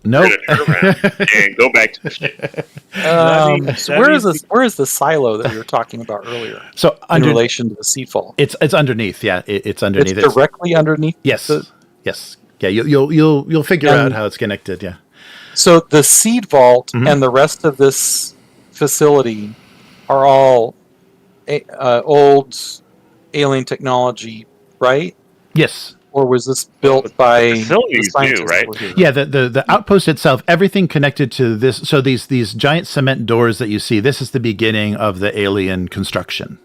no. We're gonna turn around and go back to the ship. So where is the silo that we were talking about earlier? So in relation to the seed vault, it's underneath. Yeah, it's underneath. It's directly underneath. Yes. Yes. Yeah. You'll figure out how it's connected. Yeah. So the seed vault and the rest of this facility are all old alien technology, right? Yes. Or was this built by facilities new, right? Yeah, the outpost itself, everything connected to this. So these giant cement doors that you see, this is the beginning of the alien construction.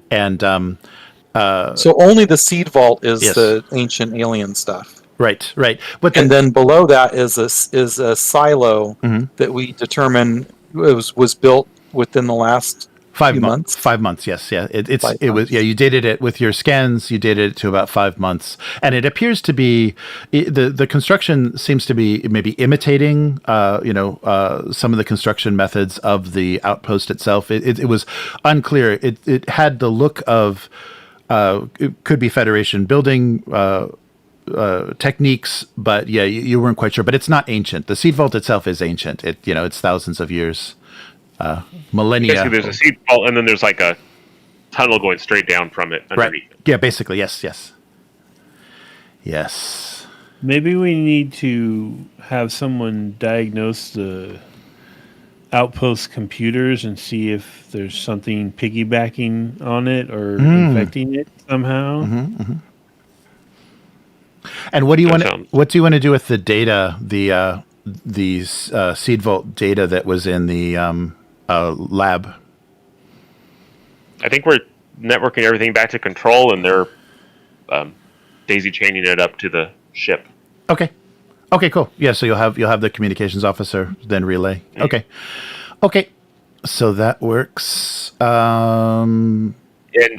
And so only the seed vault is the ancient alien stuff. Right. But then below that is a silo that we determine was built within the last 5 months. 5 months, yes, yeah. It was, yeah. You dated it with your scans. You dated it to about 5 months, and it appears to be the construction seems to be maybe imitating, some of the construction methods of the outpost itself. It was unclear. It had the look of it could be Federation building techniques, but yeah, you weren't quite sure. But it's not ancient. The seed vault itself is ancient. It's thousands of years. Millennia. Basically, there's a seed vault, and then there's like a tunnel going straight down from it underneath. Right. Yeah, basically, yes. Maybe we need to have someone diagnose the outpost computers and see if there's something piggybacking on it or infecting it somehow. And what do you want to do with the data, these seed vault data that was in the lab? I think we're networking everything back to control, and they're daisy chaining it up to the ship. Okay, cool. Yeah, so you'll have the communications officer then relay. Okay, so that works. And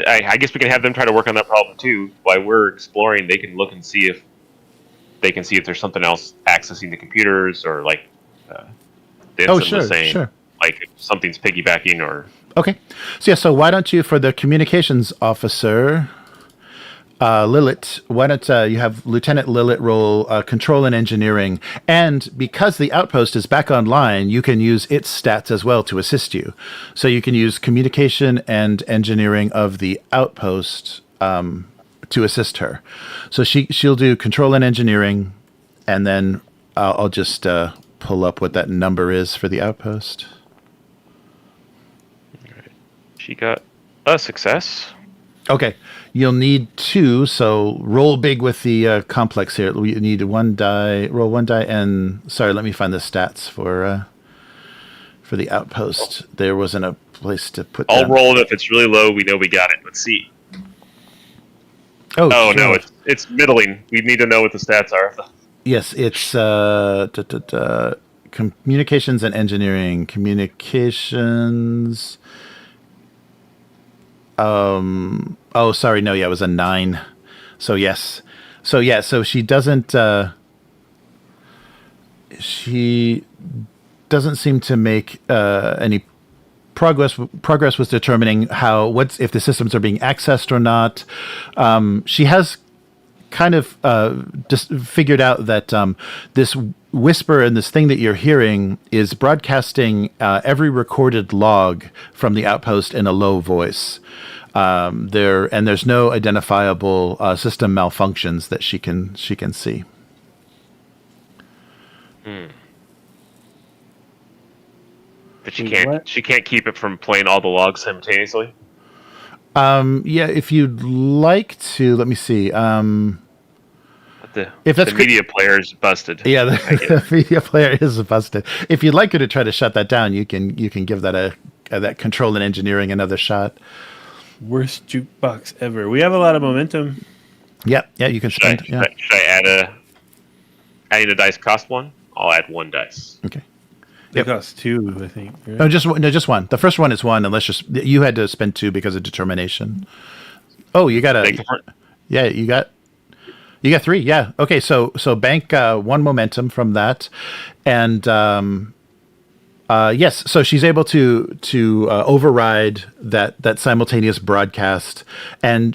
I guess we can have them try to work on that problem too. While we're exploring, they can look and see if there's something else accessing the computers, or like the ensign was saying. Sure. Like if something's piggybacking or... Okay. So why don't you, for the communications officer, Lilith, why don't you have Lieutenant Lilith roll control and engineering? And because the outpost is back online, you can use its stats as well to assist you. So you can use communication and engineering of the outpost to assist her. So she'll do control and engineering, and then I'll just pull up what that number is for the outpost. She got a success. Okay. You'll need 2, so roll big with the complex here. We need one die, roll 1 die, and sorry, let me find the stats for the outpost. There wasn't a place to put I'll roll it. If it's really low, we know we got it. Let's see. Oh sure. No, it's middling. We need to know what the stats are. Yes, it's communications and engineering. Communications... sorry, no, yeah, it was a 9. So yes. So she doesn't seem to make any progress was determining if the systems are being accessed or not. She has kind of just figured out that this whisper and this thing that you're hearing is broadcasting every recorded log from the outpost in a low voice. There's no identifiable system malfunctions that she can see. But she can't keep it from playing all the logs simultaneously. Yeah, if you'd like to, let me see. If the media player is busted. Yeah, the media player is busted. If you'd like her to try to shut that down, you can give that that control and engineering another shot. Worst jukebox ever. We have a lot of momentum. Yeah, you can spend. Should I add a dice cost 1? I'll add 1 dice. Okay. It costs 2, I think. Right? No, just 1. The first one is 1, unless you had to spend 2 because of determination. Oh, you got yeah, you got 3. Yeah. Okay. So bank 1 momentum from that, and yes. So she's able to override that simultaneous broadcast, and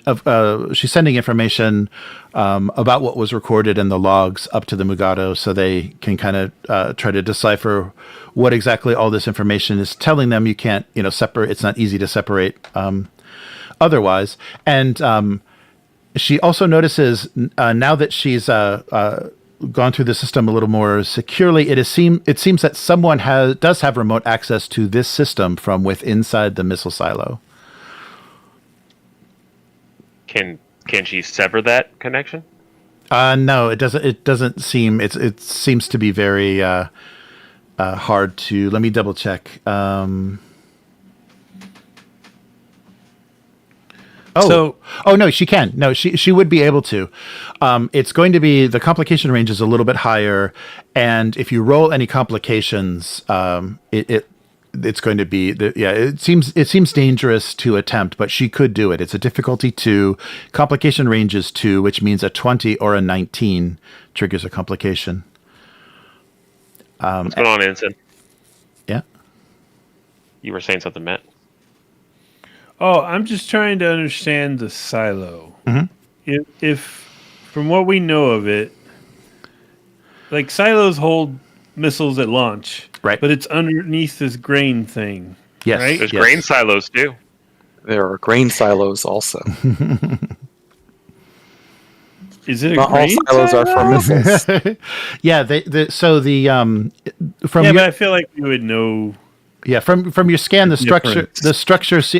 she's sending information about what was recorded in the logs up to the Mugato, so they can kind of try to decipher what exactly all this information is telling them. You can't separate. It's not easy to separate otherwise, and she also notices now that she's gone through the system a little more securely. It seems that someone does have remote access to this system from inside the missile silo. Can she sever that connection? No, it doesn't. It doesn't seem. It seems to be very hard to. Let me double check. Oh no, she can. No, she would be able to. It's going to be, the complication range is a little bit higher, and if you roll any complications, it's going to be it seems dangerous to attempt, but she could do it. It's a difficulty 2, complication range is 2, which means a 20 or a 19 triggers a complication. What's going on, Ensign? Yeah, you were saying something, Matt. Oh, I'm just trying to understand the silo. Mm-hmm. If from what we know of it, like silos hold missiles at launch, right? But it's underneath this grain thing. Yes, right? There's grain silos too. There are grain silos also. Is it not all silos are for missiles? Yeah, but I feel like we would know. Yeah, from your scan, the structure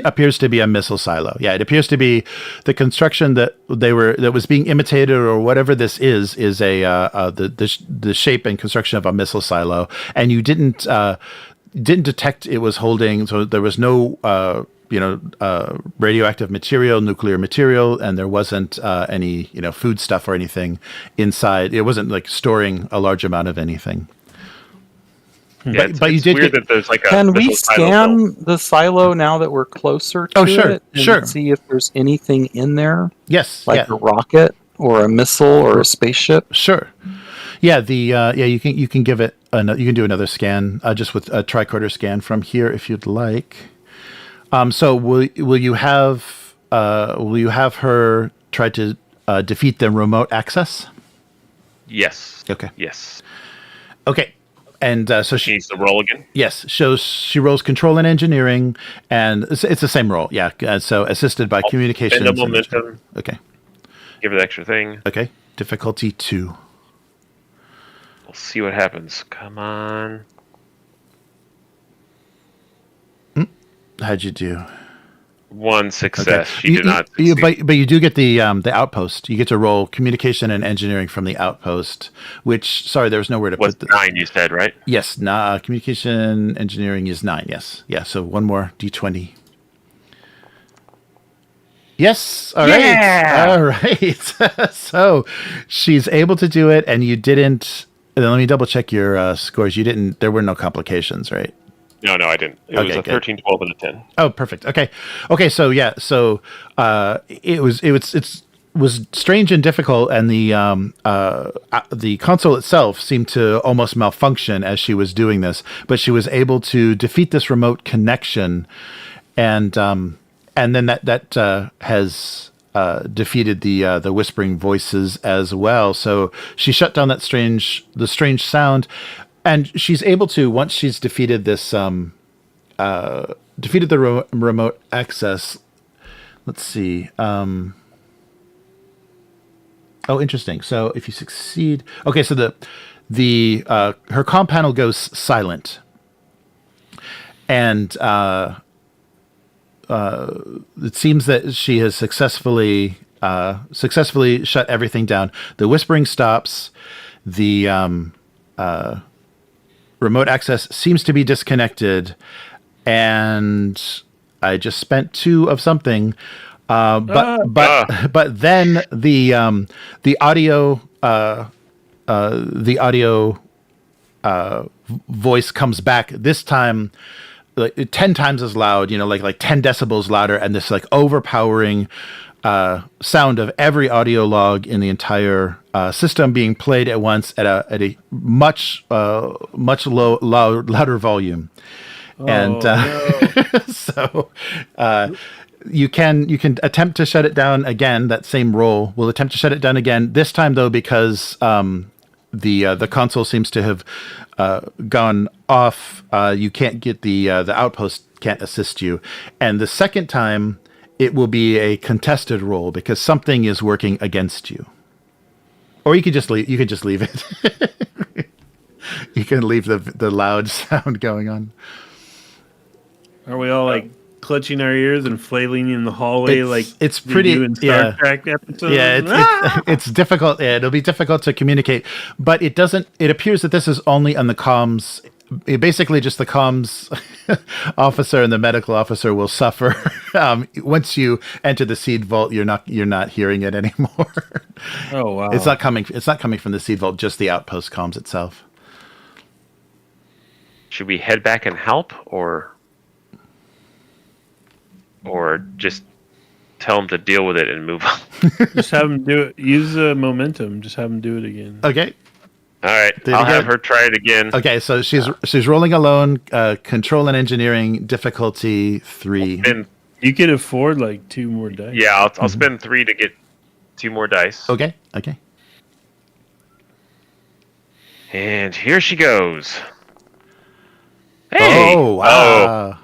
appears to be a missile silo. Yeah, it appears to be the construction that was being imitated, or whatever this is the shape and construction of a missile silo, and you didn't detect it was holding. So there was no radioactive material, nuclear material, and there wasn't any food stuff or anything inside. It wasn't like storing a large amount of anything. Yeah, but you did weird that there's like a. Can we scan the silo now that we're closer to it? Sure. See if there's anything in there. Yes, like a rocket or a missile or a spaceship. Sure. Yeah, you can give it you can do another scan just with a tricorder scan from here if you'd like. So will you have her try to defeat the remote access? Yes. Okay. Yes. Okay. And so she needs to roll again. Yes, she rolls control and engineering, and it's the same roll. Yeah, so assisted by communications. Spend a momentum. Okay. Give it the extra thing. Okay. Difficulty 2. We'll see what happens. Come on. How'd you do? 1 success. Okay. She did not succeed. But you do get the outpost. You get to roll communication and engineering from the outpost, which, sorry, there's nowhere to put this. 9 you said, right? Yes, communication engineering is 9, yes. Yeah, so one more D20. Yes, all right. So she's able to do it, and you didn't, and then let me double check your scores. There were no complications, right? No, I didn't. It was a 13, 12, and a 10. Oh, perfect. Okay. So yeah. So it's was strange and difficult, and the console itself seemed to almost malfunction as she was doing this. But she was able to defeat this remote connection, and then that has defeated the whispering voices as well. So she shut down the strange sound, and she's able to, once she's defeated this defeated the remote access. Let's see. Oh, interesting. So if you succeed, okay. So the her comm panel goes silent, and it seems that she has successfully shut everything down. The whispering stops. The remote access seems to be disconnected, and I just spent 2 of something. But then the audio voice comes back, this time like 10 times as loud, like 10 decibels louder, and this like overpowering sound of every audio log in the entire system being played at once at a much louder volume. And so you can attempt to shut it down again. That same roll will attempt to shut it down again. This time, though, because the console seems to have gone off, you can't get the outpost can't assist you. And the second time, it will be a contested roll because something is working against you. Or you could just leave. You could just leave it. You can leave the loud sound going on. Are we all like clutching our ears and flailing in the hallway it's pretty in Star Trek episodes? Yeah, it's difficult. Yeah, it'll be difficult to communicate, but it doesn't. It appears that this is only on the comms. Basically, just the comms officer and the medical officer will suffer. Once you enter the seed vault, you're not hearing it anymore. Oh wow! It's not coming from the seed vault. Just the outpost comms itself. Should we head back and help, or just tell them to deal with it and move on? Just have them do it. Use the momentum. Just have them do it again. Okay. All right. I'll have her try it again. Okay, so she's rolling alone. Control and engineering difficulty 3. You could afford like 2 more dice. Yeah, I'll spend 3 to get 2 more dice. Okay. And here she goes. Hey! Oh, wow.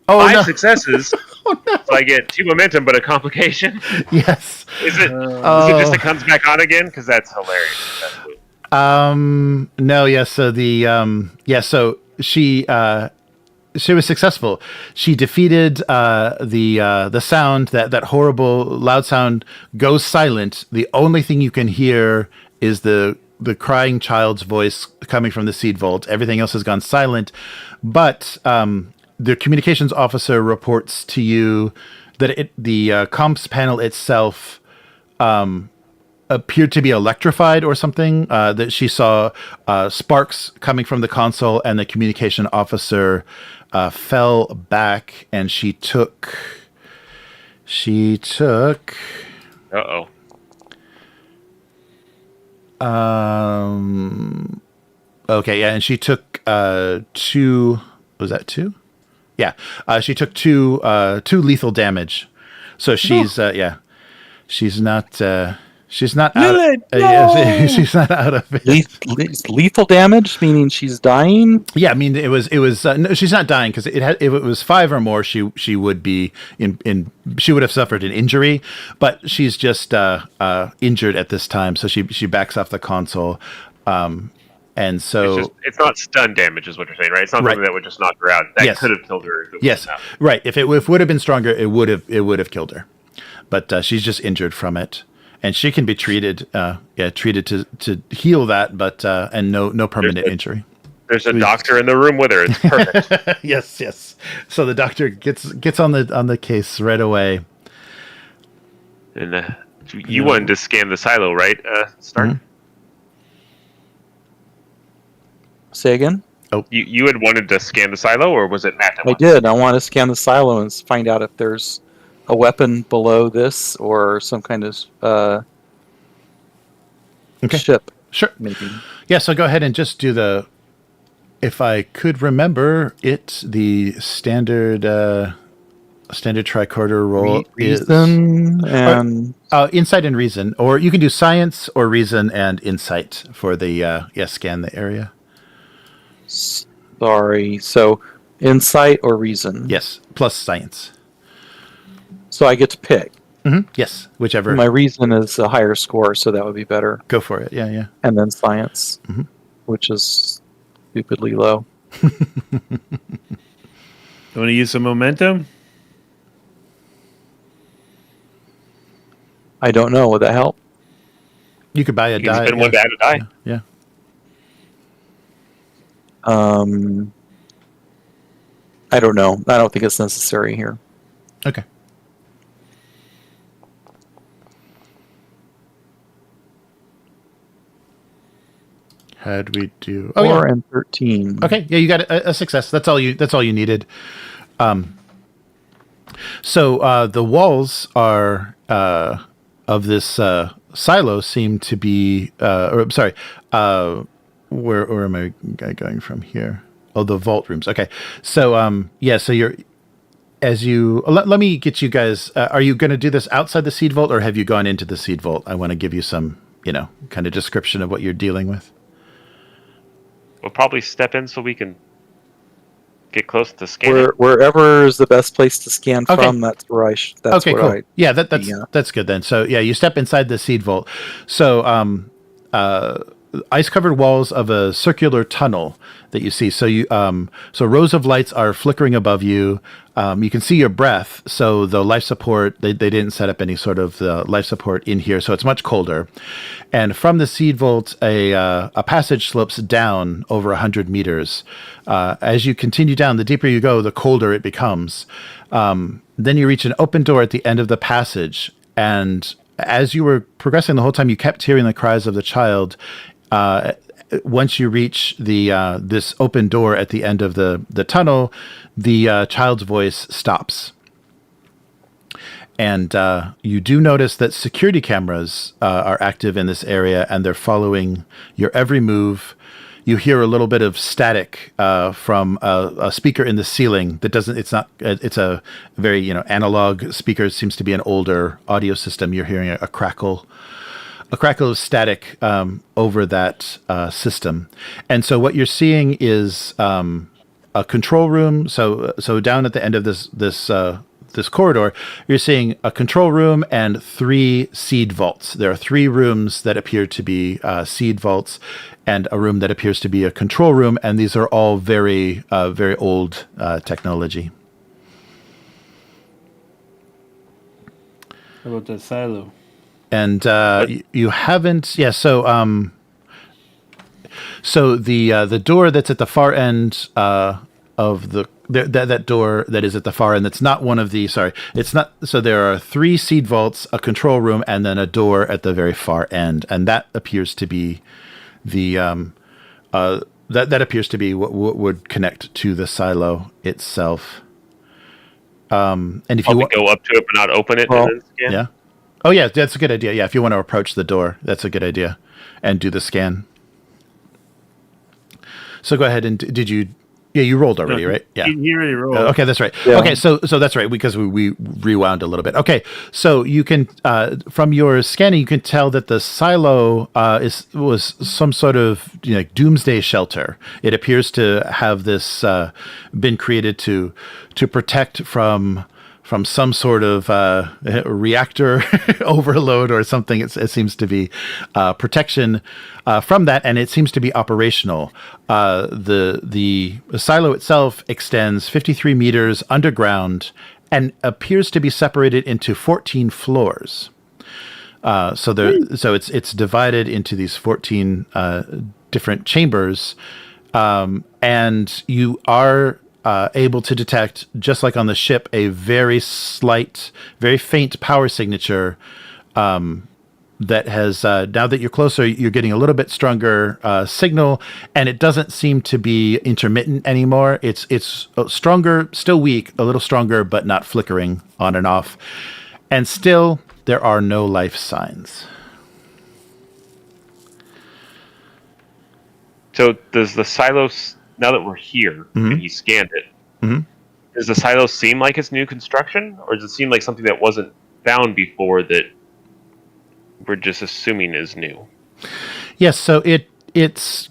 Oh, 5 successes. Oh, no. So I get 2 momentum, but a complication. Yes. Is it just it comes back on again? Because that's hilarious. No, yeah. So so she was successful. She defeated the sound, that horrible loud sound goes silent. The only thing you can hear is the crying child's voice coming from the seed vault. Everything else has gone silent, but the communications officer reports to you that the comms panel itself appeared to be electrified or something, that she saw sparks coming from the console, and the communication officer fell back, and she took Uh-oh. Okay, yeah, and she took 2, was that 2? Yeah. She took 2 lethal damage. So she's she's not she's not out. She's not out of it. Lethal damage, meaning she's dying. Yeah, I mean it was no, she's not dying because if it was 5 or more, she would be she would have suffered an injury, but she's just injured at this time, so she backs off the console. And so it's not stun damage, is what you're saying, right? It's not something that would just knock her out. That could have killed her. Yes, right. If it would have been stronger, it would have killed her. But she's just injured from it, and she can be treated to heal that, but and no permanent injury. There's a doctor in the room with her. It's perfect. Yes. So the doctor gets on the case right away. And you wanted to scan the silo, right, Stark? Mm-hmm. Say again? Oh, you had wanted to scan the silo, or was it Matt? I did. I want to scan the silo and find out if there's a weapon below this or some kind of ship. Sure. Maybe. Yeah, so go ahead and just do the, if I could remember it, the standard tricorder roll Reason and insight and reason, or you can do science or reason and insight for the scan the area. Sorry. So insight or reason? Yes, plus science. So I get to pick. Mm-hmm. Yes, whichever. My reason is a higher score, so that would be better. Go for it. Yeah. And then science, Mm-hmm. which is stupidly low. You want to use some momentum? I don't know. Would that help? You could buy a You can die. spend one to add a die. Yeah. I don't know. I don't think it's necessary here. Okay. How'd we do? 4 and 13. Okay, yeah, you got a success. That's all you needed. So the walls are of this silo seem to be, where am I going from here? Oh, the vault rooms. Okay, so so you're let me get you guys. Are you going to do this outside the seed vault, or have you gone into the seed vault? I want to give you some, kind of description of what you're dealing with. We'll probably step in so we can get close to scanning. Wherever is the best place to scan from, that's where I. That's okay, where cool. Yeah, that's good then. So you step inside the seed vault. So ice-covered walls of a circular tunnel that you see. So so rows of lights are flickering above you. You can see your breath. So the life support, they didn't set up any sort of life support in here, so it's much colder. And from the seed vault, a passage slopes down over 100 meters. As you continue down, the deeper you go, the colder it becomes. Then you reach an open door at the end of the passage, and as you were progressing the whole time, you kept hearing the cries of the child. Once you reach this open door at the end of the tunnel, the child's voice stops. And you do notice that security cameras are active in this area, and they're following your every move. You hear a little bit of static from a speaker in the ceiling that doesn't. It's a very analog speaker. It seems to be an older audio system. You're hearing a crackle of static over that system. And so what you're seeing is a control room. So down at the end of this corridor, you're seeing a control room and 3 seed vaults. There are 3 rooms that appear to be seed vaults, and a room that appears to be a control room. And these are all very, very old technology. How about the silo? And you haven't, So the door that's at the far end of that door that is at the far end, that's not one of the. Sorry, it's not. So there are 3 seed vaults, a control room, and then a door at the very far end, and that appears to be the that appears to be what would connect to the silo itself. And if you go up to it but not open it, and then scan? Yeah. Oh, yeah, that's a good idea. Yeah, if you want to approach the door, that's a good idea. And do the scan. So go ahead and did you... Yeah, you rolled already, right? Yeah. He already rolled. Okay, that's right. Yeah. Okay, so that's right, because we rewound a little bit. Okay, so you can... from your scanning, you can tell that the silo was some sort of doomsday shelter. It appears to have this been created to protect from some sort of reactor overload or something. It seems to be protection from that, and it seems to be operational. The silo itself extends 53 meters underground and appears to be separated into 14 floors. So it's divided into these 14 different chambers, and you are able to detect, just like on the ship, a very slight, very faint power signature that has now that you're closer, you're getting a little bit stronger signal, and it doesn't seem to be intermittent anymore. It's stronger, still weak, a little stronger, but not flickering on and off. And still, there are no life signs. So does the silo, now that we're here and he scanned it, does the silo seem like it's new construction, or does it seem like something that wasn't found before that we're just assuming is new? Yes, so it's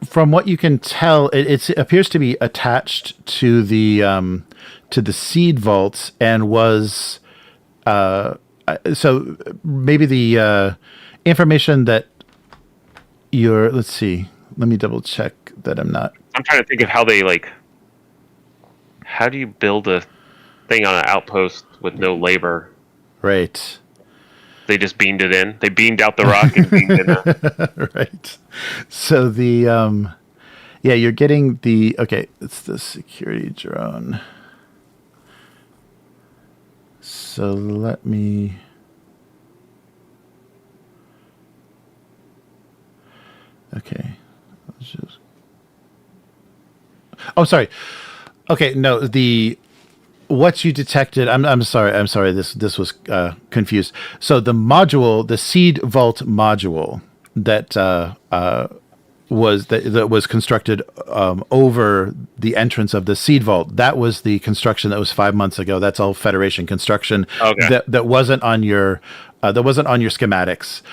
from what you can tell, it appears to be attached to the seed vaults, and was so maybe the information that you're. Let's see. Let me double check that I'm trying to think of how they how do you build a thing on an outpost with no labor? Right. They just beamed it in. They beamed out the rock and beamed it in. Right. So the you're getting it's the security drone. So let me Oh, sorry. Okay, no, what you detected. I'm sorry. This was confused. So the module, the seed vault module that was constructed over the entrance of the seed vault. That was the construction that was 5 months ago. That's all Federation construction. Okay. That wasn't on your schematics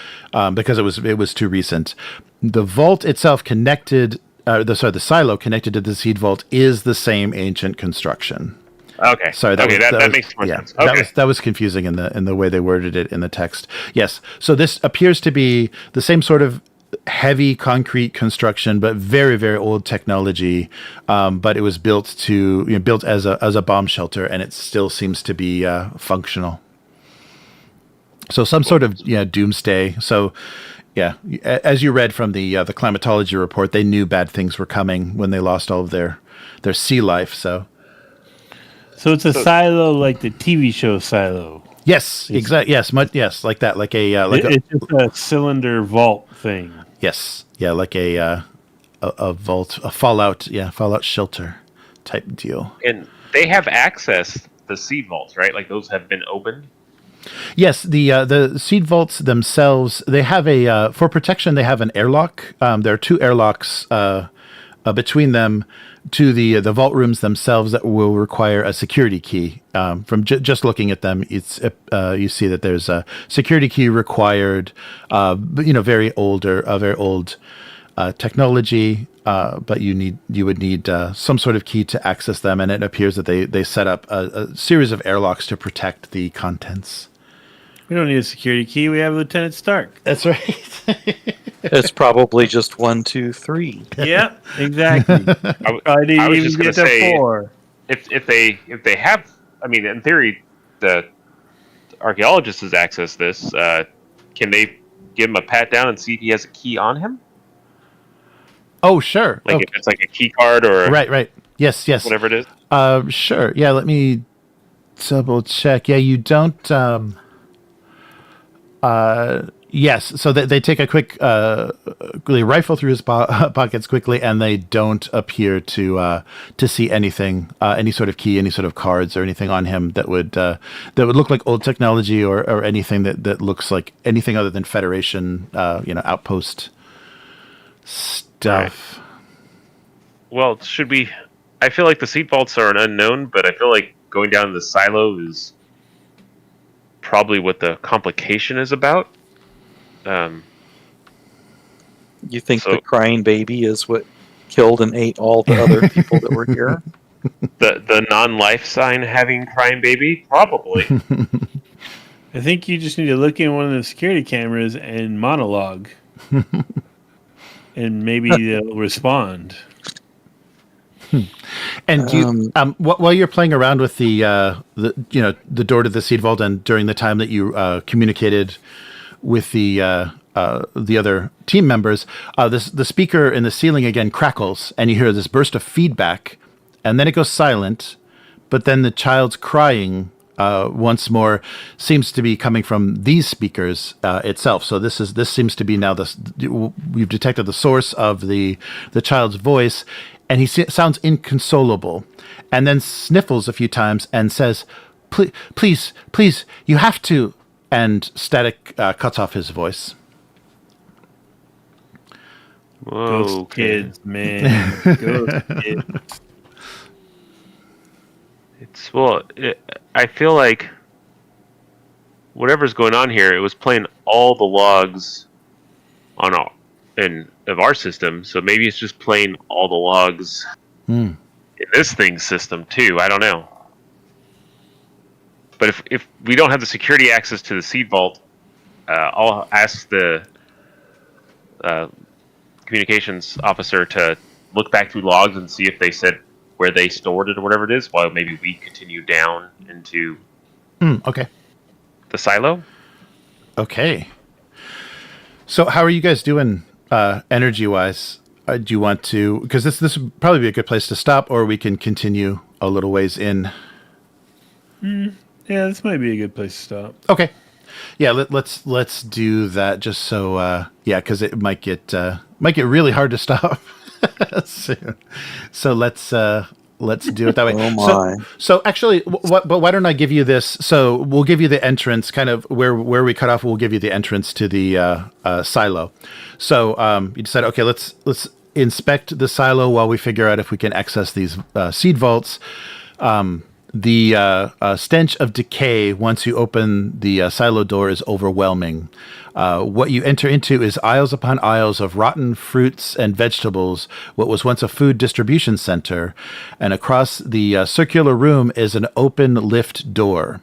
because it was too recent. The vault itself connected. The silo connected to the seed vault is the same ancient construction. Okay. Sorry. That makes more sense. Okay. That was confusing in the way they worded it in the text. Yes. So this appears to be the same sort of heavy concrete construction, but very, very old technology. But it was built as a bomb shelter, and it still seems to be functional. So some sort of doomsday. So. Yeah, as you read from the climatology report, they knew bad things were coming when they lost all of their sea life. So it's a silo like the TV show Silo. Yes, exactly. Yes, yes, like that, it's just a cylinder vault thing. Yes, yeah, like a vault, a Fallout shelter type deal. And they have access to seed vaults, right? Like those have been opened. Yes, the seed vaults themselves, they have for protection, they have an airlock. There are two airlocks between them to the vault rooms themselves that will require a security key. From just looking at them, it's you see that there's a security key required. Very old technology. But you would need some sort of key to access them, and it appears that they set up a series of airlocks to protect the contents. We don't need a security key. We have Lieutenant Stark. That's right. It's probably just 1, 2, 3. Yeah, exactly. I was just going to say, 4. if they have, I mean, in theory, the archaeologist has accessed this. Can they give him a pat down and see if he has a key on him? Oh, sure. Like if it's like a key card or right. Yes. Whatever it is. Sure. Yeah. Let me double check. Yeah, you don't. Yes. So they take a quick, really rifle through his pockets quickly, and they don't appear to see anything, any sort of key, any sort of cards, or anything on him that would look like old technology or anything that looks like anything other than Federation, outpost stuff. Right. Well, should we? I feel like the seed vaults are an unknown, but I feel like going down to the silo is probably what the complication is about. You think the crying baby is what killed and ate all the other people that were here? The non-life sign having crying baby? Probably. I think you just need to look in one of the security cameras and monologue. And maybe they'll respond. And you, while you're playing around with the door to the seed vault, and during the time that you communicated with the other team members, the speaker in the ceiling again crackles, and you hear this burst of feedback, and then it goes silent. But then the child's crying once more seems to be coming from these speakers itself. So this seems to be now we've detected the source of the child's voice, and he sounds inconsolable, and then sniffles a few times and says, "Please, you have to." And static cuts off his voice. Whoa, Ghost kids, man. Ghost kids. I feel like whatever's going on here, it was playing all the logs of our system, so maybe it's just playing all the logs in this thing's system too. I don't know. But if we don't have the security access to the seed vault, I'll ask the communications officer to look back through logs and see if they said where they stored it or whatever it is, while maybe we continue down into Okay. the silo. Okay. So how are you guys doing energy-wise? Do you want to... Because this would probably be a good place to stop, or we can continue a little ways in. Yeah, this might be a good place to stop. Okay. Yeah, let's do that just so because it might get really hard to stop soon. So let's do it that way. Oh my. So actually, but why don't I give you this? So we'll give you the entrance, kind of where we cut off. We'll give you the entrance to the silo. So you decided, okay, let's inspect the silo while we figure out if we can access these seed vaults. The stench of decay once you open the silo door is overwhelming. What you enter into is aisles upon aisles of rotten fruits and vegetables, what was once a food distribution center, and across the circular room is an open lift door.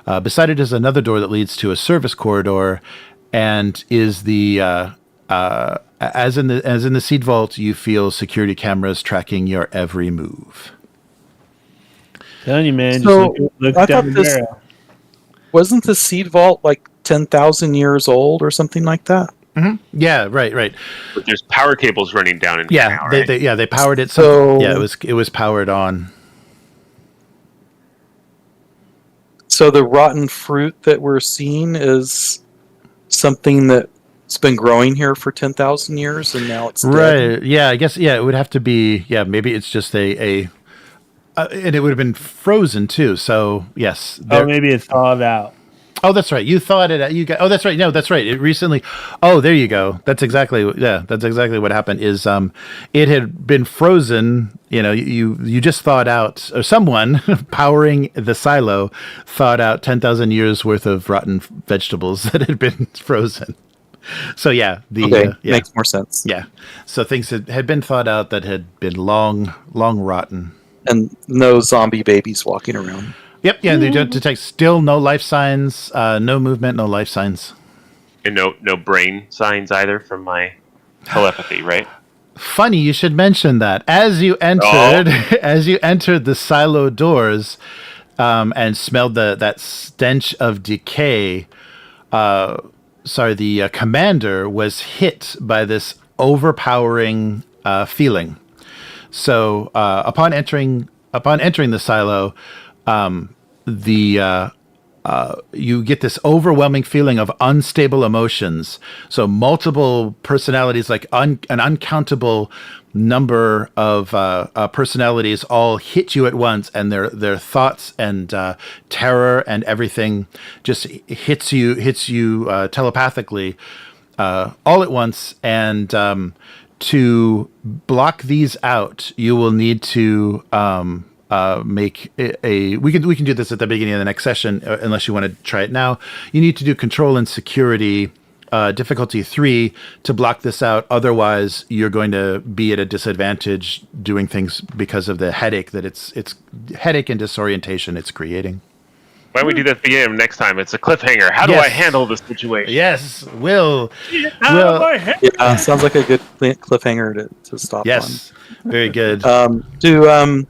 Beside it is another door that leads to a service corridor, and is the as in the seed vault, you feel security cameras tracking your every move. Telling you, man. So, just look I down thought the this- barrel. Wasn't the seed vault like 10,000 years old or something like that? Mm-hmm. Yeah, right. But there's power cables running down in Yeah, now, right? they powered it. So- Yeah, it was powered on. So the rotten fruit that we're seeing is something that's been growing here for 10,000 years, and now it's dead. Right. Yeah, I guess. Yeah, it would have to be. Yeah, maybe it's just and it would have been frozen too. So yes. Oh, maybe it's thawed out. Oh, that's right. You thawed it out. You got. Oh, that's right. No, that's right. It recently. Oh, there you go. That's exactly. Yeah, that's exactly what happened. Is it had been frozen. You know, you just thawed out, or someone powering the silo thawed out 10,000 years worth of rotten vegetables that had been frozen. So yeah, Makes more sense. Yeah. So things had been thawed out that had been long rotten. And no zombie babies walking around. Yep. Yeah. They don't detect. Still no life signs. No movement. No life signs. And no brain signs either from my telepathy, right? Funny you should mention that. As you entered, the silo doors, and smelled that stench of decay. The commander was hit by this overpowering feeling. So upon entering the silo, you get this overwhelming feeling of unstable emotions. So multiple personalities, like an uncountable number of personalities, all hit you at once, and their thoughts and terror and everything just hits you telepathically all at once. And to block these out, you will need to make we can do this at the beginning of the next session, unless you want to try it now. You need to do control and security difficulty 3 to block this out. Otherwise, you're going to be at a disadvantage doing things because of the headache that it's headache and disorientation it's creating. Why don't we do that at the beginning of next time? It's a cliffhanger. How do Yes. I handle this situation? Yes, Will. Yeah, sounds like a good cliffhanger to stop Yes, very good. on. Do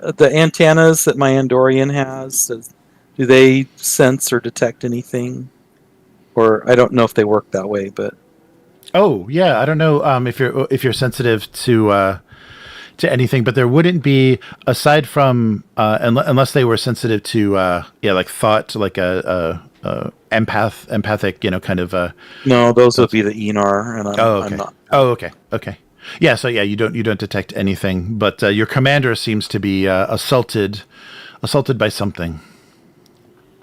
the antennas that my Andorian has, do they sense or detect anything? Or I don't know if they work that way, but Oh yeah, I don't know if you're sensitive to. anything, but there wouldn't be, aside from unless they were sensitive to like thought, like a empathic, kind of No, those would be the Enar, and okay. I'm not. Oh, okay. Yeah, so yeah, you don't detect anything, but your commander seems to be assaulted by something.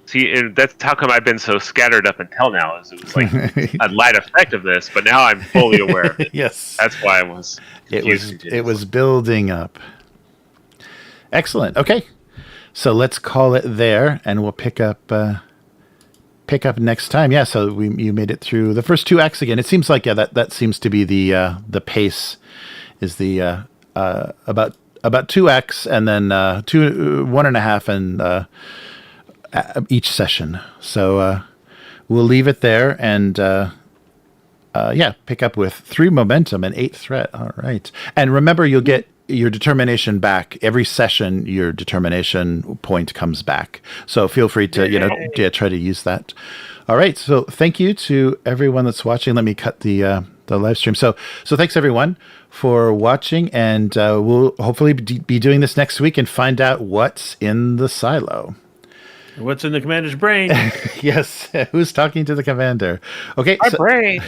See, and that's how come I've been so scattered up until now. Is it was like a light effect of this, but now I'm fully aware of it. Yes, that's why I was. It was building up. Excellent. Okay, so let's call it there, and we'll pick up next time. Yeah. So you made it through the first 2 acts again. It seems like that seems to be the pace is the about 2 acts and then 1.5 and each session. So we'll leave it there and pick up with 3 momentum and 8 threat. All right. And remember, you'll get your determination back every session. Your determination point comes back. So feel free to try to use that. All right. So thank you to everyone that's watching. Let me cut the live stream. So thanks everyone for watching, and we'll hopefully be doing this next week and find out what's in the silo. What's in the commander's brain? Yes. Who's talking to the commander? Okay. My brain.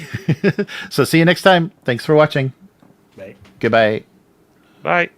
So see you next time. Thanks for watching. Bye. Goodbye. Bye.